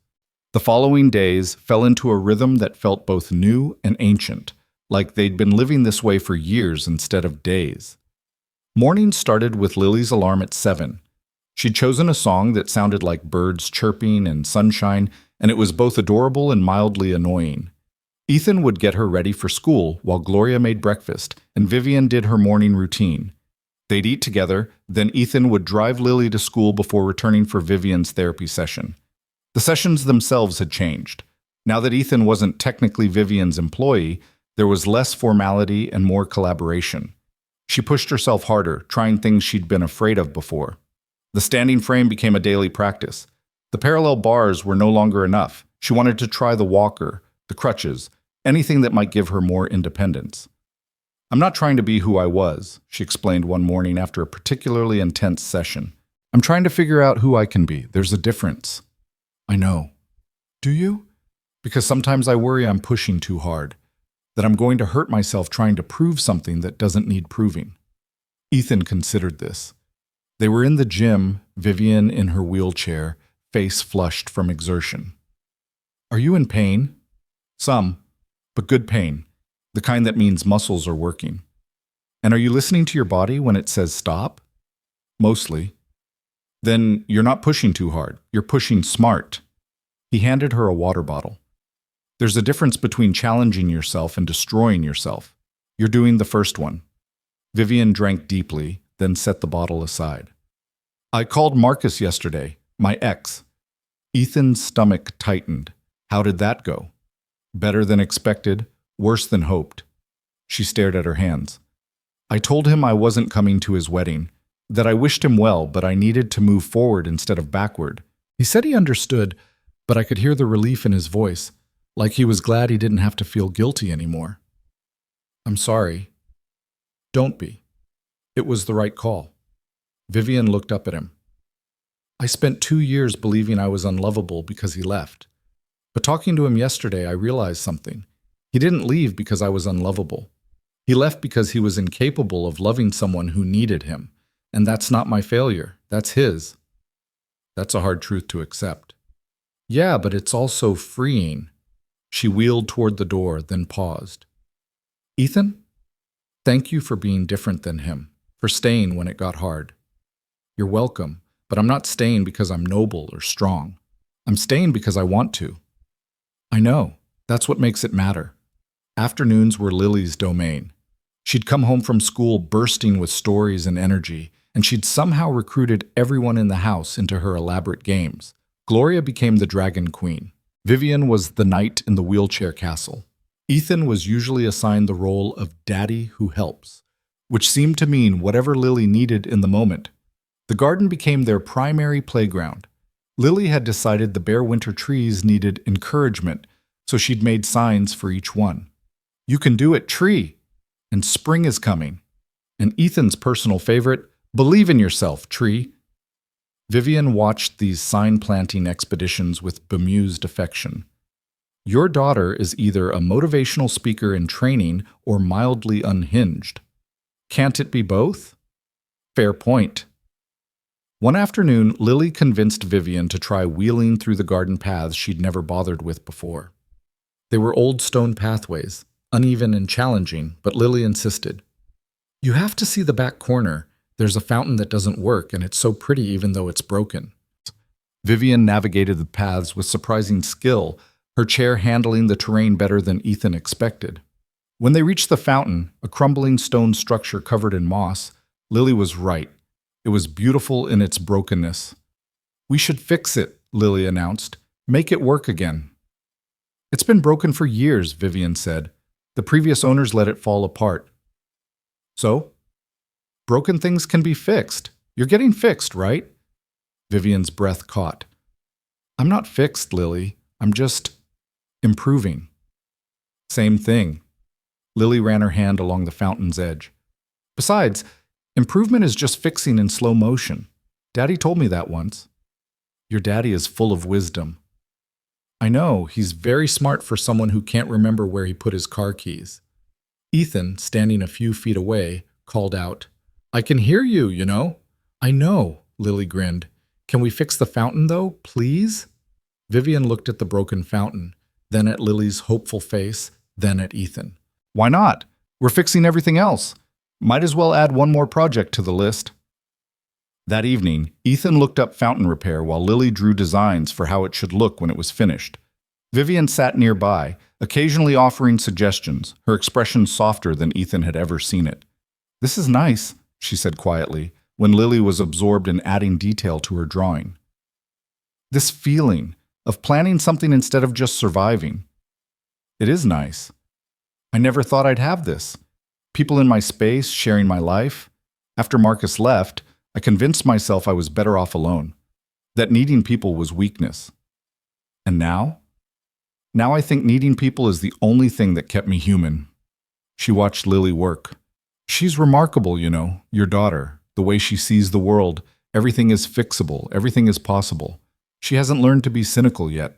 The following days fell into a rhythm that felt both new and ancient, like they'd been living this way for years instead of days. Mornings started with Lily's alarm at 7. She'd chosen a song that sounded like birds chirping and sunshine, and it was both adorable and mildly annoying. Ethan would get her ready for school while Gloria made breakfast, and Vivian did her morning routine. They'd eat together, then Ethan would drive Lily to school before returning for Vivian's therapy session. The sessions themselves had changed. Now that Ethan wasn't technically Vivian's employee, there was less formality and more collaboration. She pushed herself harder, trying things she'd been afraid of before. The standing frame became a daily practice. The parallel bars were no longer enough. She wanted to try the walker, the crutches, anything that might give her more independence. I'm not trying to be who I was, she explained one morning after a particularly intense session. I'm trying to figure out who I can be. There's a difference. I know. Do you? Because sometimes I worry I'm pushing too hard, that I'm going to hurt myself trying to prove something that doesn't need proving. Ethan considered this. They were in the gym, Vivian in her wheelchair, face flushed from exertion. Are you in pain? Some, but good pain, the kind that means muscles are working. And are you listening to your body when it says stop? Mostly. Then you're not pushing too hard. You're pushing smart. He handed her a water bottle. There's a difference between challenging yourself and destroying yourself. You're doing the first one. Vivian drank deeply, then set the bottle aside. I called Marcus yesterday, my ex. Ethan's stomach tightened. How did that go? Better than expected, worse than hoped. She stared at her hands. I told him I wasn't coming to his wedding, that I wished him well, but I needed to move forward instead of backward. He said he understood, but I could hear the relief in his voice, like he was glad he didn't have to feel guilty anymore. I'm sorry. Don't be. It was the right call. Vivian looked up at him. I spent 2 years believing I was unlovable because he left. But talking to him yesterday, I realized something. He didn't leave because I was unlovable. He left because he was incapable of loving someone who needed him. And that's not my failure. That's his. That's a hard truth to accept. Yeah, but it's also freeing. She wheeled toward the door, then paused. Ethan, thank you for being different than him, for staying when it got hard. You're welcome, but I'm not staying because I'm noble or strong. I'm staying because I want to. I know. That's what makes it matter. Afternoons were Lily's domain. She'd come home from school bursting with stories and energy, and she'd somehow recruited everyone in the house into her elaborate games. Gloria became the Dragon Queen. Vivian was the knight in the wheelchair castle. Ethan was usually assigned the role of Daddy Who Helps, which seemed to mean whatever Lily needed in the moment. The garden became their primary playground. Lily had decided the bare winter trees needed encouragement, so she'd made signs for each one. "You can do it, tree!" And "Spring is coming." And Ethan's personal favorite, "Believe in yourself, tree." Vivian watched these sign-planting expeditions with bemused affection. Your daughter is either a motivational speaker in training or mildly unhinged. Can't it be both? Fair point. One afternoon, Lily convinced Vivian to try wheeling through the garden paths she'd never bothered with before. They were old stone pathways, uneven and challenging, but Lily insisted. "You have to see the back corner. There's a fountain that doesn't work, and it's so pretty even though it's broken." Vivian navigated the paths with surprising skill, her chair handling the terrain better than Ethan expected. When they reached the fountain, a crumbling stone structure covered in moss, Lily was right. It was beautiful in its brokenness. "We should fix it," Lily announced. "Make it work again." "It's been broken for years," Vivian said. "The previous owners let it fall apart." "So? Broken things can be fixed. You're getting fixed, right?" Vivian's breath caught. "I'm not fixed, Lily. I'm just improving." "Same thing." Lily ran her hand along the fountain's edge. "Besides, improvement is just fixing in slow motion. Daddy told me that once." "Your daddy is full of wisdom." "I know, he's very smart for someone who can't remember where he put his car keys." Ethan, standing a few feet away, called out, "I can hear you, you know." "I know," Lily grinned. "Can we fix the fountain, though, please?" Vivian looked at the broken fountain, then at Lily's hopeful face, then at Ethan. "Why not? We're fixing everything else. Might as well add one more project to the list." That evening, Ethan looked up fountain repair while Lily drew designs for how it should look when it was finished. Vivian sat nearby, occasionally offering suggestions, her expression softer than Ethan had ever seen it. "This is nice," she said quietly, when Lily was absorbed in adding detail to her drawing. "This feeling of planning something instead of just surviving. It is nice. I never thought I'd have this. People in my space, sharing my life. After Marcus left, I convinced myself I was better off alone, that needing people was weakness. And now? Now I think needing people is the only thing that kept me human." She watched Lily work. "She's remarkable, you know, your daughter, the way she sees the world. Everything is fixable, everything is possible. She hasn't learned to be cynical yet.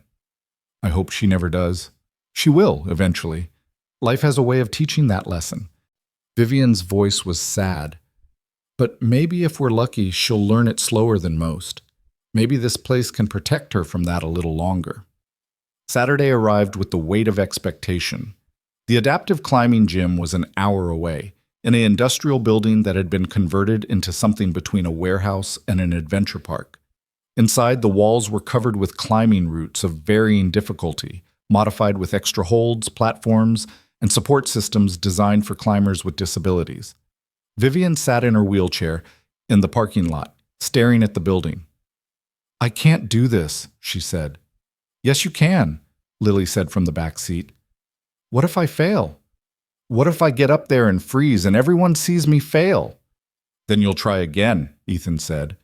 I hope she never does. She will, eventually. Life has a way of teaching that lesson." Vivian's voice was sad. "But maybe if we're lucky, she'll learn it slower than most. Maybe this place can protect her from that a little longer." Saturday arrived with the weight of expectation. The adaptive climbing gym was an hour away, in an industrial building that had been converted into something between a warehouse and an adventure park. Inside, the walls were covered with climbing routes of varying difficulty, modified with extra holds, platforms, and support systems designed for climbers with disabilities. Vivian sat in her wheelchair in the parking lot, staring at the building. "I can't do this," she said. "Yes, you can," Lily said from the back seat. "What if I fail? What if I get up there and freeze and everyone sees me fail?" "Then you'll try again," Ethan said.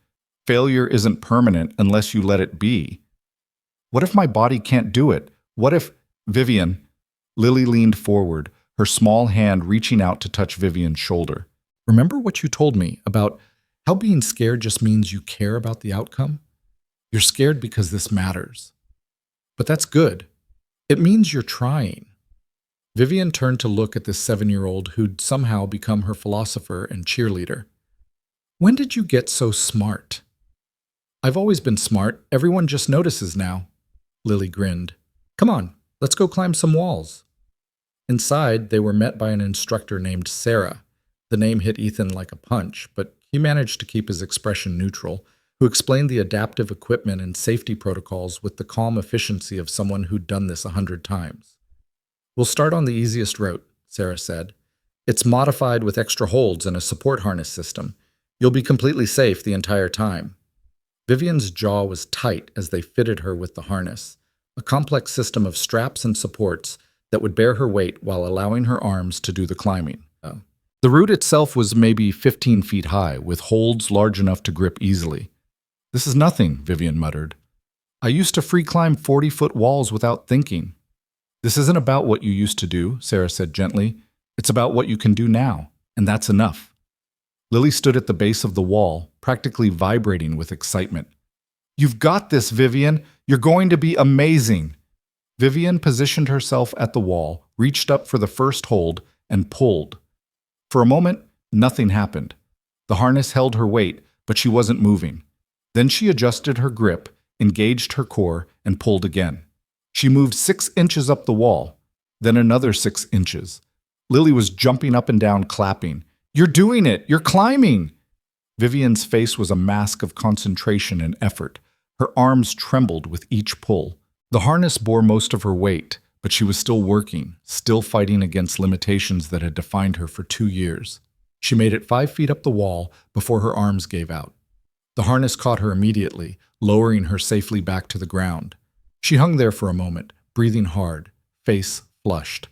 "Failure isn't permanent unless you let it be." "What if my body can't do it? What if—" "Vivian." Lily leaned forward, her small hand reaching out to touch Vivian's shoulder. "Remember what you told me about how being scared just means you care about the outcome? You're scared because this matters. But that's good. It means you're trying." Vivian turned to look at this 7-year-old who'd somehow become her philosopher and cheerleader. "When did you get so smart?" "I've always been smart. Everyone just notices now." Lily grinned. "Come on, let's go climb some walls." Inside, they were met by an instructor named Sarah. The name hit Ethan like a punch, but he managed to keep his expression neutral, who explained the adaptive equipment and safety protocols with the calm efficiency of someone who'd done this 100 times. "We'll start on the easiest route," Sarah said. It's modified with extra holds and a support harness system. You'll be completely safe the entire time." Vivian's jaw was tight as they fitted her with the harness, a complex system of straps and supports that would bear her weight while allowing her arms to do the climbing. The route itself was maybe 15 feet high, with holds large enough to grip easily. "This is nothing," Vivian muttered. "I used to free climb 40-foot walls without thinking." "This isn't about what you used to do," Sarah said gently. "It's about what you can do now, and that's enough." Lily stood at the base of the wall, practically vibrating with excitement. "You've got this, Vivian! You're going to be amazing!" Vivian positioned herself at the wall, reached up for the first hold, and pulled. For a moment, nothing happened. The harness held her weight, but she wasn't moving. Then she adjusted her grip, engaged her core, and pulled again. She moved 6 inches up the wall, then another 6 inches. Lily was jumping up and down, clapping. "You're doing it! You're climbing!" Vivian's face was a mask of concentration and effort. Her arms trembled with each pull. The harness bore most of her weight, but she was still working, still fighting against limitations that had defined her for 2 years. She made it 5 feet up the wall before her arms gave out. The harness caught her immediately, lowering her safely back to the ground. She hung there for a moment, breathing hard, face flushed.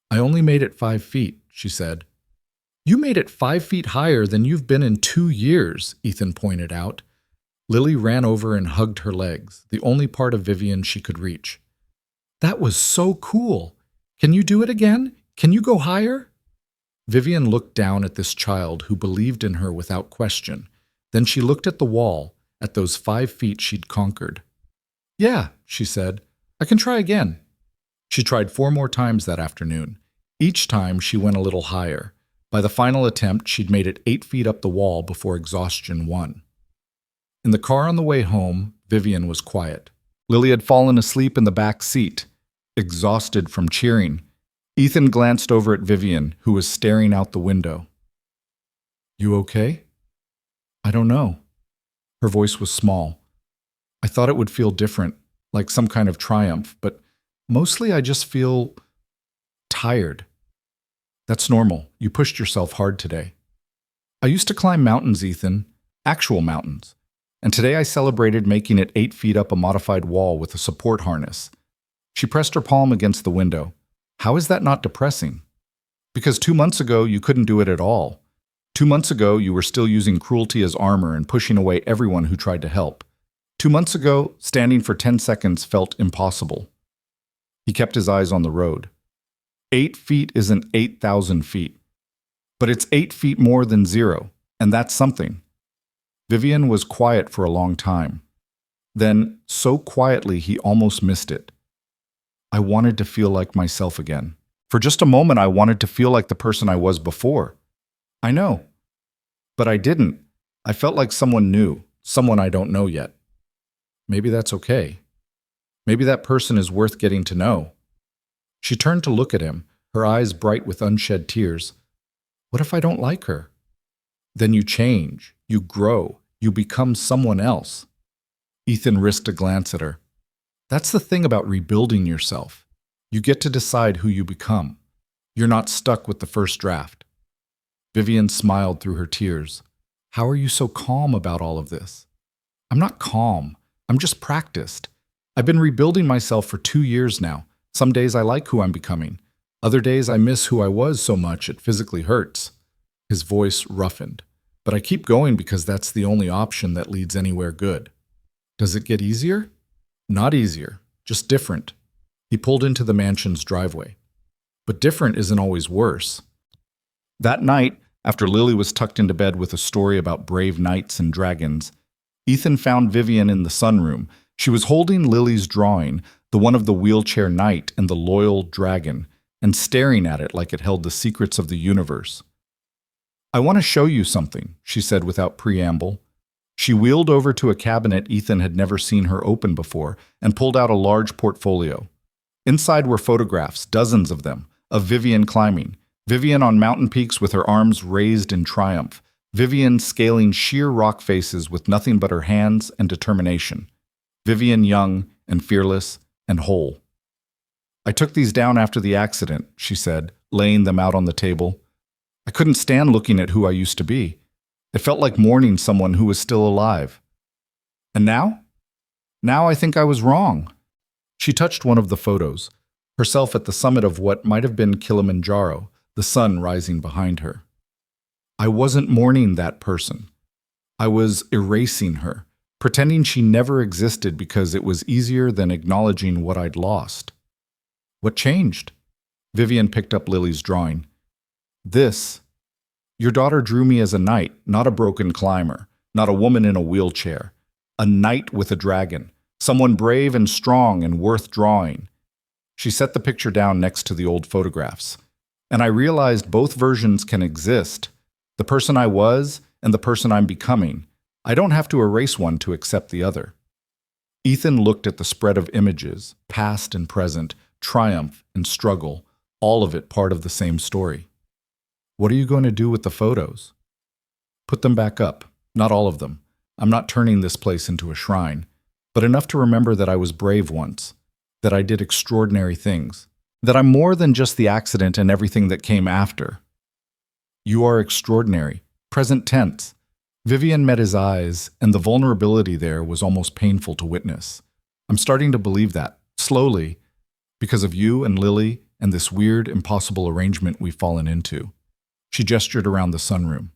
"I only made it 5 feet, she said. "You made it 5 feet higher than you've been in 2 years, Ethan pointed out. Lily ran over and hugged her legs, the only part of Vivian she could reach. "That was so cool! Can you do it again? Can you go higher?" Vivian looked down at this child who believed in her without question. Then she looked at the wall, at those 5 feet she'd conquered. "Yeah," she said, "I can try again." She tried 4 more times that afternoon. Each time she went a little higher. By the final attempt, she'd made it 8 feet up the wall before exhaustion won. In the car on the way home, Vivian was quiet. Lily had fallen asleep in the back seat, exhausted from cheering. Ethan glanced over at Vivian, who was staring out the window. "You okay?" "I don't know." Her voice was small. "I thought it would feel different, like some kind of triumph, but mostly I just feel tired." "That's normal. You pushed yourself hard today." "I used to climb mountains, Ethan. Actual mountains. And today I celebrated making it 8 feet up a modified wall with a support harness." She pressed her palm against the window. "How is that not depressing?" "Because 2 months ago you couldn't do it at all. 2 months ago you were still using cruelty as armor and pushing away everyone who tried to help. 2 months ago, standing for 10 seconds felt impossible." He kept his eyes on the road. 8 feet isn't 8,000 feet. But it's 8 feet more than 0, and that's something. Vivian was quiet for a long time. Then, so quietly he almost missed it. "I wanted to feel like myself again. For just a moment I wanted to feel like the person I was before. I know. But I didn't. I felt like someone new, someone I don't know yet. Maybe that's okay. Maybe that person is worth getting to know." She turned to look at him, her eyes bright with unshed tears. "What if I don't like her?" "Then you change, you grow, you become someone else." Ethan risked a glance at her. "That's the thing about rebuilding yourself. You get to decide who you become. You're not stuck with the first draft." Vivian smiled through her tears. "How are you so calm about all of this?" "I'm not calm. I'm just practiced. I've been rebuilding myself for 2 years now. Some days I like who I'm becoming. Other days I miss who I was so much it physically hurts." His voice roughened. "But I keep going because that's the only option that leads anywhere good." "Does it get easier?" "Not easier, just different." He pulled into the mansion's driveway. "But different isn't always worse." That night, after Lily was tucked into bed with a story about brave knights and dragons, Ethan found Vivian in the sunroom. She was holding Lily's drawing, the one of the wheelchair knight and the loyal dragon, and staring at it like it held the secrets of the universe. "I want to show you something," she said without preamble. She wheeled over to a cabinet Ethan had never seen her open before and pulled out a large portfolio. Inside were photographs, dozens of them, of Vivian climbing. Vivian on mountain peaks with her arms raised in triumph. Vivian scaling sheer rock faces with nothing but her hands and determination. Vivian young and fearless and whole. "I took these down after the accident," she said, laying them out on the table. I couldn't stand looking at who I used to be. It felt like mourning someone who was still alive. And now? Now I think I was wrong. She touched one of the photos, herself at the summit of what might have been Kilimanjaro, the sun rising behind her. I wasn't mourning that person. I was erasing her, pretending she never existed because it was easier than acknowledging what I'd lost. What changed? Vivian picked up Lily's drawing. This. Your daughter drew me as a knight, not a broken climber, not a woman in a wheelchair. A knight with a dragon, someone brave and strong and worth drawing. She set the picture down next to the old photographs. And I realized both versions can exist. The person I was and the person I'm becoming. I don't have to erase one to accept the other. Ethan looked at the spread of images, past and present, triumph and struggle, all of it part of the same story. What are you going to do with the photos? Put them back up, not all of them. I'm not turning this place into a shrine, but enough to remember that I was brave once, that I did extraordinary things, that I'm more than just the accident and everything that came after. You are extraordinary, present tense. Vivian met his eyes, and the vulnerability there was almost painful to witness. I'm starting to believe that, slowly, because of you and Lily and this weird, impossible arrangement we've fallen into. She gestured around the sunroom.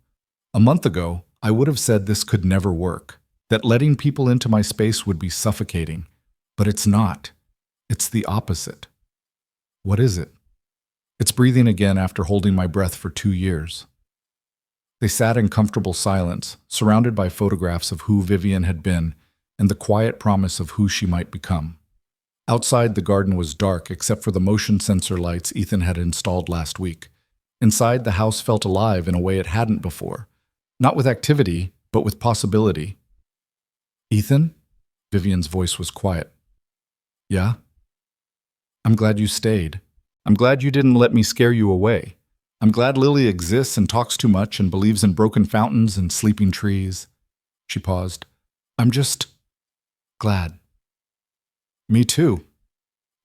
A month ago, I would have said this could never work, that letting people into my space would be suffocating. But it's not. It's the opposite. What is it? It's breathing again after holding my breath for 2 years. They sat in comfortable silence, surrounded by photographs of who Vivian had been and the quiet promise of who she might become. Outside, the garden was dark except for the motion sensor lights Ethan had installed last week. Inside, the house felt alive in a way it hadn't before. Not with activity, but with possibility. Ethan? Vivian's voice was quiet. Yeah? I'm glad you stayed. I'm glad you didn't let me scare you away. I'm glad Lily exists and talks too much and believes in broken fountains and sleeping trees. She paused. I'm just glad. Me too.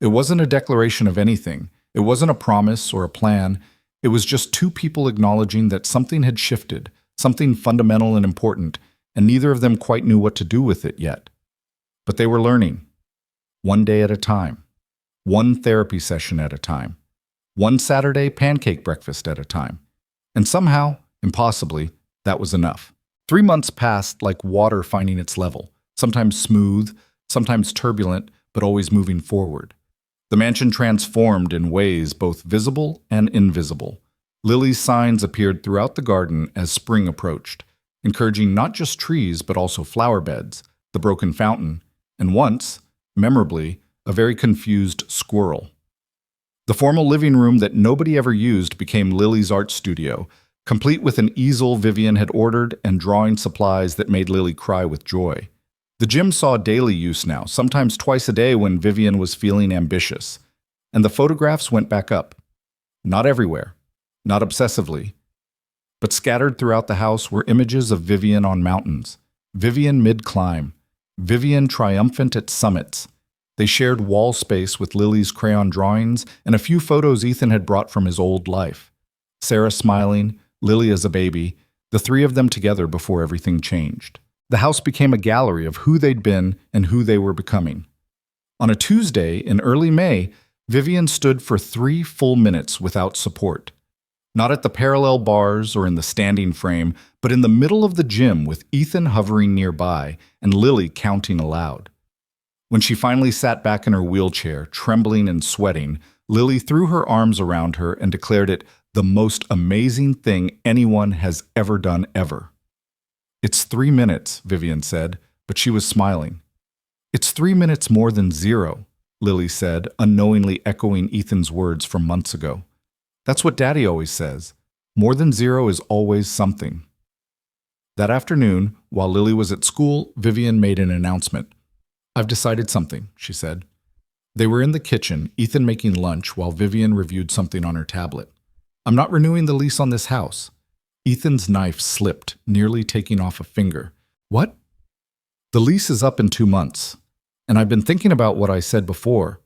It wasn't a declaration of anything. It wasn't a promise or a plan. It was just two people acknowledging that something had shifted, something fundamental and important, and neither of them quite knew what to do with it yet. But they were learning, one day at a time, one therapy session at a time, one Saturday pancake breakfast at a time. And somehow, impossibly, that was enough. 3 months passed like water finding its level, sometimes smooth, sometimes turbulent, but always moving forward. The mansion transformed in ways both visible and invisible. Lily's signs appeared throughout the garden as spring approached, encouraging not just trees but also flower beds, the broken fountain, and once, memorably, a very confused squirrel. The formal living room that nobody ever used became Lily's art studio, complete with an easel Vivian had ordered and drawing supplies that made Lily cry with joy. The gym saw daily use now, sometimes twice a day when Vivian was feeling ambitious. And the photographs went back up. Not everywhere, not obsessively, but scattered throughout the house were images of Vivian on mountains, Vivian mid-climb, Vivian triumphant at summits. They shared wall space with Lily's crayon drawings and a few photos Ethan had brought from his old life. Sarah smiling, Lily as a baby, the three of them together before everything changed. The house became a gallery of who they'd been and who they were becoming. On a Tuesday in early May, Vivian stood for 3 full minutes without support. Not at the parallel bars or in the standing frame, but in the middle of the gym with Ethan hovering nearby and Lily counting aloud. When she finally sat back in her wheelchair, trembling and sweating, Lily threw her arms around her and declared it the most amazing thing anyone has ever done ever. It's 3 minutes, Vivian said, but she was smiling. It's 3 minutes more than 0, Lily said, unknowingly echoing Ethan's words from months ago. That's what Daddy always says. More than 0 is always something. That afternoon, while Lily was at school, Vivian made an announcement. I've decided something, she said. They were in the kitchen, Ethan making lunch while Vivian reviewed something on her tablet. I'm not renewing the lease on this house. Ethan's knife slipped, nearly taking off a finger. What? The lease is up in 2 months. And I've been thinking about what I said before,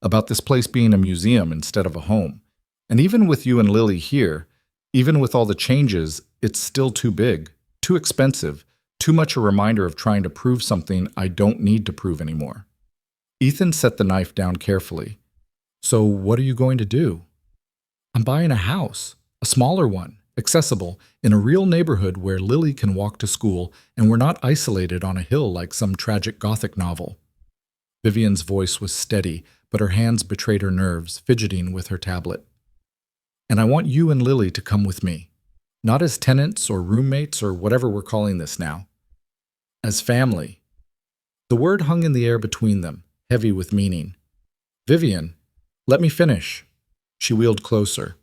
about this place being a museum instead of a home. And even with you and Lily here, Even with all the changes, it's still too big, too expensive, too much a reminder of trying to prove something I don't need to prove anymore. Ethan set the knife down carefully. So what are you going to do? I'm buying a house, a smaller one, accessible, in a real neighborhood where Lily can walk to school and we're not isolated on a hill like some tragic Gothic novel. Vivian's voice was steady, but her hands betrayed her nerves, fidgeting with her tablet. And I want you and Lily to come with me. Not as tenants or roommates or whatever we're calling this now. As family. The word hung in the air between them, heavy with meaning. Vivian, let me finish. She wheeled closer.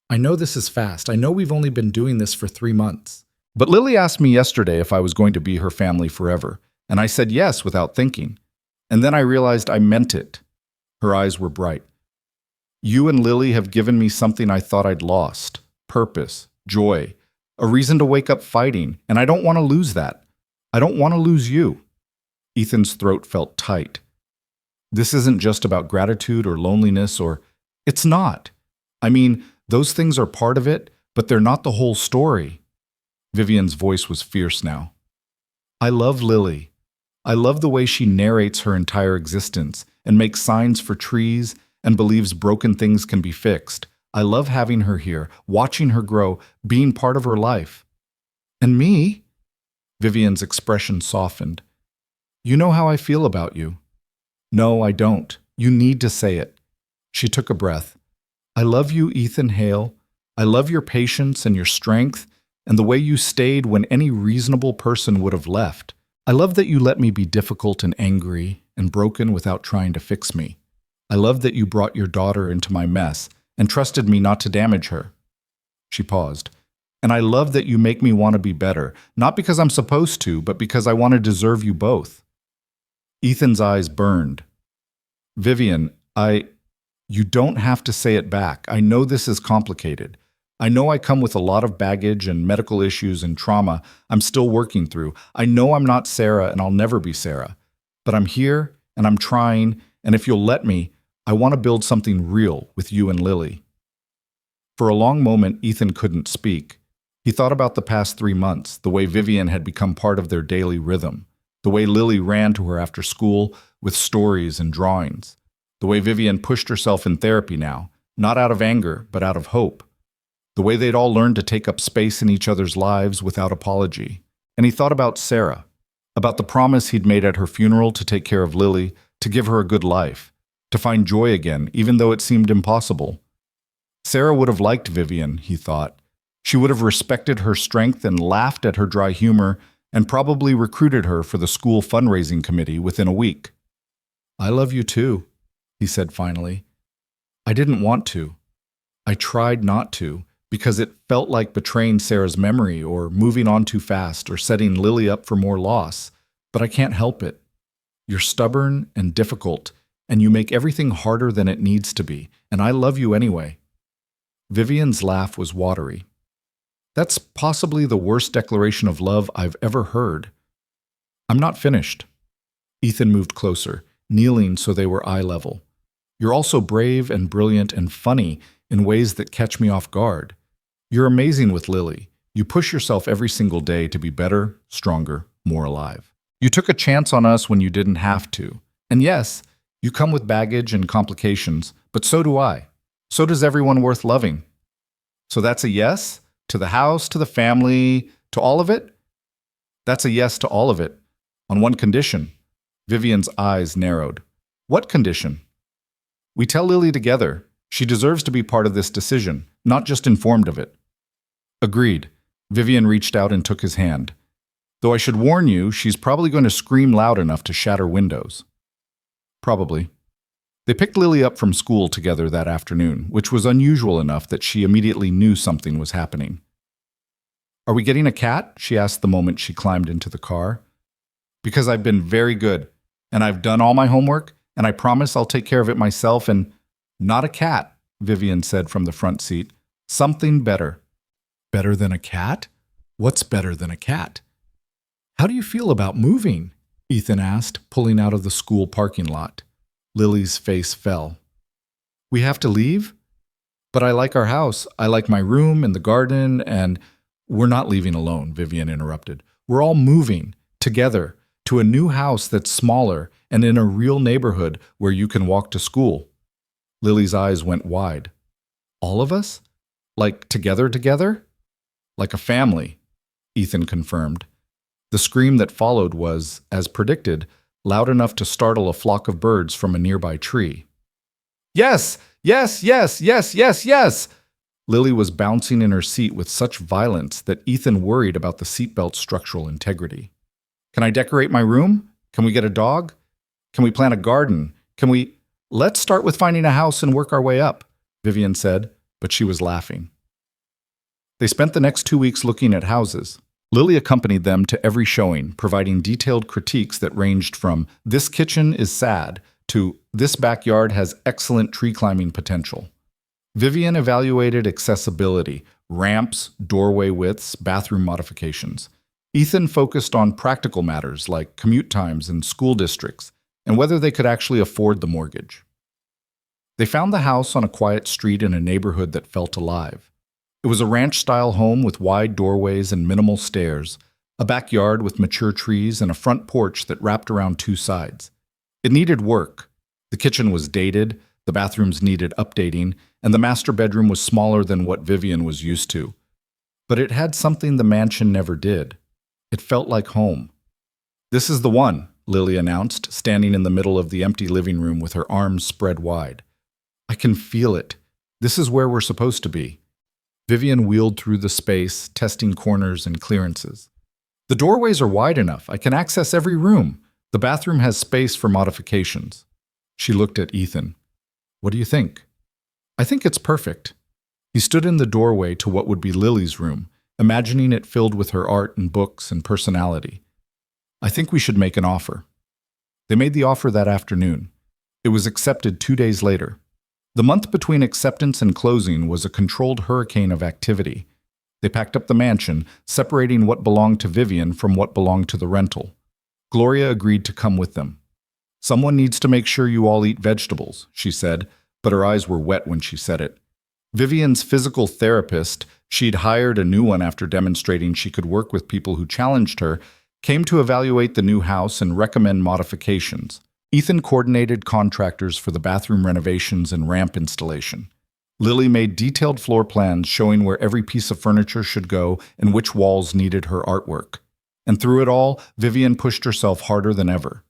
I know this is fast. I know we've only been doing this for 3 months. But Lily asked me yesterday if I was going to be her family forever, and I said yes without thinking. And then I realized I meant it. Her eyes were bright. You and Lily have given me something I thought I'd lost. Purpose, joy, a reason to wake up fighting, and I don't want to lose that. I don't want to lose you. Ethan's throat felt tight. This isn't just about gratitude or loneliness or... It's not. I mean, those things are part of it, but they're not the whole story. Vivian's voice was fierce now. I love Lily. I love the way she narrates her entire existence and makes signs for trees and believes broken things can be fixed. I love having her here, watching her grow, being part of her life. And me? Vivian's expression softened. You know how I feel about you. No, I don't. You need to say it. She took a breath. I love you, Ethan Hale. I love your patience and your strength and the way you stayed when any reasonable person would have left. I love that you let me be difficult and angry and broken without trying to fix me. I love that you brought your daughter into my mess and trusted me not to damage her. She paused. And I love that you make me want to be better, not because I'm supposed to, but because I want to deserve you both. Ethan's eyes burned. Vivian, you don't have to say it back. I know this is complicated. I know I come with a lot of baggage and medical issues and trauma I'm still working through. I know I'm not Sarah and I'll never be Sarah. But I'm here and I'm trying, and if you'll let me, I want to build something real with you and Lily. For a long moment, Ethan couldn't speak. He thought about the past 3 months, the way Vivian had become part of their daily rhythm, the way Lily ran to her after school with stories and drawings, the way Vivian pushed herself in therapy now, not out of anger, but out of hope, the way they'd all learned to take up space in each other's lives without apology. And he thought about Sarah, about the promise he'd made at her funeral to take care of Lily, to give her a good life, to find joy again, even though it seemed impossible. Sarah would have liked Vivian, he thought. She would have respected her strength and laughed at her dry humor and probably recruited her for the school fundraising committee within a week. I love you too, he said finally. I didn't want to. I tried not to, because it felt like betraying Sarah's memory or moving on too fast or setting Lily up for more loss, but I can't help it. You're stubborn and difficult, and you make everything harder than it needs to be, and I love you anyway. Vivian's laugh was watery. That's possibly the worst declaration of love I've ever heard. I'm not finished. Ethan moved closer, kneeling so they were eye level. You're also brave and brilliant and funny in ways that catch me off guard. You're amazing with Lily. You push yourself every single day to be better, stronger, more alive. You took a chance on us when you didn't have to. And yes, you come with baggage and complications, but so do I. So does everyone worth loving. So that's a yes? To the house, to the family, to all of it? That's a yes to all of it, on one condition. Vivian's eyes narrowed. What condition? We tell Lily together. She deserves to be part of this decision, not just informed of it. Agreed. Vivian reached out and took his hand. Though I should warn you, she's probably going to scream loud enough to shatter windows. Probably. They picked Lily up from school together that afternoon, which was unusual enough that she immediately knew something was happening. Are we getting a cat? She asked the moment she climbed into the car. Because I've been very good, and I've done all my homework, and I promise I'll take care of it myself, and not a cat, Vivian said from the front seat. Something better. Better than a cat? What's better than a cat? How do you feel about moving? Ethan asked, pulling out of the school parking lot. Lily's face fell. We have to leave? But I like our house. I like my room and the garden, and we're not leaving alone, Vivian interrupted. We're all moving together to a new house that's smaller and in a real neighborhood where you can walk to school. Lily's eyes went wide. All of us? Like together? Like a family, Ethan confirmed. The scream that followed was, as predicted, loud enough to startle a flock of birds from a nearby tree. Yes! Yes, yes, yes, yes, yes! Lily was bouncing in her seat with such violence that Ethan worried about the seatbelt's structural integrity. Can I decorate my room? Can we get a dog? Can we plant a garden? Let's start with finding a house and work our way up, Vivian said, but she was laughing. They spent the next 2 weeks looking at houses. Lily accompanied them to every showing, providing detailed critiques that ranged from, "This kitchen is sad," to "This backyard has excellent tree climbing potential." Vivian evaluated accessibility, ramps, doorway widths, bathroom modifications. Ethan focused on practical matters like commute times and school districts, and whether they could actually afford the mortgage. They found the house on a quiet street in a neighborhood that felt alive. It was a ranch-style home with wide doorways and minimal stairs, a backyard with mature trees, and a front porch that wrapped around 2 sides. It needed work. The kitchen was dated, the bathrooms needed updating, and the master bedroom was smaller than what Vivian was used to. But it had something the mansion never did. It felt like home. "This is the one," Lily announced, standing in the middle of the empty living room with her arms spread wide. "I can feel it. This is where we're supposed to be." Vivian wheeled through the space, testing corners and clearances. "The doorways are wide enough. I can access every room. The bathroom has space for modifications." She looked at Ethan. "What do you think?" "I think it's perfect." He stood in the doorway to what would be Lily's room, imagining it filled with her art and books and personality. "I think we should make an offer." They made the offer that afternoon. It was accepted 2 days later. The month between acceptance and closing was a controlled hurricane of activity. They packed up the mansion, separating what belonged to Vivian from what belonged to the rental. Gloria agreed to come with them. "Someone needs to make sure you all eat vegetables," she said, but her eyes were wet when she said it. Vivian's physical therapist, she'd hired a new one after demonstrating she could work with people who challenged her, came to evaluate the new house and recommend modifications. Ethan coordinated contractors for the bathroom renovations and ramp installation. Lily made detailed floor plans showing where every piece of furniture should go and which walls needed her artwork. And through it all, Vivian pushed herself harder than ever.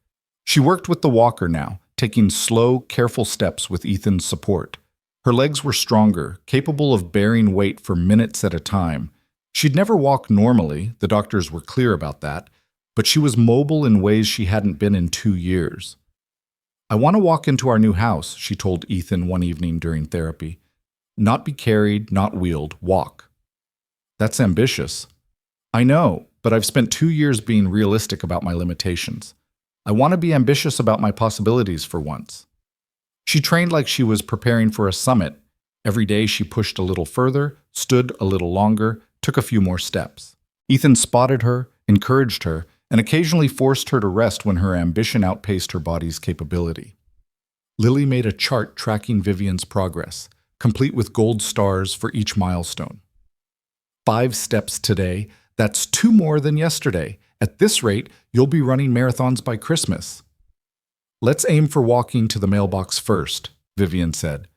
She worked with the walker now, taking slow, careful steps with Ethan's support. Her legs were stronger, capable of bearing weight for minutes at a time. She'd never walk normally, the doctors were clear about that, but she was mobile in ways she hadn't been in 2 years. "I want to walk into our new house," she told Ethan one evening during therapy. "Not be carried, not wheeled, walk." "That's ambitious." "I know, but I've spent 2 years being realistic about my limitations. I want to be ambitious about my possibilities for once." She trained like she was preparing for a summit. Every day she pushed a little further, stood a little longer, took a few more steps. Ethan spotted her, encouraged her, and occasionally forced her to rest when her ambition outpaced her body's capability. Lily made a chart tracking Vivian's progress, complete with gold stars for each milestone. 5 steps today, that's 2 more than yesterday. At this rate, you'll be running marathons by Christmas. "Let's aim for walking to the mailbox first," Vivian said.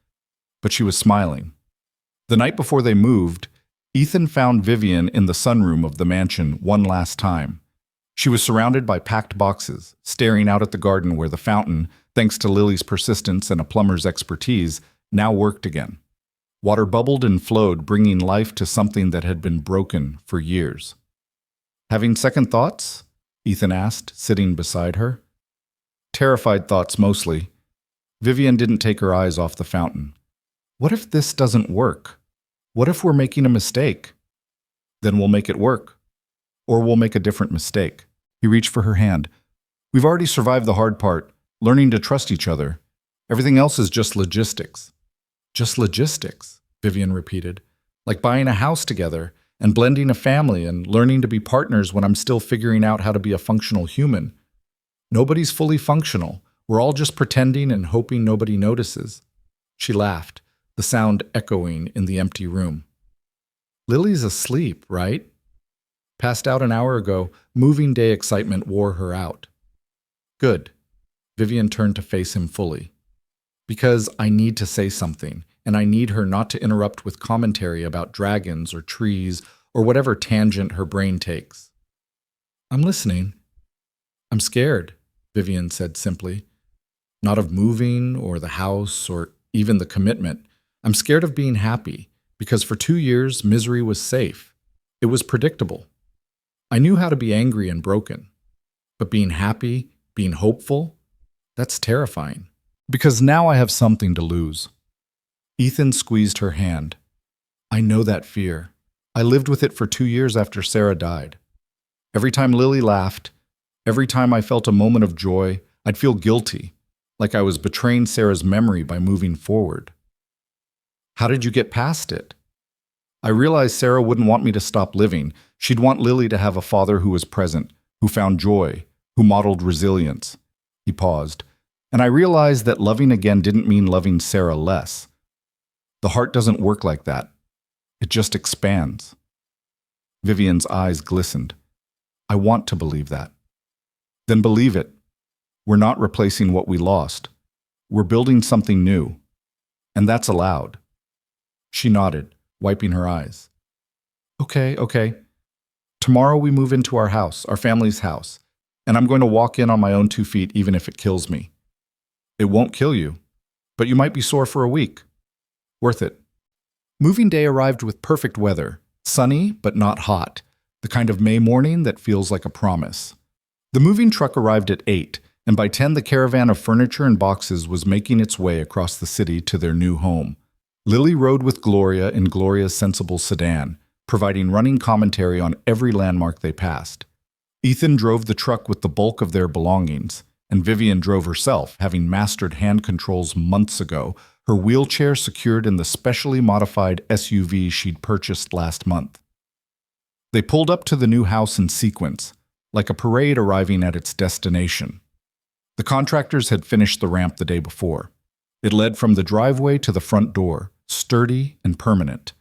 But she was smiling. The night before they moved, Ethan found Vivian in the sunroom of the mansion one last time. She was surrounded by packed boxes, staring out at the garden where the fountain, thanks to Lily's persistence and a plumber's expertise, now worked again. Water bubbled and flowed, bringing life to something that had been broken for years. "Having second thoughts?" Ethan asked, sitting beside her. Terrified thoughts mostly. Vivian didn't take her eyes off the fountain. "What if this doesn't work? What if we're making a mistake?" "Then we'll make it work. Or we'll make a different mistake." He reached for her hand. "We've already survived the hard part, learning to trust each other. Everything else is just logistics." "Just logistics," Vivian repeated. "Like buying a house together and blending a family and learning to be partners when I'm still figuring out how to be a functional human. Nobody's fully functional. We're all just pretending and hoping nobody notices." She laughed, the sound echoing in the empty room. Lily's asleep, right? Passed out an hour ago, moving day excitement wore her out. Good. Vivian turned to face him fully. Because I need to say something, and I need her not to interrupt with commentary about dragons or trees or whatever tangent her brain takes. I'm listening. I'm scared, Vivian said simply. Not of moving or the house or even the commitment. I'm scared of being happy, because for 2 years, misery was safe. It was predictable. I knew how to be angry and broken. But being happy, being hopeful, that's terrifying. Because now I have something to lose. Ethan squeezed her hand. I know that fear. I lived with it for 2 years after Sarah died. Every time Lily laughed, every time I felt a moment of joy, I'd feel guilty, like I was betraying Sarah's memory by moving forward. How did you get past it? I realized Sarah wouldn't want me to stop living. She'd want Lily to have a father who was present, who found joy, who modeled resilience. He paused, and I realized that loving again didn't mean loving Sarah less. The heart doesn't work like that. It just expands. Vivian's eyes glistened. I want to believe that. Then believe it. We're not replacing what we lost. We're building something new. And that's allowed. She nodded, wiping her eyes. Okay. Tomorrow we move into our house, our family's house, and I'm going to walk in on my own 2 feet even if it kills me. It won't kill you, but you might be sore for a week. Worth it. Moving day arrived with perfect weather, sunny but not hot, the kind of May morning that feels like a promise. The moving truck arrived at 8, and by 10 the caravan of furniture and boxes was making its way across the city to their new home. Lily rode with Gloria in Gloria's sensible sedan, providing running commentary on every landmark they passed. Ethan drove the truck with the bulk of their belongings, and Vivian drove herself, having mastered hand controls months ago, her wheelchair secured in the specially modified SUV she'd purchased last month. They pulled up to the new house in sequence, like a parade arriving at its destination. The contractors had finished the ramp the day before. It led from the driveway to the front door, sturdy and permanent.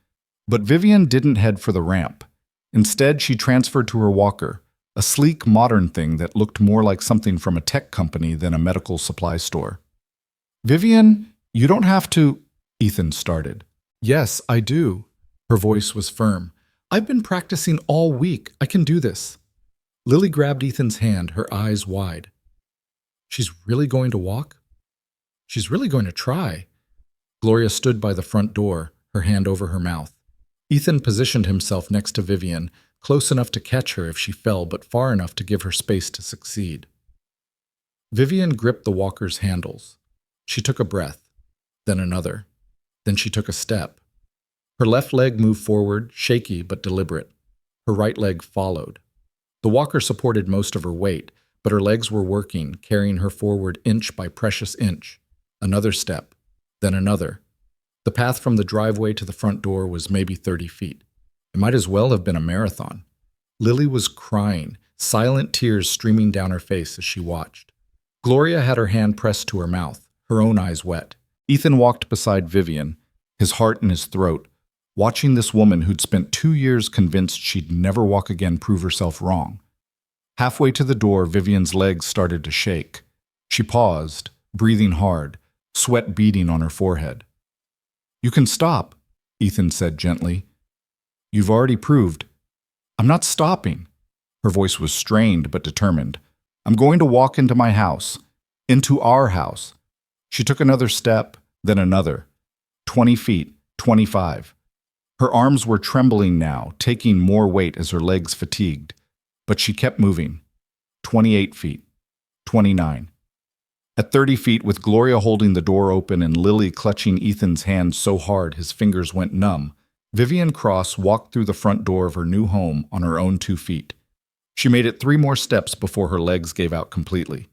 But Vivian didn't head for the ramp. Instead, she transferred to her walker, a sleek, modern thing that looked more like something from a tech company than a medical supply store. Vivian, you don't have to, Ethan started. Yes, I do. Her voice was firm. I've been practicing all week. I can do this. Lily grabbed Ethan's hand, her eyes wide. She's really going to walk? She's really going to try. Gloria stood by the front door, her hand over her mouth. Ethan positioned himself next to Vivian, close enough to catch her if she fell, but far enough to give her space to succeed. Vivian gripped the walker's handles. She took a breath, then another. Then she took a step. Her left leg moved forward, shaky but deliberate. Her right leg followed. The walker supported most of her weight, but her legs were working, carrying her forward inch by precious inch. Another step, then another. The path from the driveway to the front door was maybe 30 feet. It might as well have been a marathon. Lily was crying, silent tears streaming down her face as she watched. Gloria had her hand pressed to her mouth, her own eyes wet. Ethan walked beside Vivian, his heart in his throat, watching this woman who'd spent 2 years convinced she'd never walk again prove herself wrong. Halfway to the door, Vivian's legs started to shake. She paused, breathing hard, sweat beading on her forehead. You can stop, Ethan said gently. You've already proved. I'm not stopping. Her voice was strained but determined. I'm going to walk into my house, into our house. She took another step, then another. 20 feet, 25. Her arms were trembling now, taking more weight as her legs fatigued. But she kept moving. 28 feet, 29. At 30 feet, with Gloria holding the door open and Lily clutching Ethan's hand so hard his fingers went numb, Vivian Cross walked through the front door of her new home on her own 2 feet. She made it 3 more steps before her legs gave out completely.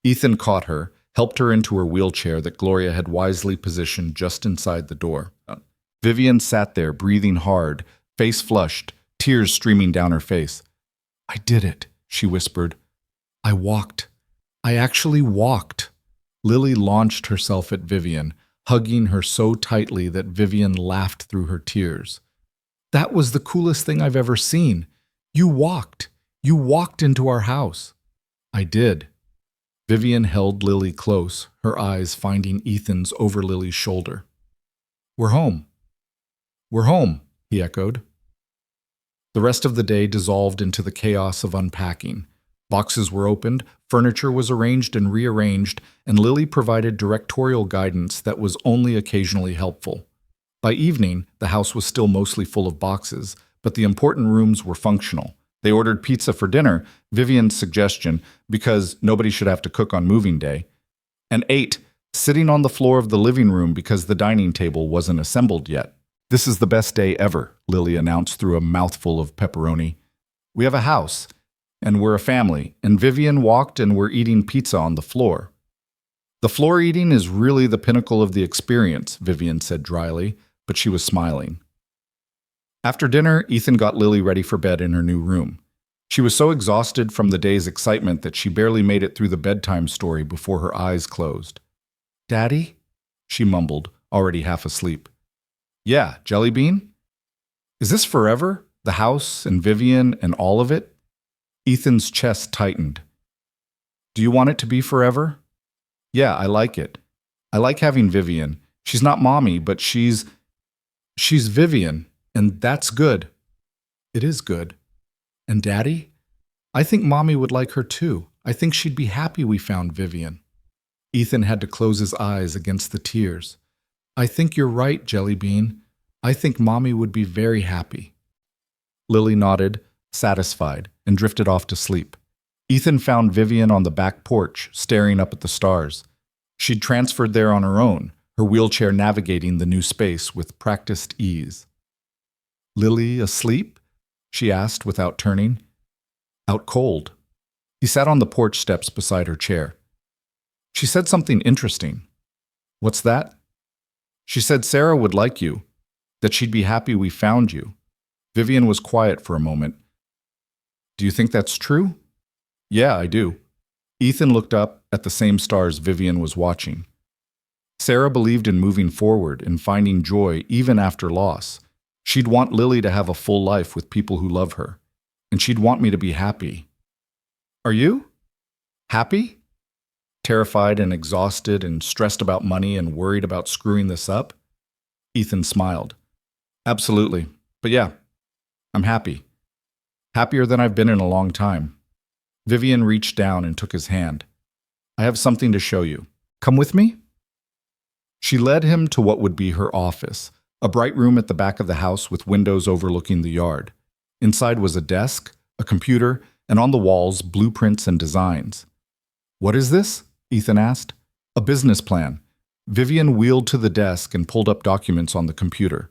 Ethan caught her, helped her into her wheelchair that Gloria had wisely positioned just inside the door. Vivian sat there, breathing hard, face flushed, tears streaming down her face. I did it, she whispered. I walked. I actually walked. Lily launched herself at Vivian, hugging her so tightly that Vivian laughed through her tears. "That was the coolest thing I've ever seen. You walked. You walked into our house." "I did." Vivian held Lily close, her eyes finding Ethan's over Lily's shoulder. "We're home." "We're home," he echoed. The rest of the day dissolved into the chaos of unpacking. Boxes were opened, furniture was arranged and rearranged, and Lily provided directorial guidance that was only occasionally helpful. By evening, the house was still mostly full of boxes, but the important rooms were functional. They ordered pizza for dinner, Vivian's suggestion, because nobody should have to cook on moving day, and ate, sitting on the floor of the living room because the dining table wasn't assembled yet. "This is the best day ever," Lily announced through a mouthful of pepperoni. "We have a house, and we're a family, and Vivian walked and we're eating pizza on the floor." "The floor eating is really the pinnacle of the experience," Vivian said dryly, but she was smiling. After dinner, Ethan got Lily ready for bed in her new room. She was so exhausted from the day's excitement that she barely made it through the bedtime story before her eyes closed. "Daddy?" she mumbled, already half asleep. "Yeah, Jellybean? Is this forever? The house and Vivian and all of it?" Ethan's chest tightened. "Do you want it to be forever?" "Yeah, I like it. I like having Vivian. She's not mommy, but she's Vivian, and that's good." "It is good." "And Daddy? I think Mommy would like her too. I think she'd be happy we found Vivian." Ethan had to close his eyes against the tears. "I think you're right, Jellybean. I think Mommy would be very happy." Lily nodded, satisfied, and drifted off to sleep. Ethan found Vivian on the back porch, staring up at the stars. She'd transferred there on her own, her wheelchair navigating the new space with practiced ease. "Lily asleep?" she asked without turning. "Out cold." He sat on the porch steps beside her chair. "She said something interesting." "What's that?" "She said Sarah would like you, that she'd be happy we found you." Vivian was quiet for a moment. "Do you think that's true?" "Yeah, I do." Ethan looked up at the same stars Vivian was watching. Sarah believed in moving forward and finding joy even after loss. She'd want Lily to have a full life with people who love her, and she'd want me to be happy. "Are you? Happy?" Terrified and exhausted and stressed about money and worried about screwing this up? Ethan smiled. "Absolutely. But yeah, I'm happy. Happier than I've been in a long time." Vivian reached down and took his hand. "I have something to show you. Come with me?" She led him to what would be her office, a bright room at the back of the house with windows overlooking the yard. Inside was a desk, a computer, and on the walls, blueprints and designs. "What is this?" Ethan asked. "A business plan." Vivian wheeled to the desk and pulled up documents on the computer.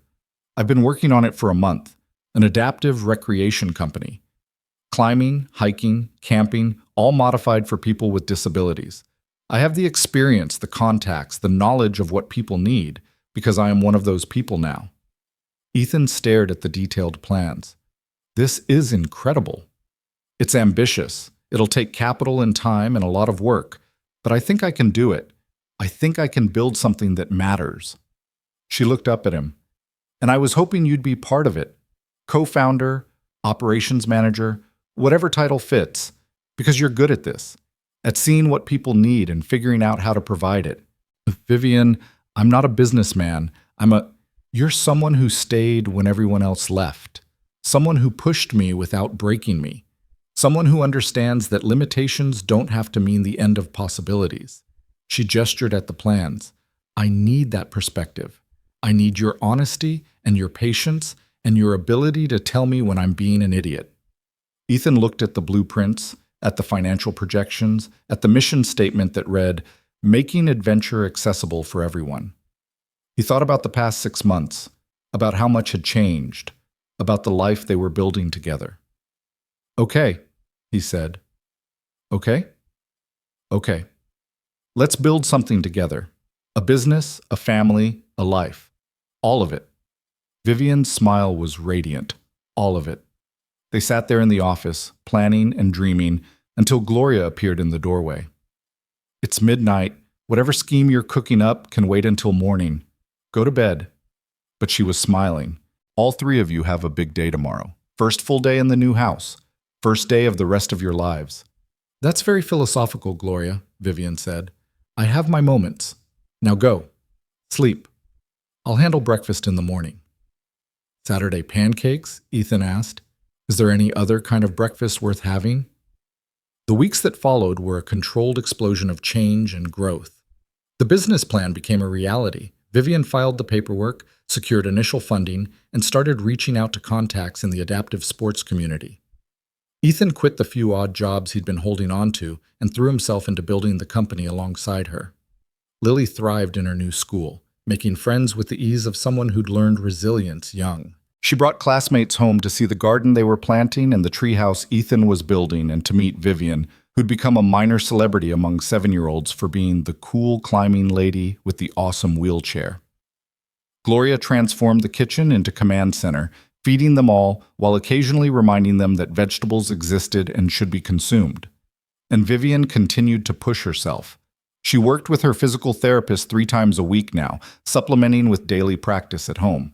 "I've been working on it for a month. An adaptive recreation company. Climbing, hiking, camping, all modified for people with disabilities. I have the experience, the contacts, the knowledge of what people need, because I am one of those people now." Ethan stared at the detailed plans. "This is incredible. It's ambitious. It'll take capital and time and a lot of work, but I think I can do it. I think I can build something that matters." She looked up at him. "And I was hoping you'd be part of it. Co-founder, operations manager, whatever title fits, because you're good at this, at seeing what people need and figuring out how to provide it." "Vivian, I'm not a businessman. You're someone who stayed when everyone else left. Someone who pushed me without breaking me. Someone who understands that limitations don't have to mean the end of possibilities." She gestured at the plans. "I need that perspective. I need your honesty and your patience and your ability to tell me when I'm being an idiot." Ethan looked at the blueprints, at the financial projections, at the mission statement that read, "Making adventure accessible for everyone." He thought about the past 6 months, about how much had changed, about the life they were building together. "Okay," he said. "Okay? Okay. Let's build something together. A business, a family, a life. All of it." Vivian's smile was radiant. All of it. They sat there in the office, planning and dreaming, until Gloria appeared in the doorway. "It's midnight. Whatever scheme you're cooking up can wait until morning. Go to bed." But she was smiling. "All three of you have a big day tomorrow. First full day in the new house. First day of the rest of your lives." "That's very philosophical, Gloria," Vivian said. "I have my moments. Now go. Sleep. I'll handle breakfast in the morning." "Saturday pancakes?" Ethan asked. "Is there any other kind of breakfast worth having?" The weeks that followed were a controlled explosion of change and growth. The business plan became a reality. Vivian filed the paperwork, secured initial funding, and started reaching out to contacts in the adaptive sports community. Ethan quit the few odd jobs he'd been holding on to and threw himself into building the company alongside her. Lily thrived in her new school, making friends with the ease of someone who'd learned resilience young. She brought classmates home to see the garden they were planting and the treehouse Ethan was building, and to meet Vivian, who'd become a minor celebrity among 7-year-olds for being the cool climbing lady with the awesome wheelchair. Gloria transformed the kitchen into command center, feeding them all while occasionally reminding them that vegetables existed and should be consumed. And Vivian continued to push herself. She worked with her physical therapist 3 times a week now, supplementing with daily practice at home.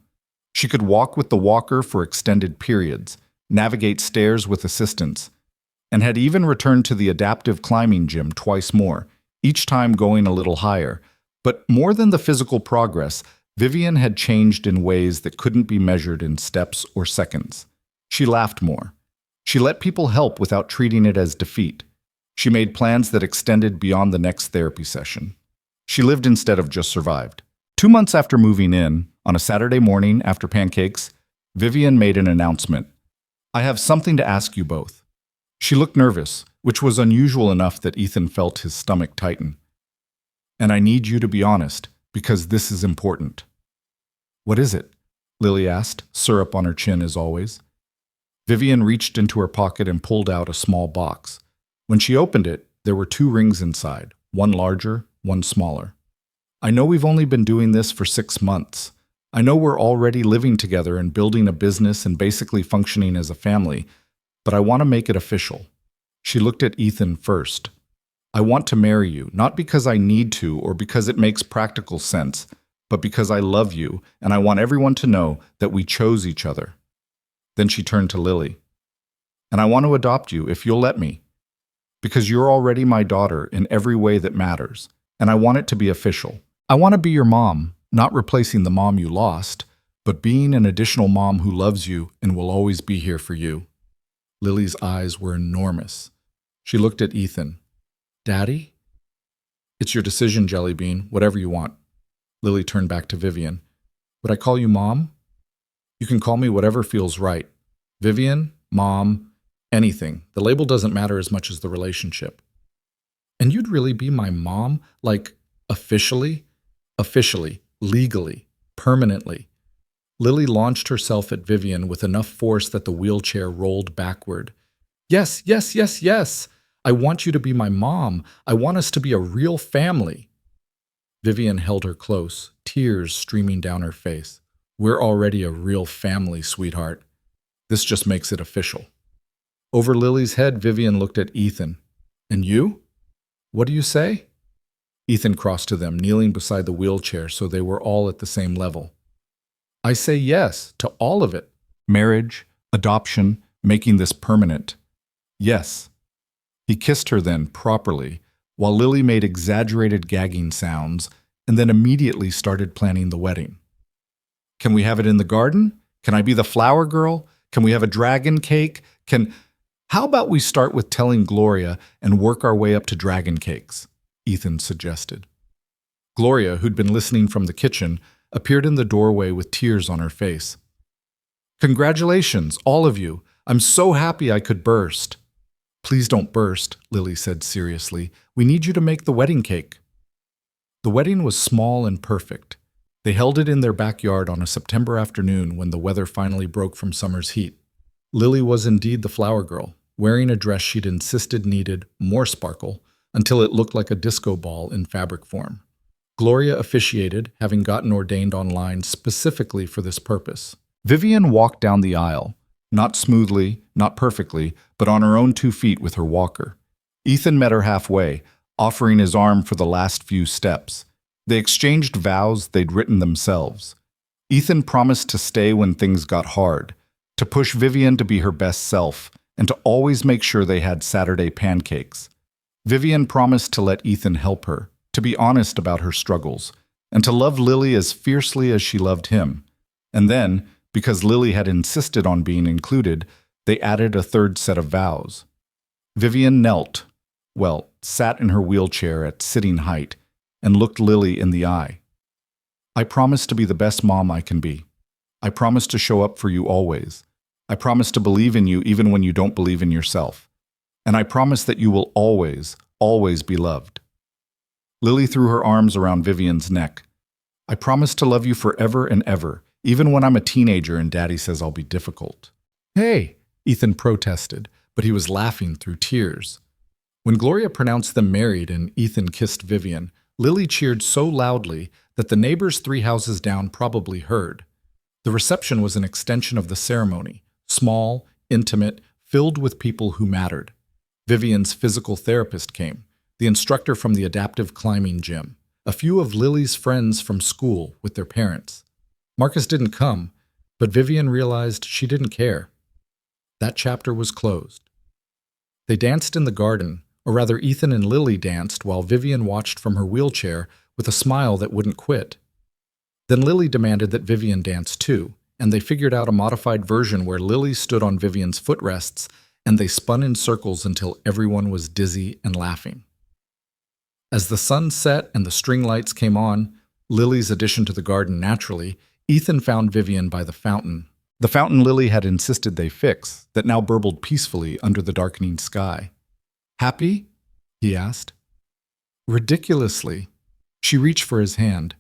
She could walk with the walker for extended periods, navigate stairs with assistance, and had even returned to the adaptive climbing gym twice more, each time going a little higher. But more than the physical progress, Vivian had changed in ways that couldn't be measured in steps or seconds. She laughed more. She let people help without treating it as defeat. She made plans that extended beyond the next therapy session. She lived instead of just survived. 2 months after moving in, on a Saturday morning after pancakes, Vivian made an announcement. "I have something to ask you both." She looked nervous, which was unusual enough that Ethan felt his stomach tighten. "And I need you to be honest, because this is important." "What is it?" Lily asked, syrup on her chin as always. Vivian reached into her pocket and pulled out a small box. When she opened it, there were 2 rings inside, one larger, one smaller. "I know we've only been doing this for 6 months. I know we're already living together and building a business and basically functioning as a family, but I want to make it official." She looked at Ethan first. "I want to marry you, not because I need to or because it makes practical sense, but because I love you and I want everyone to know that we chose each other." Then she turned to Lily. "And I want to adopt you if you'll let me, because you're already my daughter in every way that matters, and I want it to be official. I want to be your mom, not replacing the mom you lost, but being an additional mom who loves you and will always be here for you." Lily's eyes were enormous. She looked at Ethan. "Daddy?" "It's your decision, Jellybean, whatever you want." Lily turned back to Vivian. "Would I call you Mom?" "You can call me whatever feels right. Vivian, Mom, anything. The label doesn't matter as much as the relationship." "And you'd really be my mom? Like, officially?" "Officially, legally, permanently." Lily launched herself at Vivian with enough force that the wheelchair rolled backward. "Yes, yes, yes, yes! I want you to be my mom. I want us to be a real family." Vivian held her close, tears streaming down her face. "We're already a real family, sweetheart. This just makes it official." Over Lily's head, Vivian looked at Ethan. "And you? What do you say?" Ethan crossed to them, kneeling beside the wheelchair so they were all at the same level. "I say yes to all of it. Marriage, adoption, making this permanent. Yes." He kissed her then, properly, while Lily made exaggerated gagging sounds and then immediately started planning the wedding. "Can we have it in the garden? Can I be the flower girl? Can we have a dragon cake? How about we start with telling Gloria and work our way up to dragon cakes?" Ethan suggested. Gloria, who'd been listening from the kitchen, appeared in the doorway with tears on her face. "Congratulations, all of you. I'm so happy I could burst." "Please don't burst," Lily said seriously. "We need you to make the wedding cake." The wedding was small and perfect. They held it in their backyard on a September afternoon when the weather finally broke from summer's heat. Lily was indeed the flower girl, wearing a dress she'd insisted needed more sparkle until it looked like a disco ball in fabric form. Gloria officiated, having gotten ordained online specifically for this purpose. Vivian walked down the aisle, not smoothly, not perfectly, but on her own 2 feet with her walker. Ethan met her halfway, offering his arm for the last few steps. They exchanged vows they'd written themselves. Ethan promised to stay when things got hard, to push Vivian to be her best self, and to always make sure they had Saturday pancakes. Vivian promised to let Ethan help her, to be honest about her struggles, and to love Lily as fiercely as she loved him. And then, because Lily had insisted on being included, they added a third set of vows. Vivian sat in her wheelchair at sitting height and looked Lily in the eye. I promise to be the best mom I can be. I promise to show up for you always. I promise to believe in you even when you don't believe in yourself. And I promise that you will always, always be loved. Lily threw her arms around Vivian's neck. I promise to love you forever and ever, even when I'm a teenager and Daddy says I'll be difficult. Hey, Ethan protested, but he was laughing through tears. When Gloria pronounced them married and Ethan kissed Vivian, Lily cheered so loudly that the neighbors 3 houses down probably heard. The reception was an extension of the ceremony, small, intimate, filled with people who mattered. Vivian's physical therapist came, the instructor from the adaptive climbing gym, a few of Lily's friends from school with their parents. Marcus didn't come, but Vivian realized she didn't care. That chapter was closed. They danced in the garden, or rather Ethan and Lily danced while Vivian watched from her wheelchair with a smile that wouldn't quit. Then Lily demanded that Vivian dance too, and they figured out a modified version where Lily stood on Vivian's footrests and they spun in circles until everyone was dizzy and laughing. As the sun set and the string lights came on, Lily's addition to the garden naturally, Ethan found Vivian by the fountain. The fountain Lily had insisted they fix, that now burbled peacefully under the darkening sky. Happy? He asked. Ridiculously. She reached for his hand.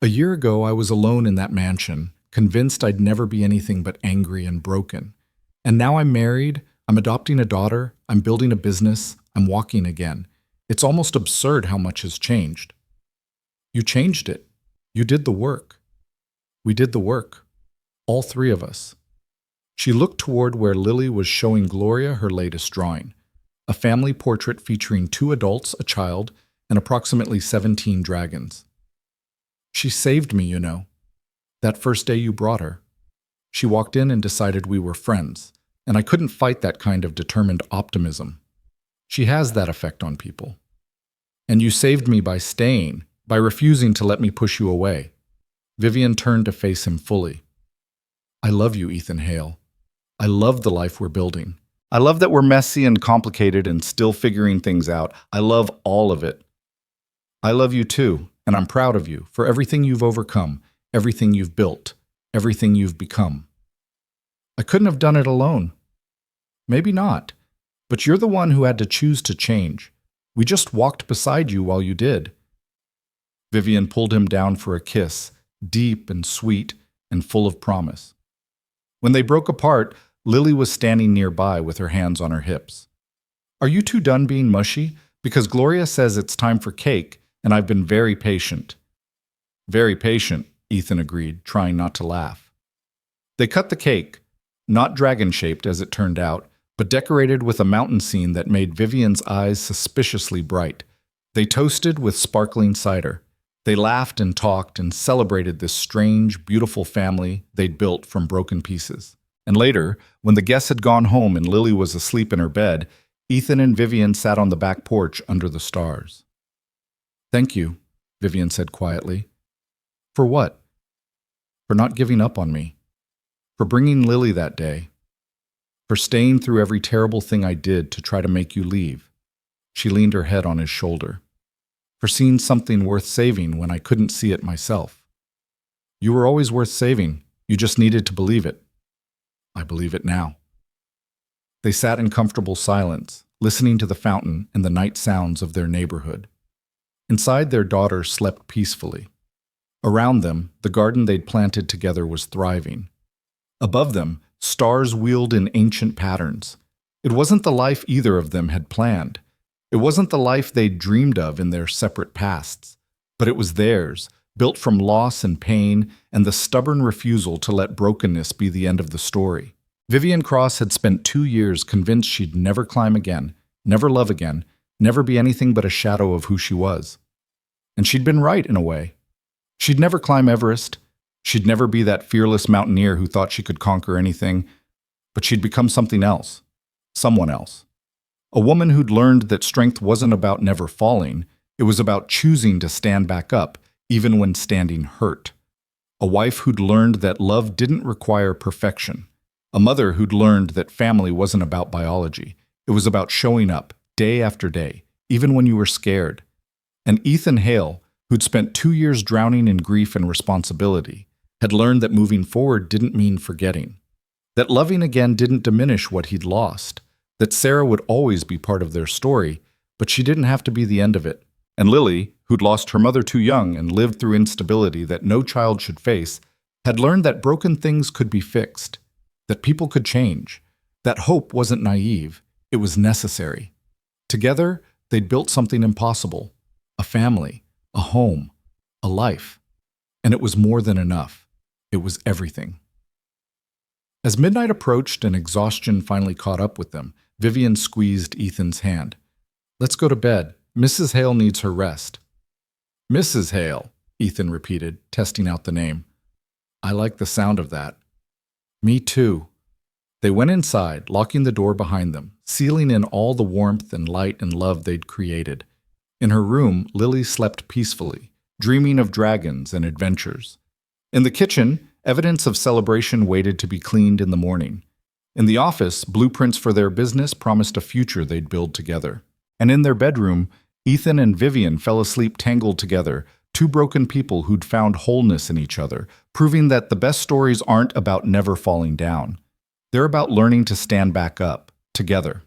A year ago, I was alone in that mansion, convinced I'd never be anything but angry and broken. And now I'm married, I'm adopting a daughter, I'm building a business, I'm walking again. It's almost absurd how much has changed. You changed it. You did the work. We did the work. All 3 of us. She looked toward where Lily was showing Gloria her latest drawing, a family portrait featuring 2 adults, a child, and approximately 17 dragons. She saved me, you know. That first day you brought her. She walked in and decided we were friends, and I couldn't fight that kind of determined optimism. She has that effect on people. And you saved me by staying, by refusing to let me push you away. Vivian turned to face him fully. I love you, Ethan Hale. I love the life we're building. I love that we're messy and complicated and still figuring things out. I love all of it. I love you too, and I'm proud of you for everything you've overcome, everything you've built, everything you've become. I couldn't have done it alone. Maybe not, but you're the one who had to choose to change. We just walked beside you while you did. Vivian pulled him down for a kiss, deep and sweet and full of promise. When they broke apart, Lily was standing nearby with her hands on her hips. Are you two done being mushy? Because Gloria says it's time for cake, and I've been very patient. Very patient, Ethan agreed, trying not to laugh. They cut the cake, not dragon-shaped as it turned out, but decorated with a mountain scene that made Vivian's eyes suspiciously bright. They toasted with sparkling cider. They laughed and talked and celebrated this strange, beautiful family they'd built from broken pieces. And later, when the guests had gone home and Lily was asleep in her bed, Ethan and Vivian sat on the back porch under the stars. Thank you, Vivian said quietly. For what? For not giving up on me. For bringing Lily that day. For staying through every terrible thing I did to try to make you leave. She leaned her head on his shoulder. For seeing something worth saving when I couldn't see it myself. You were always worth saving. You just needed to believe it. I believe it now. They sat in comfortable silence, listening to the fountain and the night sounds of their neighborhood. Inside, their daughter slept peacefully. Around them, the garden they'd planted together was thriving. Above them, stars wheeled in ancient patterns. It wasn't the life either of them had planned. It wasn't the life they'd dreamed of in their separate pasts, but it was theirs, built from loss and pain and the stubborn refusal to let brokenness be the end of the story. Vivian Cross had spent 2 years convinced she'd never climb again, never love again, never be anything but a shadow of who she was. And she'd been right in a way. She'd never climb Everest. She'd never be that fearless mountaineer who thought she could conquer anything. But she'd become something else. Someone else. A woman who'd learned that strength wasn't about never falling. It was about choosing to stand back up, even when standing hurt. A wife who'd learned that love didn't require perfection. A mother who'd learned that family wasn't about biology. It was about showing up, day after day, even when you were scared. And Ethan Hale, who'd spent 2 years drowning in grief and responsibility, had learned that moving forward didn't mean forgetting. That loving again didn't diminish what he'd lost. That Sarah would always be part of their story, but she didn't have to be the end of it. And Lily, who'd lost her mother too young and lived through instability that no child should face, had learned that broken things could be fixed, that people could change, that hope wasn't naive, it was necessary. Together, they'd built something impossible, a family, a home, a life. And it was more than enough. It was everything. As midnight approached and exhaustion finally caught up with them, Vivian squeezed Ethan's hand. "Let's go to bed. Mrs. Hale needs her rest." "Mrs. Hale," Ethan repeated, testing out the name. "I like the sound of that." "Me too." They went inside, locking the door behind them, sealing in all the warmth and light and love they'd created. In her room, Lily slept peacefully, dreaming of dragons and adventures. In the kitchen, evidence of celebration waited to be cleaned in the morning. In the office, blueprints for their business promised a future they'd build together. And in their bedroom, Ethan and Vivian fell asleep tangled together, two broken people who'd found wholeness in each other, proving that the best stories aren't about never falling down. They're about learning to stand back up, together.